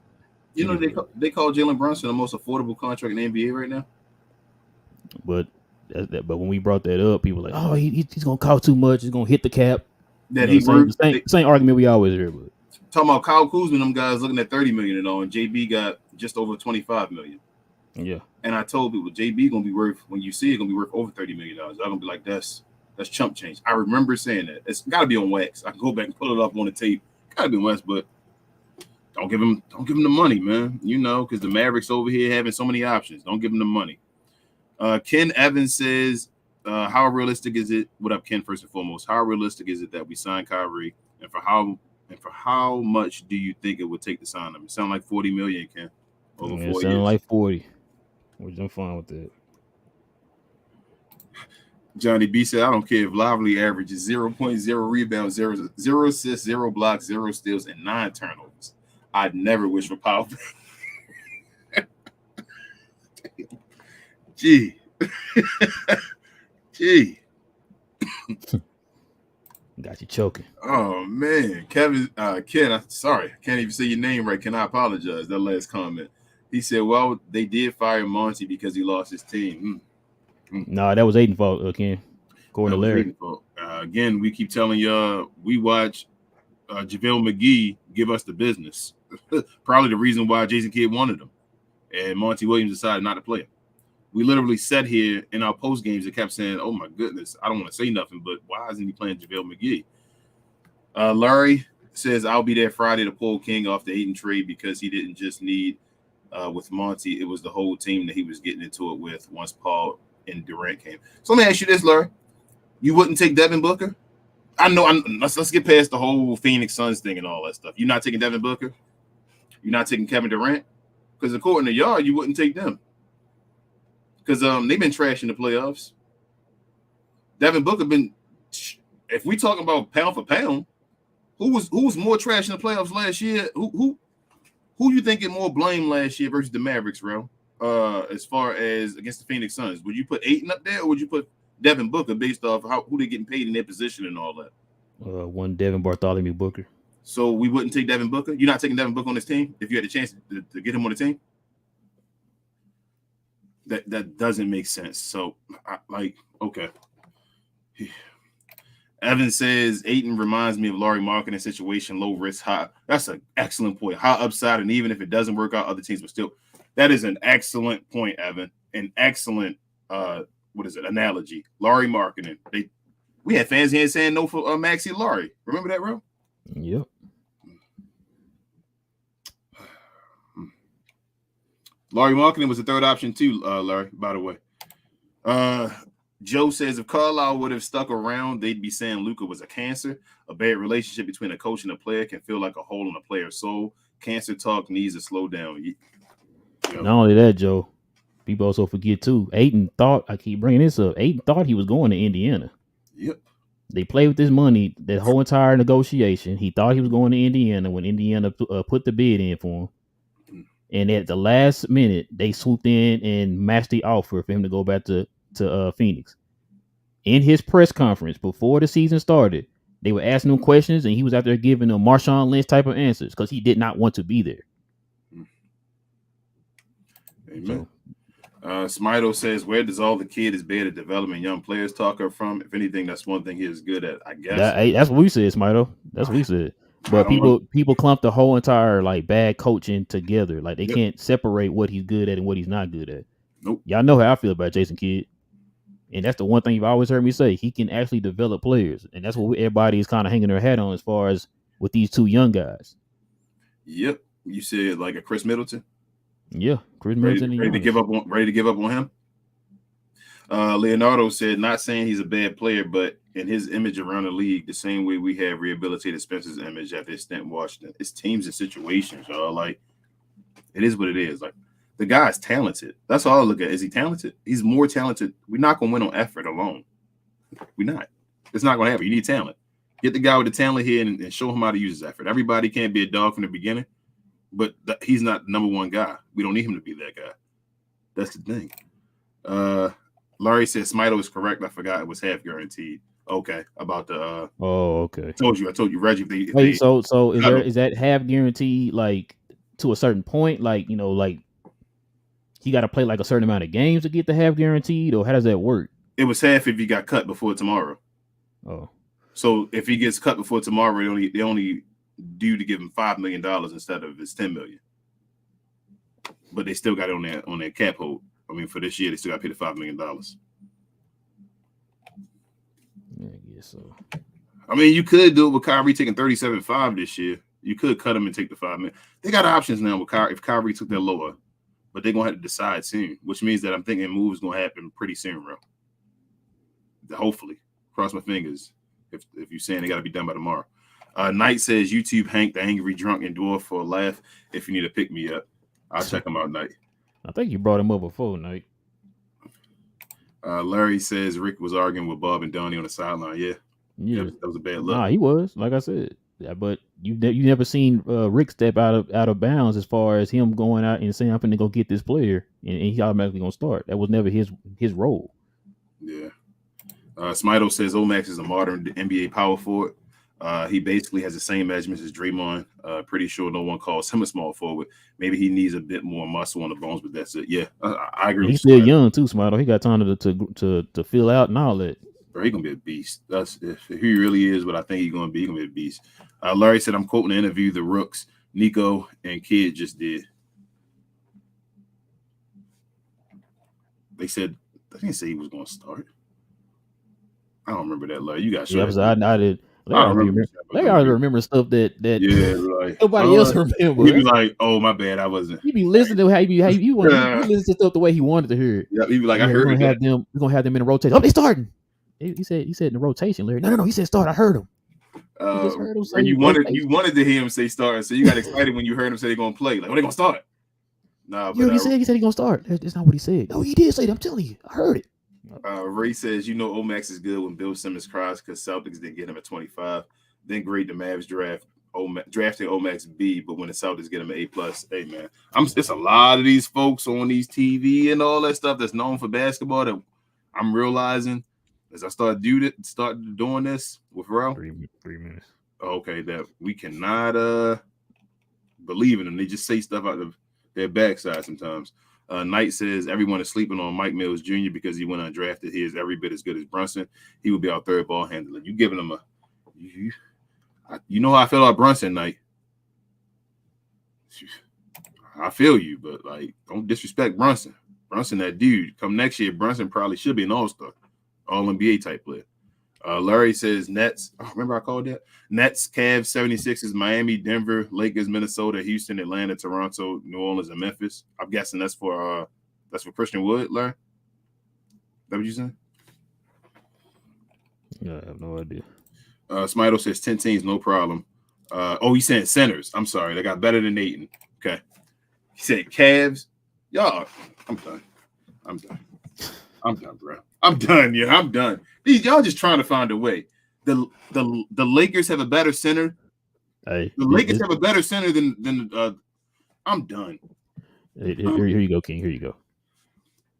You It know is what it is. they call Jalen Brunson the most affordable contract in the NBA right now. But but when we brought that up, people were like, oh, he's gonna cost too much. He's gonna hit the cap. That The he same worked. the same, same argument we always hear. But Talking about Kyle Kuzma, them guys looking at 30 million and all, and JB got just over 25 million. yeah, And I told people JB gonna be worth, when you see it, gonna be worth over $30 million. I'm gonna be like, that's chump change. I remember saying that. It's gotta be on wax. I can go back and pull it up on the tape. Gotta be on wax, but don't give him the money, man. Because the Mavericks over here having so many options. Don't give him the money. Ken Evans says, how realistic is it? What up, Ken? First and foremost, how realistic is it that we sign Kyrie, and for how much do you think it would take to sign him? It sounds like 40 million, Ken, over it 4 sounded years. like 40, which I'm fine with that. Johnny B said, I don't care if Lively averages 0.0 rebounds, 0 assists, 0 blocks, 0 steals, and 9 turnovers. I'd never wish for power. Gee. Gee. Got you choking. Oh, man. Ken, sorry. I can't even say your name right. Can I apologize? That last comment. He said, well, they did fire Monty because he lost his team. No, that was Aiden's fault, Ken. According to Larry. Again, we keep telling y'all we watch JaVale McGee give us the business. Probably the reason why Jason Kidd wanted him. And Monty Williams decided not to play him. We literally sat here in our post games and kept saying, oh, my goodness, I don't want to say nothing, but why isn't he playing JaVale McGee? Larry says, I'll be there Friday to pull King off the Ayton trade because he didn't just need with Monty. It was the whole team that he was getting into it with once Paul and Durant came. So let me ask you this, Larry. You wouldn't take Devin Booker? I know. Let's get past the whole Phoenix Suns thing and all that stuff. You're not taking Devin Booker? You're not taking Kevin Durant? Because according to y'all, you wouldn't take them. Because they've been trash in the playoffs. Devin Booker been. If we talking about pound for pound, who was more trash in the playoffs last year? Who you think get more blame last year versus the Mavericks, bro? As far as against the Phoenix Suns, would you put Ayton up there, or would you put Devin Booker based off who they getting paid in their position and all that? One Devin Bartholomew Booker. So we wouldn't take Devin Booker. You're not taking Devin Booker on this team if you had the chance to get him on the team. That doesn't make sense. So, okay. Evan says Ayton reminds me of Laurie Marketing situation, low risk, high. That's an excellent point. High upside, and even if it doesn't work out, other teams will still. That is an excellent point, Evan. An excellent analogy. Laurie Marketing. We had fans here saying no for Maxi Laurie. Remember that, bro? Yep. Laurie Marketing was the third option too, Larry, by the way. Joe says if Carlisle would have stuck around, they'd be saying Luka was a cancer. A bad relationship between a coach and a player can feel like a hole in a player's soul. Cancer talk needs to slow down. Not only that, Joe, people also forget too. Ayton thought, I keep bringing this up, Ayton thought he was going to Indiana. Yep. They played with this money, that whole entire negotiation. He thought he was going to Indiana when Indiana put the bid in for him. And at the last minute, they swooped in and matched the offer for him to go back to Phoenix. In his press conference before the season started, they were asking him questions, and he was out there giving them Marshawn Lynch type of answers because he did not want to be there. Amen. Smito says, where does all the kid is bad at development young players talk her from? If anything, that's one thing he is good at, I guess. That's what we said, Smito. That's what we said. I But don't know. people clump the whole entire like bad coaching together. Like they Yep. can't separate what he's good at and what he's not good at. Nope. Y'all know how I feel about Jason Kidd. And that's the one thing you've always heard me say. He can actually develop players. And that's what everybody is kind of hanging their hat on as far as with these two young guys. Yep. You said like a Chris Middleton? Yeah. Chris Ready, Middleton. ready to give up on him? Leonardo said, not saying he's a bad player, but in his image around the league, the same way we have rehabilitated Spencer's image after his stint in Washington. It's teams and situations, y'all. Like, it is what it is. Like, the guy's talented. That's all I look at. Is he talented? He's more talented. We're not going to win on effort alone. We're not. It's not going to happen. You need talent. Get the guy with the talent here and show him how to use his effort. Everybody can't be a dog from the beginning, but he's not the number one guy. We don't need him to be that guy. That's the thing. Larry said Smito is correct. I forgot it was half guaranteed. Okay, about the okay. I told you, Reggie. So is that half guaranteed like to a certain point? Like, you know, like he got to play like a certain amount of games to get the half guaranteed, or how does that work? It was half if he got cut before tomorrow. Oh. So if he gets cut before tomorrow, they only due to give him $5 million instead of his $10 million. But they still got it on their cap hold. I mean, for this year, they still got to pay the $5 million. Yeah, I guess so. I mean, you could do it with Kyrie taking 37.5 this year. You could cut him and take the $5 million. They got options now with Kyrie if Kyrie took that lower, but they're gonna have to decide soon, which means that I'm thinking moves gonna happen pretty soon, bro. Hopefully, cross my fingers. If you're saying they got to be done by tomorrow. Knight says YouTube Hank the angry drunk and dwarf for a laugh. If you need to pick me up, I'll check him out, Knight. I think you brought him up before, Knight. Larry says Rick was arguing with Bob and Donnie on the sideline. Yeah. That was a bad look. Nah, he was, like I said. Yeah, but you never seen Rick step out of bounds as far as him going out and saying I'm going to go get this player and he automatically gonna start. That was never his role. Yeah. Smito says Omax is a modern NBA power forward. He basically has the same measurements as Draymond. Pretty sure no one calls him a small forward. Maybe he needs a bit more muscle on the bones, but that's it. Yeah, I agree. He's still young too, Smito. He got time to fill out and all that. Bro, he's gonna be a beast. That's if he really is what I think he's gonna be. He's gonna be a beast. Larry said, I'm quoting the interview the Rooks, Nico, and Kid just did. They said they didn't say he was gonna start. I don't remember that, Larry. You got sure. Yeah, I did. They already remember stuff that like, nobody else remember. He'd be like, "Oh, my bad, I wasn't." He'd be listening to how you want to listen to stuff the way he wanted to hear it. Yeah, he'd be like, "I heard we're gonna have them in a rotation." Oh, they starting. He said in the rotation, Larry. No. He said start. I heard him. Heard him say you wanted to hear him say start, so you got excited when you heard him say they're gonna play. Like, when they gonna start? Nah, but he said he's gonna start. That's not what he said. No, he did say that. I'm telling you, I heard it. Ray says, Omax is good when Bill Simmons cries because Celtics didn't get him at 25. Then great, the Mavs drafting Omax B, but when the Celtics get him an A+, hey man, it's a lot of these folks on these TV and all that stuff that's known for basketball that I'm realizing as I start doing this with Ralph. 3 minutes. Okay, that we cannot believe in them. They just say stuff out of their backside sometimes. Knight says everyone is sleeping on Mike Mills Jr. because he went undrafted. He is every bit as good as Brunson. He will be our third ball handler. You giving him you know how I feel about Brunson, Knight. I feel you, but like, don't disrespect Brunson. Brunson, that dude. Come next year, Brunson probably should be an all-star, all-NBA type player. Larry says Nets. Oh, remember I called that? Nets, Cavs, 76ers, Miami, Denver, Lakers, Minnesota, Houston, Atlanta, Toronto, New Orleans, and Memphis. I'm guessing that's for Christian Wood, Larry. Is that what you saying? Yeah, I have no idea. Smito says 10 teams, no problem. He's saying centers. I'm sorry. They got better than Nathan. Okay. He said Cavs. Y'all, I'm done, bro. I'm done. Yeah, I'm done. Y'all just trying to find a way. The Lakers have a better center. Hey, the Lakers have a better center than I'm done. Here you go, King. Here you go.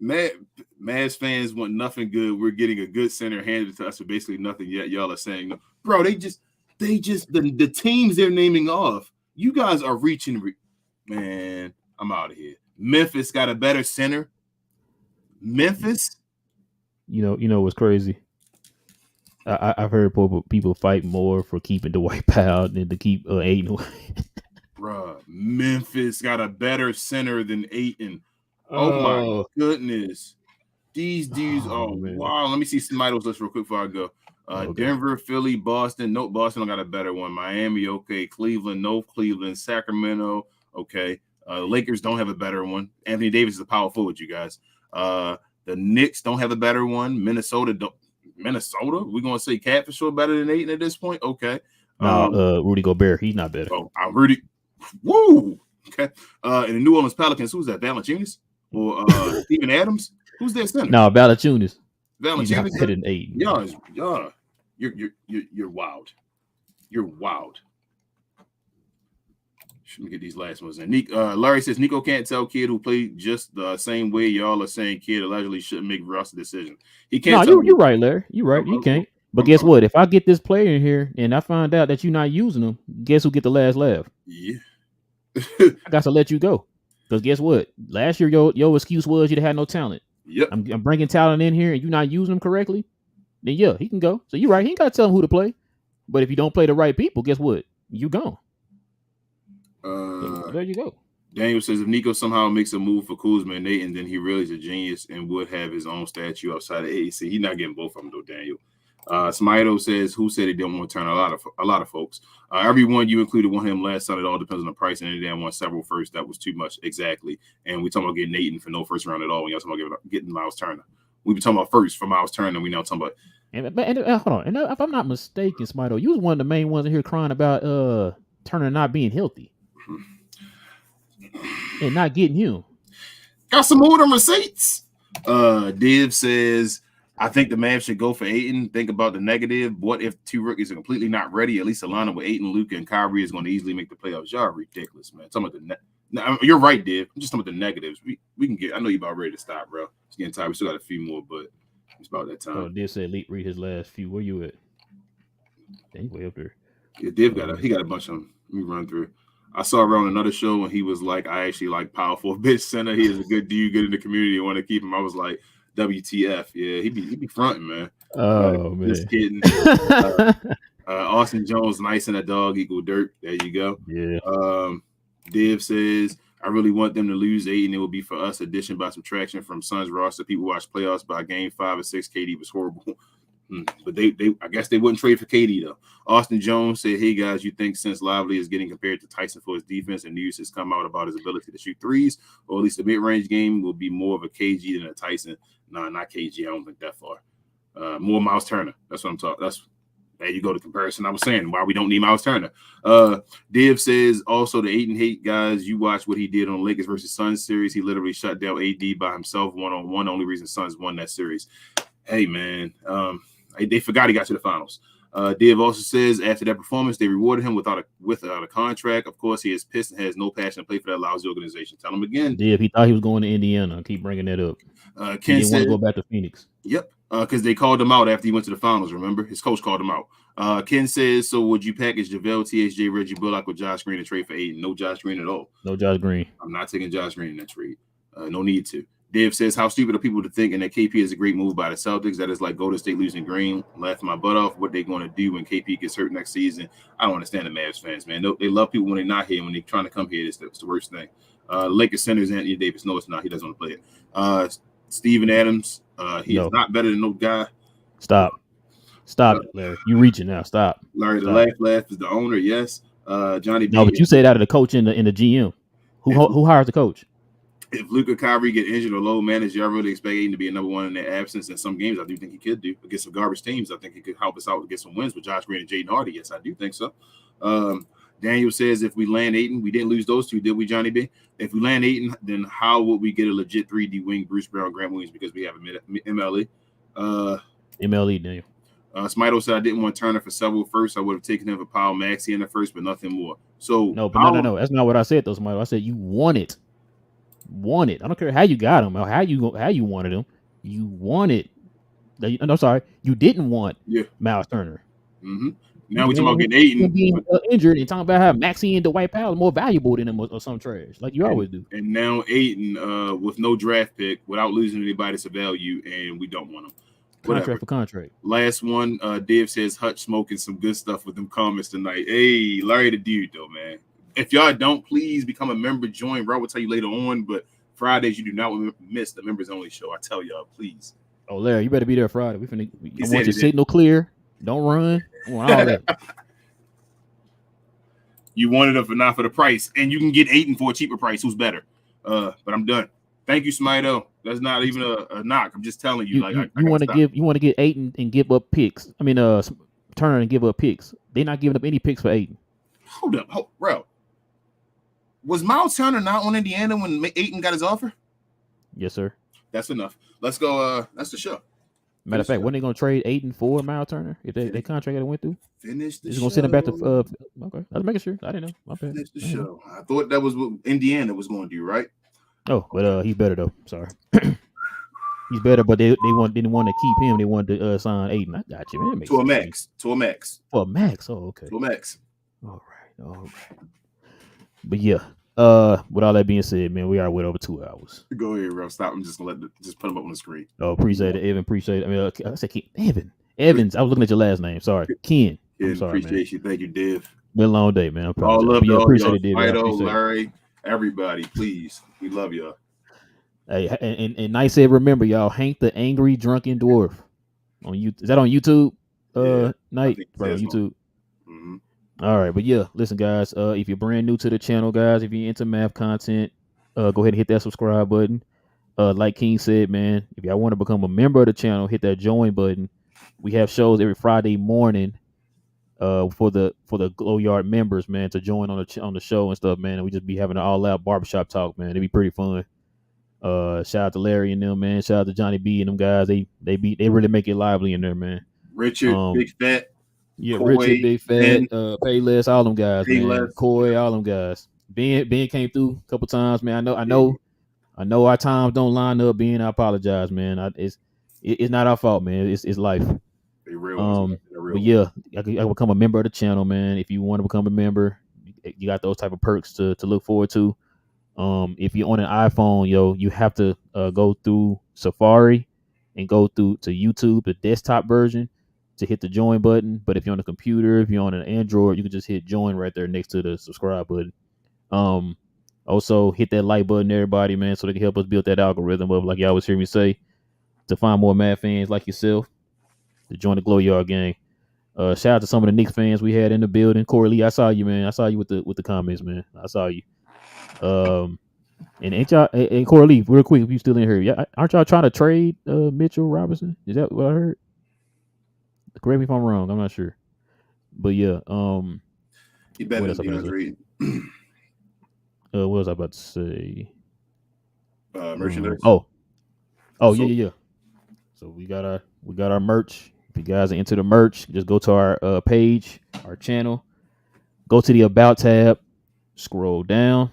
Mavs fans want nothing good. We're getting a good center handed to us for basically nothing yet. Y'all are saying no. Bro, they just the teams they're naming off. You guys are reaching. Man, I'm out of here. Memphis got a better center. Memphis. You know what's crazy? I've heard people fight more for keeping Dwight Powell than to keep Aiden. Bruh, Memphis got a better center than Ayton. Oh my Oh, goodness. These dudes oh are man. wow. Let me see Smidle's list real quick before I go. Okay. Denver, Philly, Boston. Nope, Boston don't got a better one. Miami, okay. Cleveland, no Cleveland. Sacramento, okay. Lakers don't have a better one. Anthony Davis is a power forward, you guys. The Knicks don't have a better one. Minnesota don't. Minnesota? We're gonna say Cat for sure better than Ayton at this point. Okay. Now, Rudy Gobert, he's not better. Oh, I'm Rudy. Woo. Okay. And the New Orleans Pelicans, who's that? Valanciunas or Steven Adams? Who's their center? No, Valanciunas. He's not Valanciunas. better than Aiden. Yeah. You're wild. You're wild. Let me get these last ones in. Larry says Nico can't tell kid who played just the same way y'all are saying kid allegedly shouldn't make roster decisions. He can't. No, you're right, Larry. You're right. You can't. But guess what? If I get this player in here and I find out that you're not using them, guess who get the last laugh? Yeah. I got to let you go. Because guess what? Last year, your excuse was you had no talent. Yep. I'm bringing talent in here and you're not using them correctly. Then yeah, he can go. So you're right. He ain't got to tell him who to play. But if you don't play the right people, guess what? You gone. There you go. Daniel says if Nico somehow makes a move for Kuzma and Nate, and then he really is a genius and would have his own statue outside of AAC. He's not getting both of them though, Daniel. Smito says, who said he didn't want to turn a lot of folks. Everyone you included want him last time. It all depends on the price, and they didn't want several first. That was too much. Exactly. And we talking about getting Nathan for no first round at all. When y'all talking about getting Miles Turner. We be talking about first for Miles Turner. We now talking about. And hold on. And if I'm not mistaken, Smito, you was one of the main ones in here crying about Turner not being healthy. And not getting him. Got some more than receipts. Div says, I think the Mavs should go for Ayton. Think about the negative. What if two rookies are completely not ready? At least Alana with Ayton, Luka, and Kyrie is going to easily make the playoffs. Y'all are ridiculous, man. Talking about you're right, Div. I'm just talking about the negatives. We can get. I know you're about ready to stop, bro. It's getting tired. We still got a few more, but it's about that time. Oh, Div said read his last few. Where you at? Dang, way up there. Yeah, Div got a bunch of them. Let me run through. I saw her on another show and he was like, I actually like powerful bitch center. He is a good dude, good in the community. I want to keep him. I was like, WTF. Yeah, he be fronting, man. Oh, man. Just kidding. Austin Jones, nice and a dog equal dirt. There you go. Yeah. Div says, I really want them to lose 8 and it will be for us addition by subtraction from Suns roster. People watch playoffs by game 5 or 6. KD was horrible. But they I guess they wouldn't trade for KD though. Austin Jones said, hey guys, you think since Lively is getting compared to Tyson for his defense and news has come out about his ability to shoot threes, or at least the mid-range game will be more of a KG than a Tyson? No, not KG. I don't think that far. More Miles Turner. That's what I'm talking. There you go, the comparison I was saying, why we don't need Miles Turner. Div says, also the Ayton hate guys, you watch what he did on Lakers versus Suns series. He literally shut down AD by himself one-on-one. Only reason Suns won that series. Hey, man. They forgot he got to the finals. Div also says after that performance, they rewarded him without a contract. Of course, he is pissed and has no passion to play for that lousy organization. Tell him again. Div, he thought he was going to Indiana. I keep bringing that up. Ken didn't want to go back to Phoenix. Yep, because they called him out after he went to the finals. Remember, his coach called him out. Ken says, so would you package JaVale, THJ, Reggie Bullock with Josh Green and trade for Ayton? No Josh Green at all. No Josh Green. I'm not taking Josh Green in that trade. No need to. Div says, how stupid are people to think that KP is a great move by the Celtics? That is like Golden State losing Green, laughing my butt off. What they going to do when KP gets hurt next season? I don't understand the Mavs fans, man. They love people when they're not here. When they're trying to come here, it's the worst thing. Lakers centers Anthony Davis. No, it's not. He doesn't want to play it. Steven Adams. He is not better than no guy. Stop it, Larry. You reaching now. Stop. Larry, Stop. the laugh is the owner. Yes. Johnny B. No, but you say that of the coach and the GM. Who hires the coach? If Luka, Kyrie get injured or low managed, y'all really expect Ayton to be a number one in their absence. In some games, I do think he could do. Against some garbage teams, I think he could help us out to get some wins with Josh Green and Jaden Hardy. Yes, I do think so. Daniel says, if we land Ayton, we didn't lose those two, did we, Johnny B? If we land Ayton, then how would we get a legit 3D wing, Bruce Brown, Grant Williams, because we have a MLE? MLE, Daniel. Smito said, I didn't want Turner for several firsts. I would have taken him for Powell Maxey in the first, but nothing more. So no. That's not what I said, though, Smito. I said you want it. I don't care how you got him or how you wanted him. You wanted. I'm sorry, you didn't want Miles Turner. Mm-hmm. Now we talking about getting Ayton being injured and talking about how Maxey and Dwight Powell are more valuable than him or some trash, like you always do. And now Ayton with no draft pick without losing anybody to value, and we don't want him. Contract for contract. Last one, Div says Hutch smoking some good stuff with them comments tonight. Hey, Larry the dude though, man. If y'all don't, please become a member. Join. Rob will tell you later on, but Fridays you do not miss the members only show. I tell y'all, please. Oh, Larry, you better be there Friday. I want your signal clear. Don't run. I want all that. You wanted it for not for the price, and you can get Ayton for a cheaper price. Who's better? But I'm done. Thank you, Smito. That's not even a knock. I'm just telling you. You want to get Ayton and give up picks. I mean, Turner and give up picks. They're not giving up any picks for Ayton. Hold up, bro. Was Miles Turner not on Indiana when Ayton got his offer? Yes, sir. That's enough. Let's go. That's the show. Matter of fact, when they gonna trade Ayton for Miles Turner if they contract that went through? Finish the show. He's gonna send him back to. Okay, I was making sure. I didn't know. My bad. Finish the show. I thought that was what Indiana was going to do, right? Oh, but he's better though. Sorry, he's better. But they didn't want to keep him. They wanted to sign Ayton. I got you, man. To a max. For a max. Oh, okay. To a max. All right. But yeah. With all that being said, man, we are with over 2 hours. Go ahead, Ralph. Stop. I'm just gonna just put them up on the screen. Oh, appreciate it, Evan. Appreciate it. I mean, I said Evan. Evans. I was looking at your last name. Sorry, Ken. I'm sorry, appreciate you. Thank you, Div. Been a long day, man. All love y'all. Appreciate it, Div. Larry, everybody, please. We love y'all. Hey, and Nice said, remember, y'all, Hank the Angry Drunken Dwarf on you. Is that on YouTube? Night, right on YouTube. Mm-hmm. All right, but yeah, listen, guys. If you're brand new to the channel, guys, if you're into math content, go ahead and hit that subscribe button. Like King said, man, if y'all want to become a member of the channel, hit that join button. We have shows every Friday morning. For the Glow Yard members, man, to join on the show and stuff, man. And we just be having an all out barbershop talk, man. It'd be pretty fun. Shout out to Larry and them, man. Shout out to Johnny B and them guys. They really make it lively in there, man. Richard, Big Fat. Yeah, Coy, Richard, Big Fat, Payless, all them guys, man. Payless. Coy, all them guys. Ben came through a couple times, man. I know our times don't line up. Ben, I apologize, man. It's not our fault, man. It's life. But yeah, I become a member of the channel, man. If you want to become a member, you got those type of perks to look forward to. If you're on an iPhone, you have to go through Safari and go through to YouTube, the desktop version, to hit the join button. But if you're on a computer, if you're on an Android, you can just hit join right there next to the subscribe button. Also hit that like button, everybody, man, so they can help us build that algorithm up, like y'all always hear me say, to find more Mad fans like yourself to join the Glow Yard gang. Shout out to some of the Knicks fans we had in the building. Corey Lee, I saw you, man. I saw you with the comments, man. I saw you. And ain't y'all, and Corey Lee, real quick, if you still in here, aren't y'all trying to trade Mitchell Robinson? Is that what I heard? Correct me if I'm wrong. I'm not sure, but yeah. He better than DeAndre. What was I about to say? Merchandise. Oh, yeah. So we got our merch. If you guys are into the merch, just go to our page, our channel. Go to the About tab, scroll down,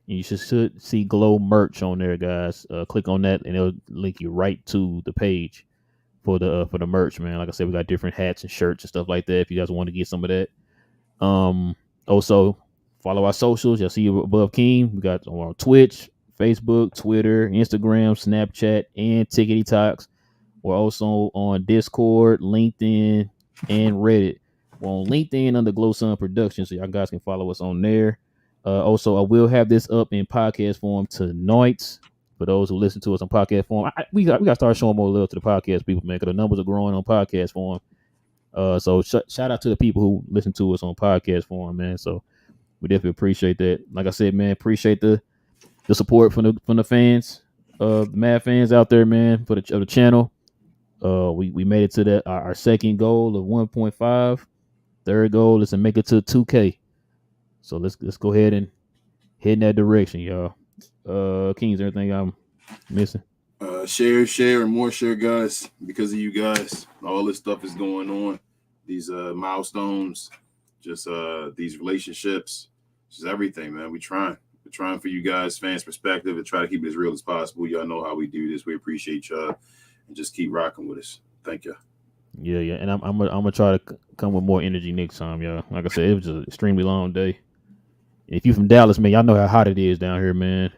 and you should see Glow merch on there, guys. Click on that, and it'll link you right to the page for the merch, man. Like I said, we got different hats and shirts and stuff like that. If you guys want to get some of that, also follow our socials. You'll see above King. We got on Twitch, Facebook, Twitter, Instagram, Snapchat, and Tickety Talks. We're also on Discord, LinkedIn, and Reddit. We're on LinkedIn under Glow Sun Productions, so y'all guys can follow us on there. Also, I will have this up in podcast form tonight for those who listen to us on podcast form. We got to start showing more love to the podcast people, man, because the numbers are growing on podcast form. So shout out to the people who listen to us on podcast form, man. So we definitely appreciate that. Like I said, man, appreciate the support from the fans, the Mad fans out there, man, for the channel. We made it to our second goal of 1.5. Third goal is to make it to 2K. So let's go ahead and head in that direction, y'all. Kings, everything I'm missing? Share, and more share, guys. Because of you guys, all this stuff is going on. These milestones, just these relationships, just everything, man. We're trying for you guys, fans' perspective, and try to keep it as real as possible. Y'all know how we do this. We appreciate y'all, and just keep rocking with us. Thank you. Yeah, and I'm gonna try to come with more energy next time, y'all. Like I said, it was an extremely long day. If you from Dallas, man, y'all know how hot it is down here, man.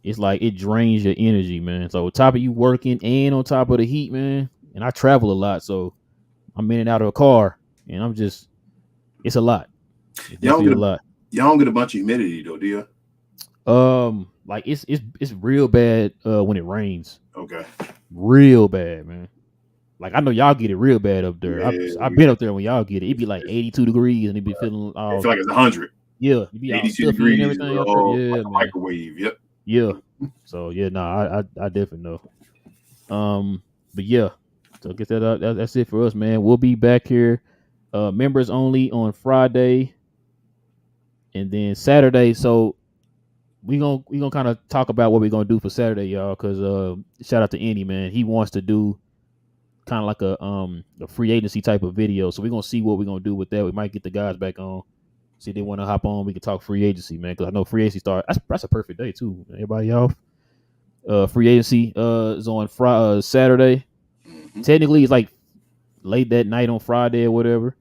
It's like it drains your energy, man. So on top of you working and on top of the heat, man. And I travel a lot, so I'm in and out of a car, and it's a lot. It's Y'all don't definitely get a lot. y'all don't get a bunch of humidity though, do you? Like it's real bad when it rains. Okay. Real bad, man. Like I know y'all get it real bad up there. Yeah, I've been up there when y'all get it. It be like 82 degrees and it be feeling I all feel like it's 100. yeah, it be all 82 stuffy and degrees, everything up there. like Yeah, a man. microwave. Yep. Yeah. So yeah, I definitely know. But yeah. So get that out. That's it for us, man. We'll be back here. Members only on Friday and then Saturday. So we gonna kind of talk about what we're gonna do for Saturday, y'all. Cause shout out to Andy, man. He wants to do kind of like a free agency type of video. So we're gonna see what we're gonna do with that. We might get the guys back on. See if they want to hop on. We can talk free agency, man. Because I know free agency start. That's a perfect day too. Everybody off. Free agency is on Saturday. Mm-hmm. Technically, it's like late that night on Friday or whatever.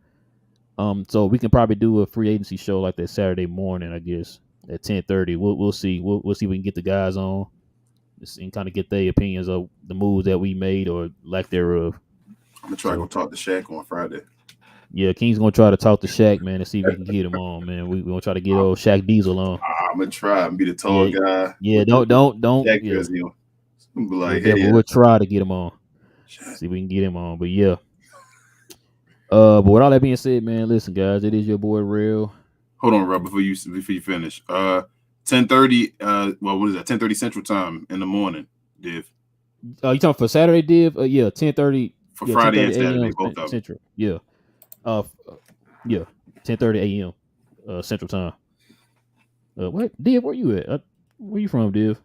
So we can probably do a free agency show like that Saturday morning, I guess at 10:30. We'll see. We'll see if we can get the guys on and kind of get their opinions of the moves that we made or lack thereof. I'm gonna try to go talk to Shaq on Friday. Yeah, King's gonna try to talk to Shaq, man, and see if we can get him on, man. We gonna try to get old Shaq Diesel on. I'm gonna try and be the tall Yeah, guy. yeah. With the Don't. Shaq Yeah, jersey on. I'm gonna be we'll like, definitely hey, we'll try to get him on. Shaq. See if we can get him on. But yeah. But with all that being said, man, listen, guys, it is your boy Real. Hold on, Rob, before you finish. 10:30. Well, what is that? 10:30 Central Time in the morning, Div. You talking for Saturday, Div? Yeah, 10:30. For Yeah, Friday 10:30 and Saturday, a.m. both of them. Central. Yeah. Yeah, 10:30 a.m. Central Time. What, Div? Where you at? Where you from, Div?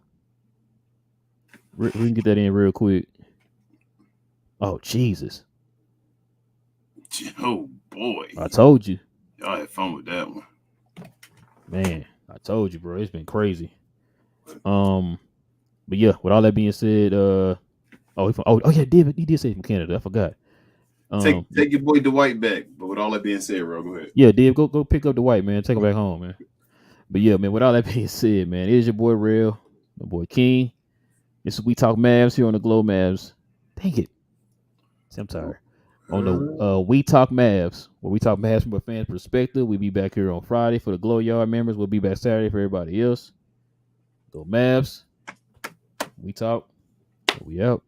We can get that in real quick. Oh Jesus! Oh boy, I told you, y'all had fun with that one. man. I told you, bro. It's been crazy. But yeah, with all that being said, oh yeah, David, he did say from Canada. I forgot. Take your boy Dwight back. But with all that being said, Rob, go ahead. Yeah, Dave, go pick up the white man, take him back home, man. But yeah, man. With all that being said, man, it is your boy Real, my boy King. This is We Talk Mavs here on the Glow Mavs. Dang it, see, I'm tired. On the We Talk Mavs, where we talk Mavs from a fan's perspective. We'll be back here on Friday for the Glow Yard members. We'll be back Saturday for everybody else. Go Mavs. We talk. We out.